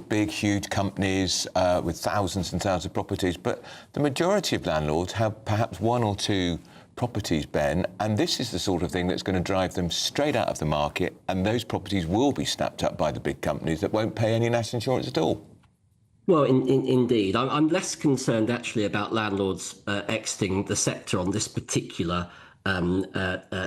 big, huge companies with thousands and thousands of properties, but the majority of landlords have perhaps one or two properties, Ben, and this is the sort of thing that's going to drive them straight out of the market, and those properties will be snapped up by the big companies that won't pay any national insurance at all. Well, indeed. I'm less concerned actually about landlords exiting the sector on this particular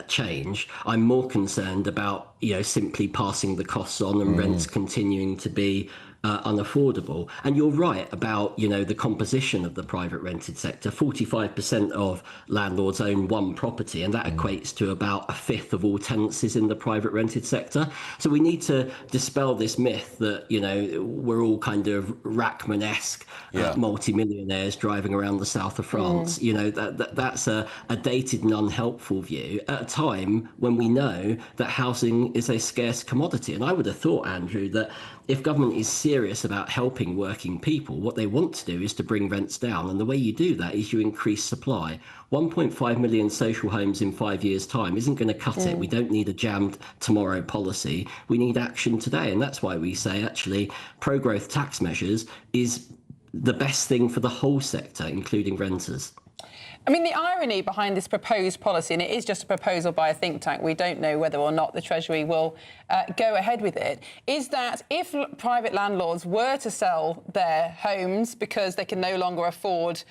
change. I'm more concerned about, simply passing the costs on and rents continuing to be unaffordable. And you're right about, the composition of the private rented sector. 45% of landlords own one property, and that equates to about a fifth of all tenancies in the private rented sector. So we need to dispel this myth that, we're all kind of Rachman-esque multimillionaires driving around the south of France. That's a dated and unhelpful view at a time when we know that housing is a scarce commodity. And I would have thought, Andrew, that if government is serious about helping working people, what they want to do is to bring rents down. And the way you do that is you increase supply. 1.5 million social homes in 5 years' time isn't going to cut it. We don't need a jammed tomorrow policy. We need action today. And that's why we say, actually, pro-growth tax measures is the best thing for the whole sector, including renters. I mean, the irony behind this proposed policy, and it is just a proposal by a think tank, we don't know whether or not the Treasury will go ahead with it, is that if private landlords were to sell their homes because they can no longer afford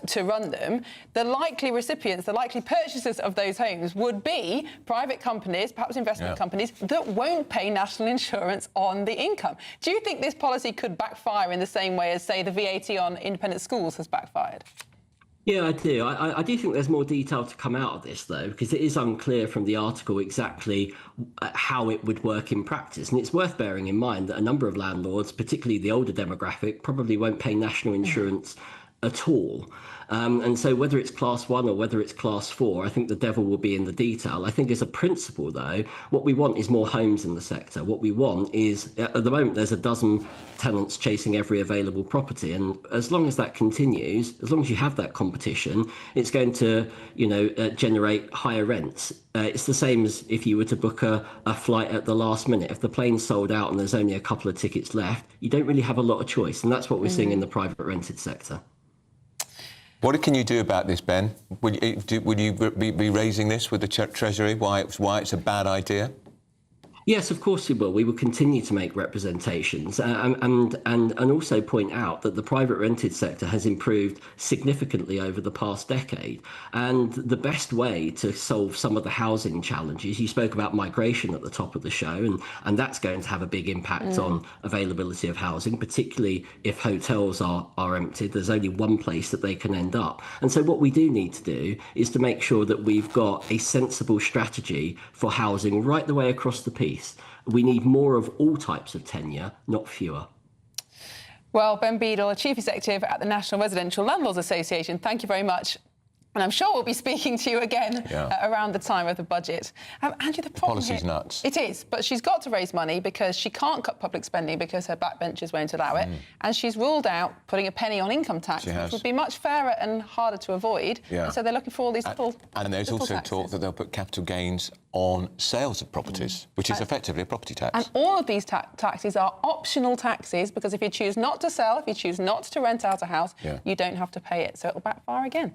to run them, the likely recipients, the likely purchasers of those homes would be private companies, perhaps investment companies, that won't pay national insurance on the income. Do you think this policy could backfire in the same way as, say, the VAT on independent schools has backfired? Yeah, I do. I do think there's more detail to come out of this, though, because it is unclear from the article exactly how it would work in practice. And it's worth bearing in mind that a number of landlords, particularly the older demographic, probably won't pay national insurance at all. And so whether it's class 1 or whether it's class 4, I think the devil will be in the detail. I think as a principle, though, what we want is more homes in the sector. What we want is, at the moment, there's a dozen tenants chasing every available property. And as long as that continues, as long as you have that competition, it's going to, generate higher rents. It's the same as if you were to book a flight at the last minute. If the plane's sold out and there's only a couple of tickets left, you don't really have a lot of choice. And that's what we're seeing in the private rented sector. What can you do about this, Ben? Would you be raising this with the Treasury, why it's a bad idea? Yes, of course we will. We will continue to make representations and also point out that the private rented sector has improved significantly over the past decade. And the best way to solve some of the housing challenges, you spoke about migration at the top of the show, and that's going to have a big impact on availability of housing, particularly if hotels are emptied. There's only one place that they can end up. And so what we do need to do is to make sure that we've got a sensible strategy for housing right the way across the piece. We need more of all types of tenure, not fewer. Well, Ben Beadle, Chief Executive at the National Residential Landlords Association, thank you very much. And I'm sure we'll be speaking to you again around the time of the budget. Andrew, the problem policy's here, nuts. It is, but she's got to raise money because she can't cut public spending because her backbenchers won't allow it. And she's ruled out putting a penny on income tax, which would be much fairer and harder to avoid. And so they're looking for all these little And there's also taxes. talk that they'll put capital gains on sales of properties, which is effectively a property tax. And all of these taxes are optional taxes because if you choose not to sell, if you choose not to rent out a house, you don't have to pay it. So it'll backfire again.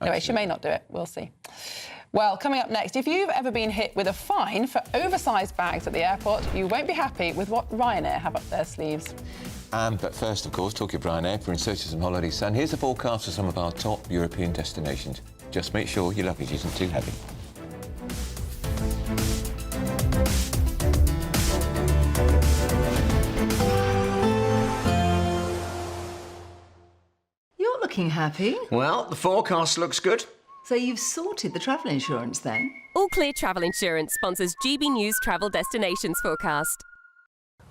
Anyway, she may not do it. We'll see. Well, coming up next, if you've ever been hit with a fine for oversized bags at the airport, you won't be happy with what Ryanair have up their sleeves. But first, of course, talking of Ryanair, if we're in search of some holiday sun, here's the forecast for some of our top European destinations. Just make sure your luggage isn't too heavy. You're looking happy. Well, the forecast looks good. So you've sorted the travel insurance then? All Clear Travel Insurance sponsors GBNews Travel Destinations Forecast.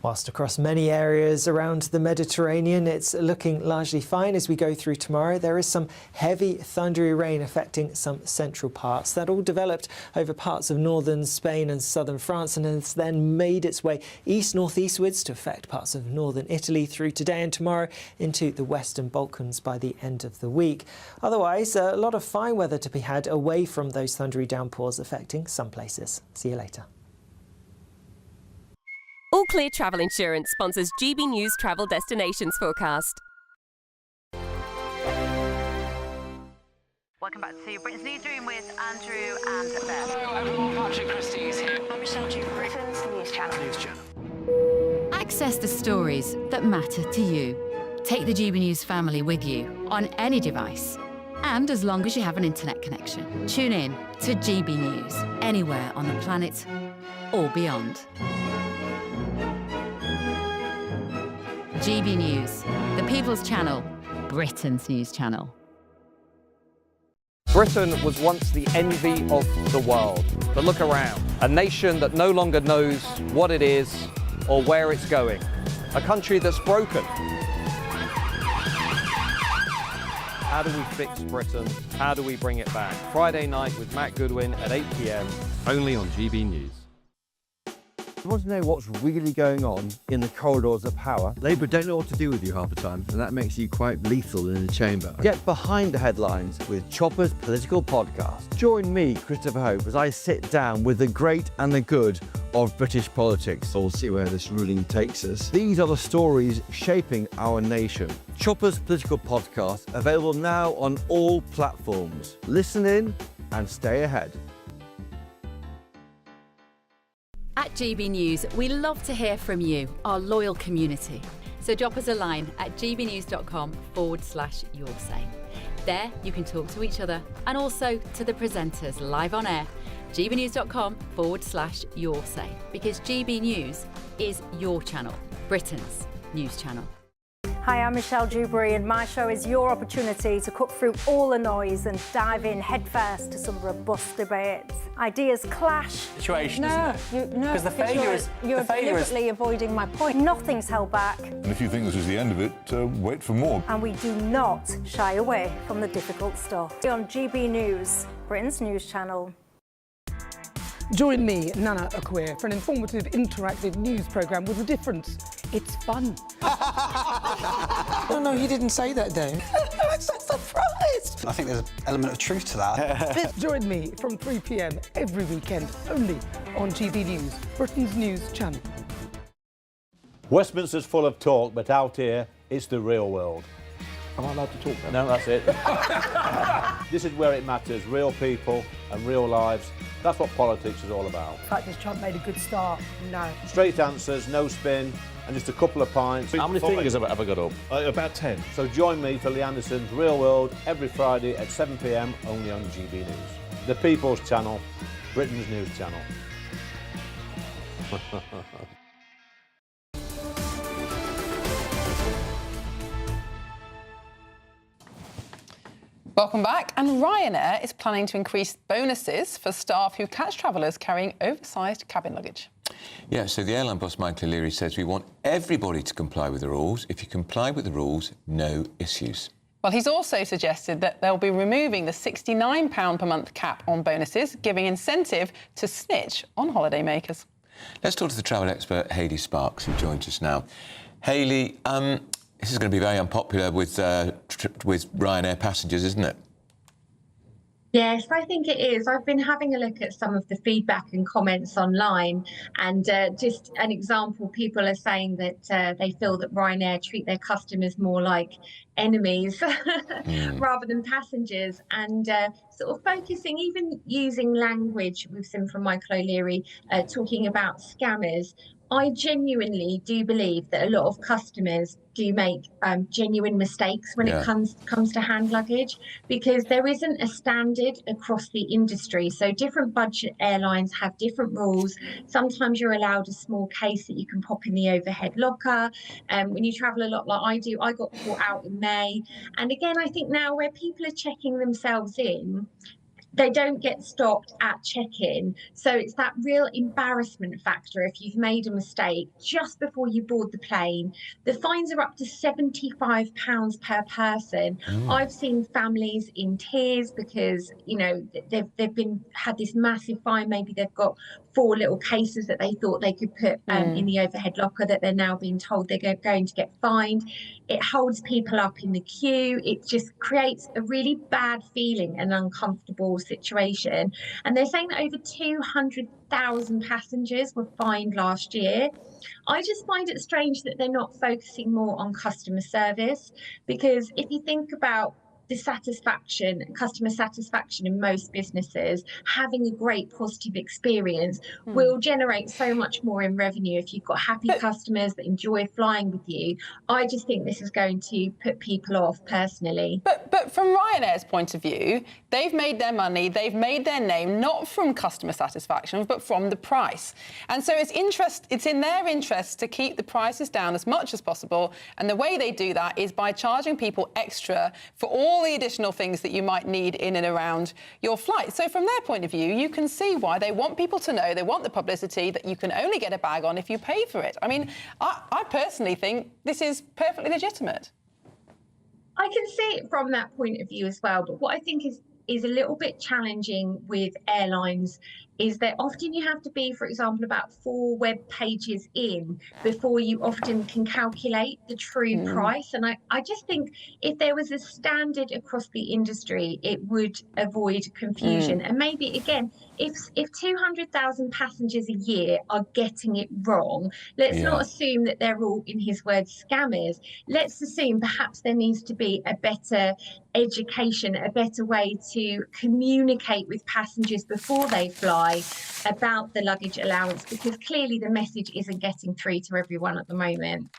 Whilst across many areas around the Mediterranean, it's looking largely fine as we go through tomorrow. There is some heavy thundery rain affecting some central parts. That all developed over parts of northern Spain and southern France and has then made its way east-northeastwards to affect parts of northern Italy through today and tomorrow into the Western Balkans by the end of the week. Otherwise, a lot of fine weather to be had away from those thundery downpours affecting some places. See you later. All Clear Travel Insurance sponsors GBNews Travel Destinations Forecast. Welcome back to Britain's Newsroom with Andrew and Beth. Hello everyone, Patrick Christie's here. I'm Michelle Duke, Britain's News Channel. Access the stories that matter to you. Take the GB News family with you on any device. And as long as you have an internet connection, tune in to GB News anywhere on the planet or beyond. GB News, the People's Channel, Britain's news channel. Britain was once the envy of the world. But look around. A nation that no longer knows what it is or where it's going. A country that's broken. How do we fix Britain? How do we bring it back? Friday night with Matt Goodwin at 8 p.m. only on GB News. You want to know what's really going on in the corridors of power? Labour don't know what to do with you half the time, and that makes you quite lethal in the chamber. Get behind the headlines with Chopper's political podcast. Join me, Christopher Hope, as I sit down with the great and the good of British politics. We'll see where this ruling takes us. These are the stories shaping our nation. Chopper's political podcast, available now on all platforms. Listen in and stay ahead. At GB News, we love to hear from you, our loyal community. So drop us a line at gbnews.com/yoursay. There you can talk to each other and also to the presenters live on air. gbnews.com/yoursay, because GB News is your channel, Britain's news channel. Hi, I'm Michelle Dewberry, and my show is your opportunity to cut through all the noise and dive in headfirst to some robust debates. Ideas clash. Situation, isn't it? Because the failure is you're deliberately avoiding my point. Nothing's held back, And if you think this is the end of it, wait for more. and we do not shy away from the difficult stuff. On GB News, Britain's news channel. Join me, Nana Akwe, for an informative, interactive news programme with a difference. It's fun. No, he didn't say that, Dave. I'm so surprised. I think there's an element of truth to that. Join me from 3 p.m. every weekend, only on GB News, Britain's news channel. Westminster's full of talk, but out here, it's the real world. Am I allowed to talk now? No, that's it. This is where it matters, real people and real lives. That's what politics is all about. In fact, has Trump made a good start? No. Straight answers, no spin, and just a couple of pints. How many fingers have I got up? About 10. So join me for Lee Anderson's Real World every Friday at 7 p.m. only on GB News. The People's Channel, Britain's news channel. Welcome back. And Ryanair is planning to increase bonuses for staff who catch travellers carrying oversized cabin luggage. Yeah, so the airline boss, Michael O'Leary, says we want everybody to comply with the rules. If you comply with the rules, no issues. Well, he's also suggested that they'll be removing the £69 per month cap on bonuses, giving incentive to snitch on holidaymakers. Let's talk to the travel expert, Hayley Sparks, who joins us now. Hayley, this is going to be very unpopular with Ryanair passengers, isn't it? Yes, I think it is. I've been having a look at some of the feedback and comments online, and just an example, people are saying that they feel that Ryanair treat their customers more like enemies rather than passengers, and sort of focusing, even using language with some from Michael O'Leary, talking about scammers. I genuinely do believe that a lot of customers do make genuine mistakes when it comes to hand luggage, because there isn't a standard across the industry. So different budget airlines have different rules. Sometimes you're allowed a small case that you can pop in the overhead locker. When you travel a lot like I do, I got caught out in May. And again, I think now where people are checking themselves in, they don't get stopped at check-in. So it's that real embarrassment factor if you've made a mistake just before you board the plane. The fines are up to £75 per person. I've seen families in tears because, you know, they've had this massive fine. Maybe they've got 4 little cases that they thought they could put in the overhead locker that they're now being told they're going to get fined. It holds people up in the queue. It just creates a really bad feeling, an uncomfortable situation. And they're saying that over 200,000 passengers were fined last year. I just find it strange that they're not focusing more on customer service, because if you think about the customer satisfaction in most businesses, having a great positive experience will generate so much more in revenue if you've got happy customers that enjoy flying with you. I just think this is going to put people off personally. But from Ryanair's point of view, they've made their money, they've made their name, not from customer satisfaction, but from the price. And so it's in their interest to keep the prices down as much as possible. And the way they do that is by charging people extra for all the additional things that you might need in and around your flight. So from their point of view, you can see why they want people to know, they want the publicity that you can only get a bag on if you pay for it. I mean, I personally think this is perfectly legitimate. I can see it from that point of view as well, but what I think is a little bit challenging with airlines is that often you have to be, for example, about 4 web pages in before you often can calculate the true price. And I just think if there was a standard across the industry, it would avoid confusion. And maybe, again, if 200,000 passengers a year are getting it wrong, let's not assume that they're all, in his words, scammers. Let's assume perhaps there needs to be a better education, a better way to communicate with passengers before they fly about the luggage allowance, because clearly the message isn't getting through to everyone at the moment.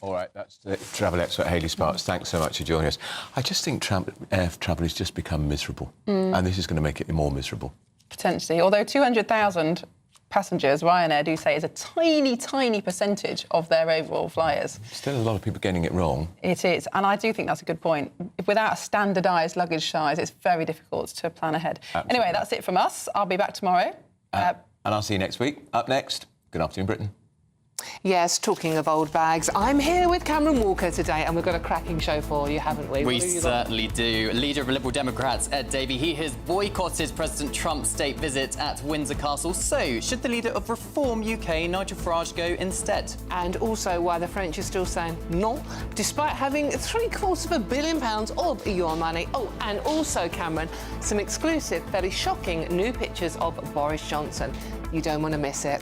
All right, that's the travel expert Hayley Sparks. Thanks so much for joining us. I just think air travel has just become miserable, and this is going to make it more miserable. Potentially, although 200,000 passengers, Ryanair do say, is a tiny, tiny percentage of their overall flyers. Still a lot of people getting it wrong. It is, and I do think that's a good point. Without a standardised luggage size, it's very difficult to plan ahead. Absolutely. Anyway, that's it from us. I'll be back tomorrow. And I'll see you next week. Up next, Good Afternoon Britain. Yes, talking of old bags, I'm here with Cameron Walker today, and we've got a cracking show for you, haven't we? We certainly do. Leader of Liberal Democrats, Ed Davey, he has boycotted President Trump's state visit at Windsor Castle. So, should the leader of Reform UK, Nigel Farage, go instead? And also why the French are still saying no, despite having £750 million of your money. Oh, and also, Cameron, some exclusive, very shocking new pictures of Boris Johnson. You don't want to miss it.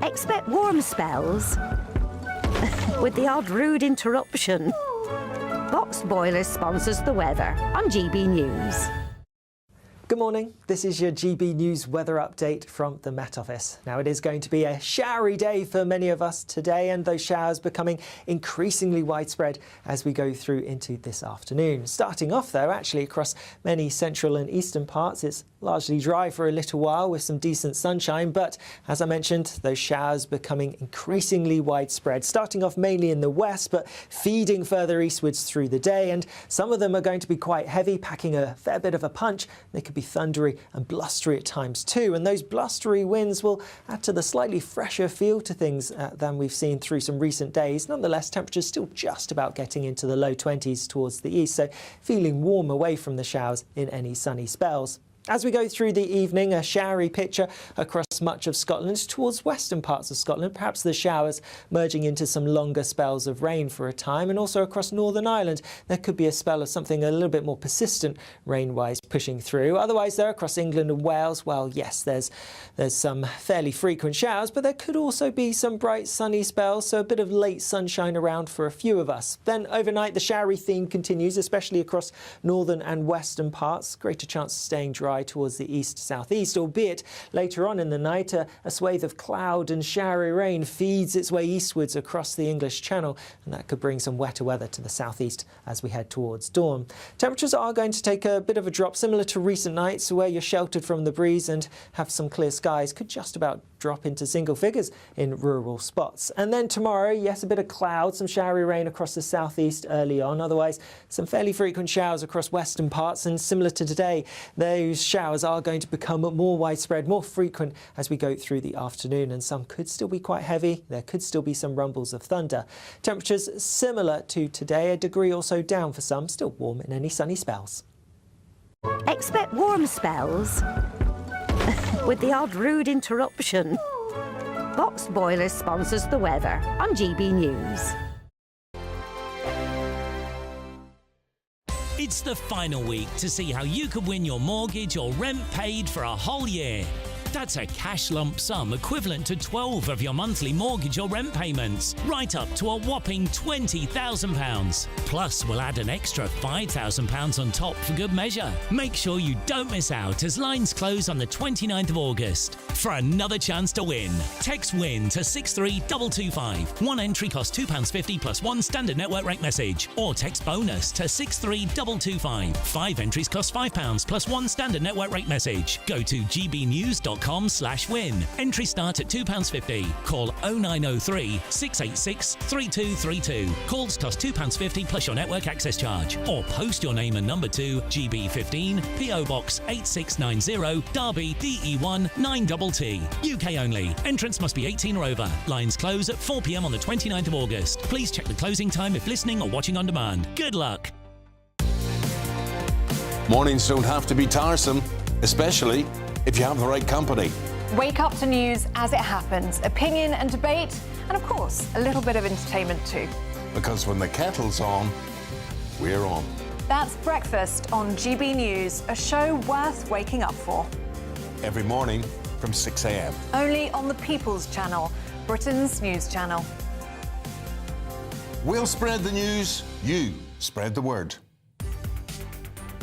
Expect warm spells with the odd rude interruption. Box Boiler sponsors the weather on GB News. Good morning, this is your GB News weather update from the Met Office. Now it is going to be a showery day for many of us today, and those showers becoming increasingly widespread as we go through into this afternoon. Starting off though, actually across many central and eastern parts, it's largely dry for a little while with some decent sunshine, but as I mentioned, those showers becoming increasingly widespread, starting off mainly in the west, but feeding further eastwards through the day, and some of them are going to be quite heavy, packing a fair bit of a punch. They could be thundery and blustery at times too, and those blustery winds will add to the slightly fresher feel to things than we've seen through some recent days. Nonetheless, temperatures still just about getting into the low 20s towards the east, so feeling warm away from the showers in any sunny spells. As we go through the evening, a showery picture across much of Scotland towards western parts of Scotland, perhaps the showers merging into some longer spells of rain for a time, and also across Northern Ireland there could be a spell of something a little bit more persistent rain-wise pushing through. Otherwise there across England and Wales, well yes, there's some fairly frequent showers, but there could also be some bright sunny spells, so a bit of late sunshine around for a few of us. Then overnight the showery theme continues, especially across northern and western parts. Greater chance of staying dry towards the east-southeast, albeit later on in the night a swathe of cloud and showery rain feeds its way eastwards across the English Channel, and that could bring some wetter weather to the southeast as we head towards dawn. Temperatures are going to take a bit of a drop, similar to recent nights where you're sheltered from the breeze and have some clear skies. Could just about drop into single figures in rural spots. And then tomorrow, yes, a bit of cloud, some showery rain across the southeast early on. Otherwise, some fairly frequent showers across western parts, and similar to today, those showers are going to become more widespread, more frequent as we go through the afternoon, and some could still be quite heavy. There could still be some rumbles of thunder. Temperatures similar to today, a degree or so down for some, still warm in any sunny spells. Expect warm spells with the odd rude interruption. Box Boiler sponsors the weather on GB News. It's the final week to see how you could win your mortgage or rent paid for a whole year. That's a cash lump sum equivalent to 12 of your monthly mortgage or rent payments, right up to a whopping £20,000. Plus, we'll add an extra £5,000 on top for good measure. Make sure you don't miss out as lines close on the 29th of August. For another chance to win, text WIN to 63225. One entry costs £2.50 plus one standard network rate message, or text BONUS to 63225. 5 entries cost £5 plus one standard network rate message. Go to gbnews.com/win. Entries start at £2.50. Call 0903 686 3232. Calls cost £2.50 plus your network access charge. Or post your name and number to GB15 PO Box 8690 Derby DE1 9TT. UK only. Entrance must be 18 or over. Lines close at 4 p.m. on the 29th of August. Please check the closing time if listening or watching on demand. Good luck. Mornings don't have to be tiresome, especially if you have the right company. Wake up to news as it happens, opinion and debate, and of course, a little bit of entertainment too. Because when the kettle's on, we're on. That's Breakfast on GB News, a show worth waking up for. Every morning from 6 a.m. Only on the People's Channel, Britain's news channel. We'll spread the news, you spread the word.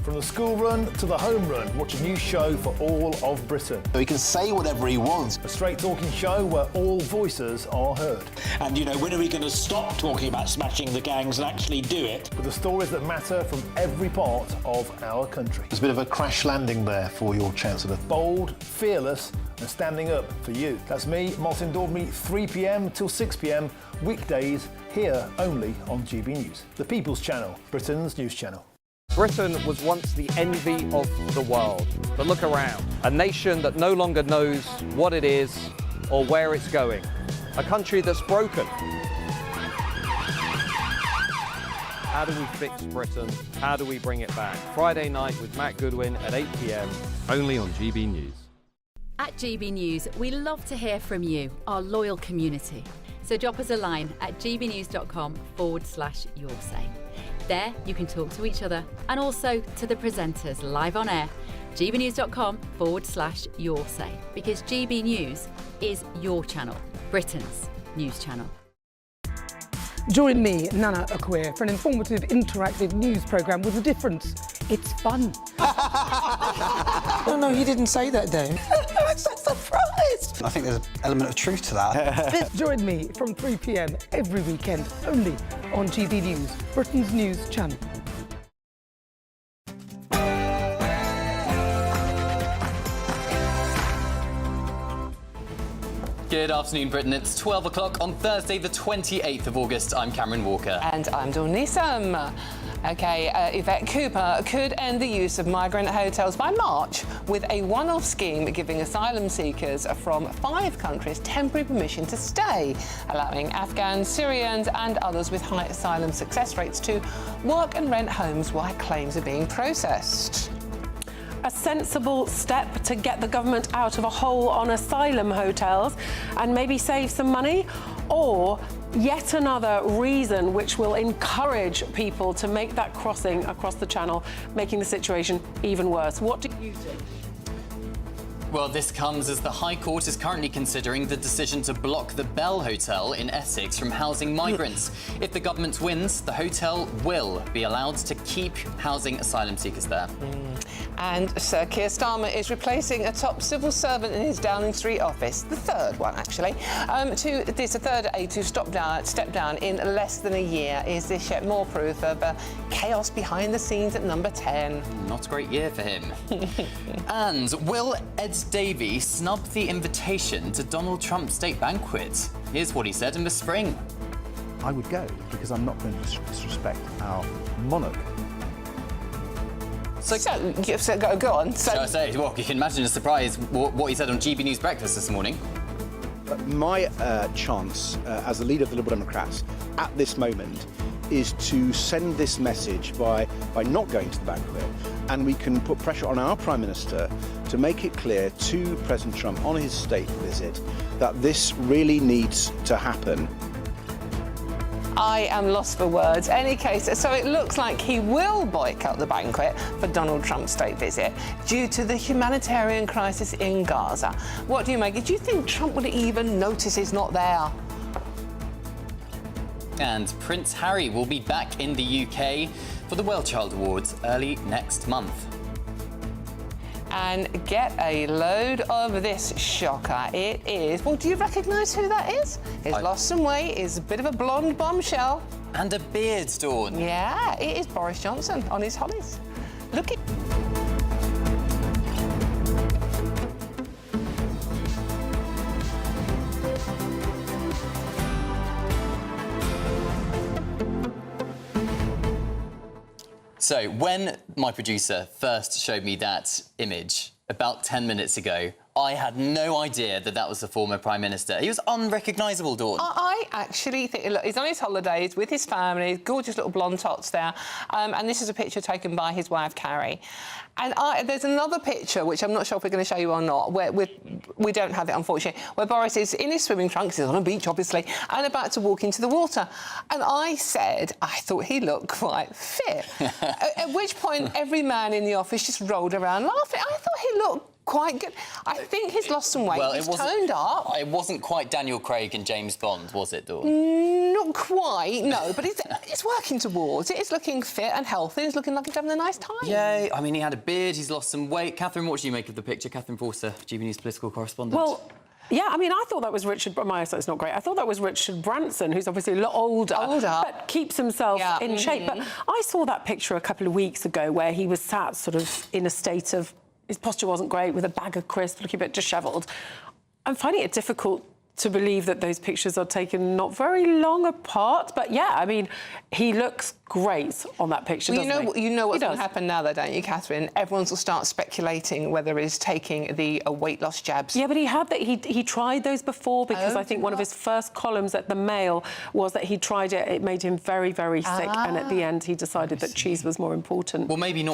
From the school run to the home run, watch a new show for all of Britain. He can say whatever he wants. A straight talking show where all voices are heard. And, you know, when are we going to stop talking about smashing the gangs and actually do it? With the stories that matter from every part of our country. There's a bit of a crash landing there for your Chancellor. Bold, fearless and standing up for you. That's me, Martin Daubney, 3 p.m. till 6 p.m, weekdays, here only on GB News. The People's Channel, Britain's news channel. Britain was once the envy of the world. But look around. A nation that no longer knows what it is or where it's going. A country that's broken. How do we fix Britain? How do we bring it back? Friday night with Matt Goodwin at 8 p.m, only on GB News. At GB News, we love to hear from you, our loyal community. So drop us a line at gbnews.com/yoursay. There, you can talk to each other and also to the presenters live on air. gbnews.com/yoursay, because GB News is your channel, Britain's news channel. Join me, Nana Akwe, for an informative, interactive news programme with a difference. It's fun. No, he didn't say that, Dave. I'm so surprised. I think there's an element of truth to that. Join me from 3 p.m. every weekend, only on GB News, Britain's news channel. Good afternoon, Britain. It's 12 o'clock on Thursday, the 28th of August. I'm Cameron Walker. And I'm Dawn Newsroom. OK, Yvette Cooper could end the use of migrant hotels by March with a one-off scheme giving asylum seekers from 5 countries temporary permission to stay, allowing Afghans, Syrians and others with high asylum success rates to work and rent homes while claims are being processed. A sensible step to get the government out of a hole on asylum hotels and maybe save some money, or yet another reason which will encourage people to make that crossing across the channel, making the situation even worse. What do you think? Well, this comes as the High Court is currently considering the decision to block the Bell Hotel in Essex from housing migrants. If the government wins, the hotel will be allowed to keep housing asylum seekers there. And Sir Keir Starmer is replacing a top civil servant in his Downing Street office, the third one actually. This a third aide to step down in less than a year. Is this yet more proof of chaos behind the scenes at number 10? Not a great year for him. And will Ed Davey snub the invitation to Donald Trump's state banquet? Here's what he said in the spring. I would go because I'm not going to disrespect our monarch. So go on. Shall I say? Well, you can imagine the surprise what he said on GB News Breakfast this morning. My chance as the leader of the Liberal Democrats at this moment is to send this message by not going to the banquet, and we can put pressure on our Prime Minister to make it clear to President Trump on his state visit that this really needs to happen. I am lost for words. Any case, so it looks like he will boycott the banquet for Donald Trump's state visit due to the humanitarian crisis in Gaza. What do you make? Do you think Trump would even notice he's not there? And Prince Harry will be back in the UK for the World Child Awards early next month. And get a load of this shocker. It is, well, do you recognise who that is? He's lost some weight, is a bit of a blonde bombshell. And a beard, Dawn. Yeah, it is Boris Johnson on his hollies. Look at... So when my producer first showed me that image about 10 minutes ago, I had no idea that that was the former Prime Minister. He was unrecognisable, Dawn. I actually think, look, he's on his holidays with his family, gorgeous little blonde tots there, and this is a picture taken by his wife, Carrie. And there's another picture, which I'm not sure if we're going to show you or not, where we don't have it, unfortunately, where Boris is in his swimming trunks, he's on a beach, obviously, and about to walk into the water. And I said I thought he looked quite fit. At which point, every man in the office just rolled around laughing. I thought he looked quite good. I think he's lost some weight. He's toned up. It wasn't quite Daniel Craig and James Bond, was it, Dawn? Not quite, no, but it's working towards it. He's looking fit and healthy. He's looking like he's having a nice time. Yeah, I mean, he had a beard, he's lost some weight. Catherine, what do you make of the picture? Catherine Forster, GBNews political correspondent. Well, yeah, I mean, I thought that was Richard... My eyesight's not great. I thought that was Richard Branson, who's obviously a lot older. But keeps himself in shape. But I saw that picture a couple of weeks ago where he was sat sort of in a state of... His posture wasn't great, with a bag of crisps, looking a bit dishevelled. I'm finding it difficult to believe that those pictures are taken not very long apart. But, yeah, I mean, he looks great on that picture, doesn't he? You know what's going to happen now, though, don't you, Catherine? Everyone will start speculating whether he's taking the weight loss jabs. Yeah, but he had that. He tried those before, because I think one of his first columns at the Mail was that he tried it. It made him very, very sick, and at the end he decided that cheese was more important. Well, maybe not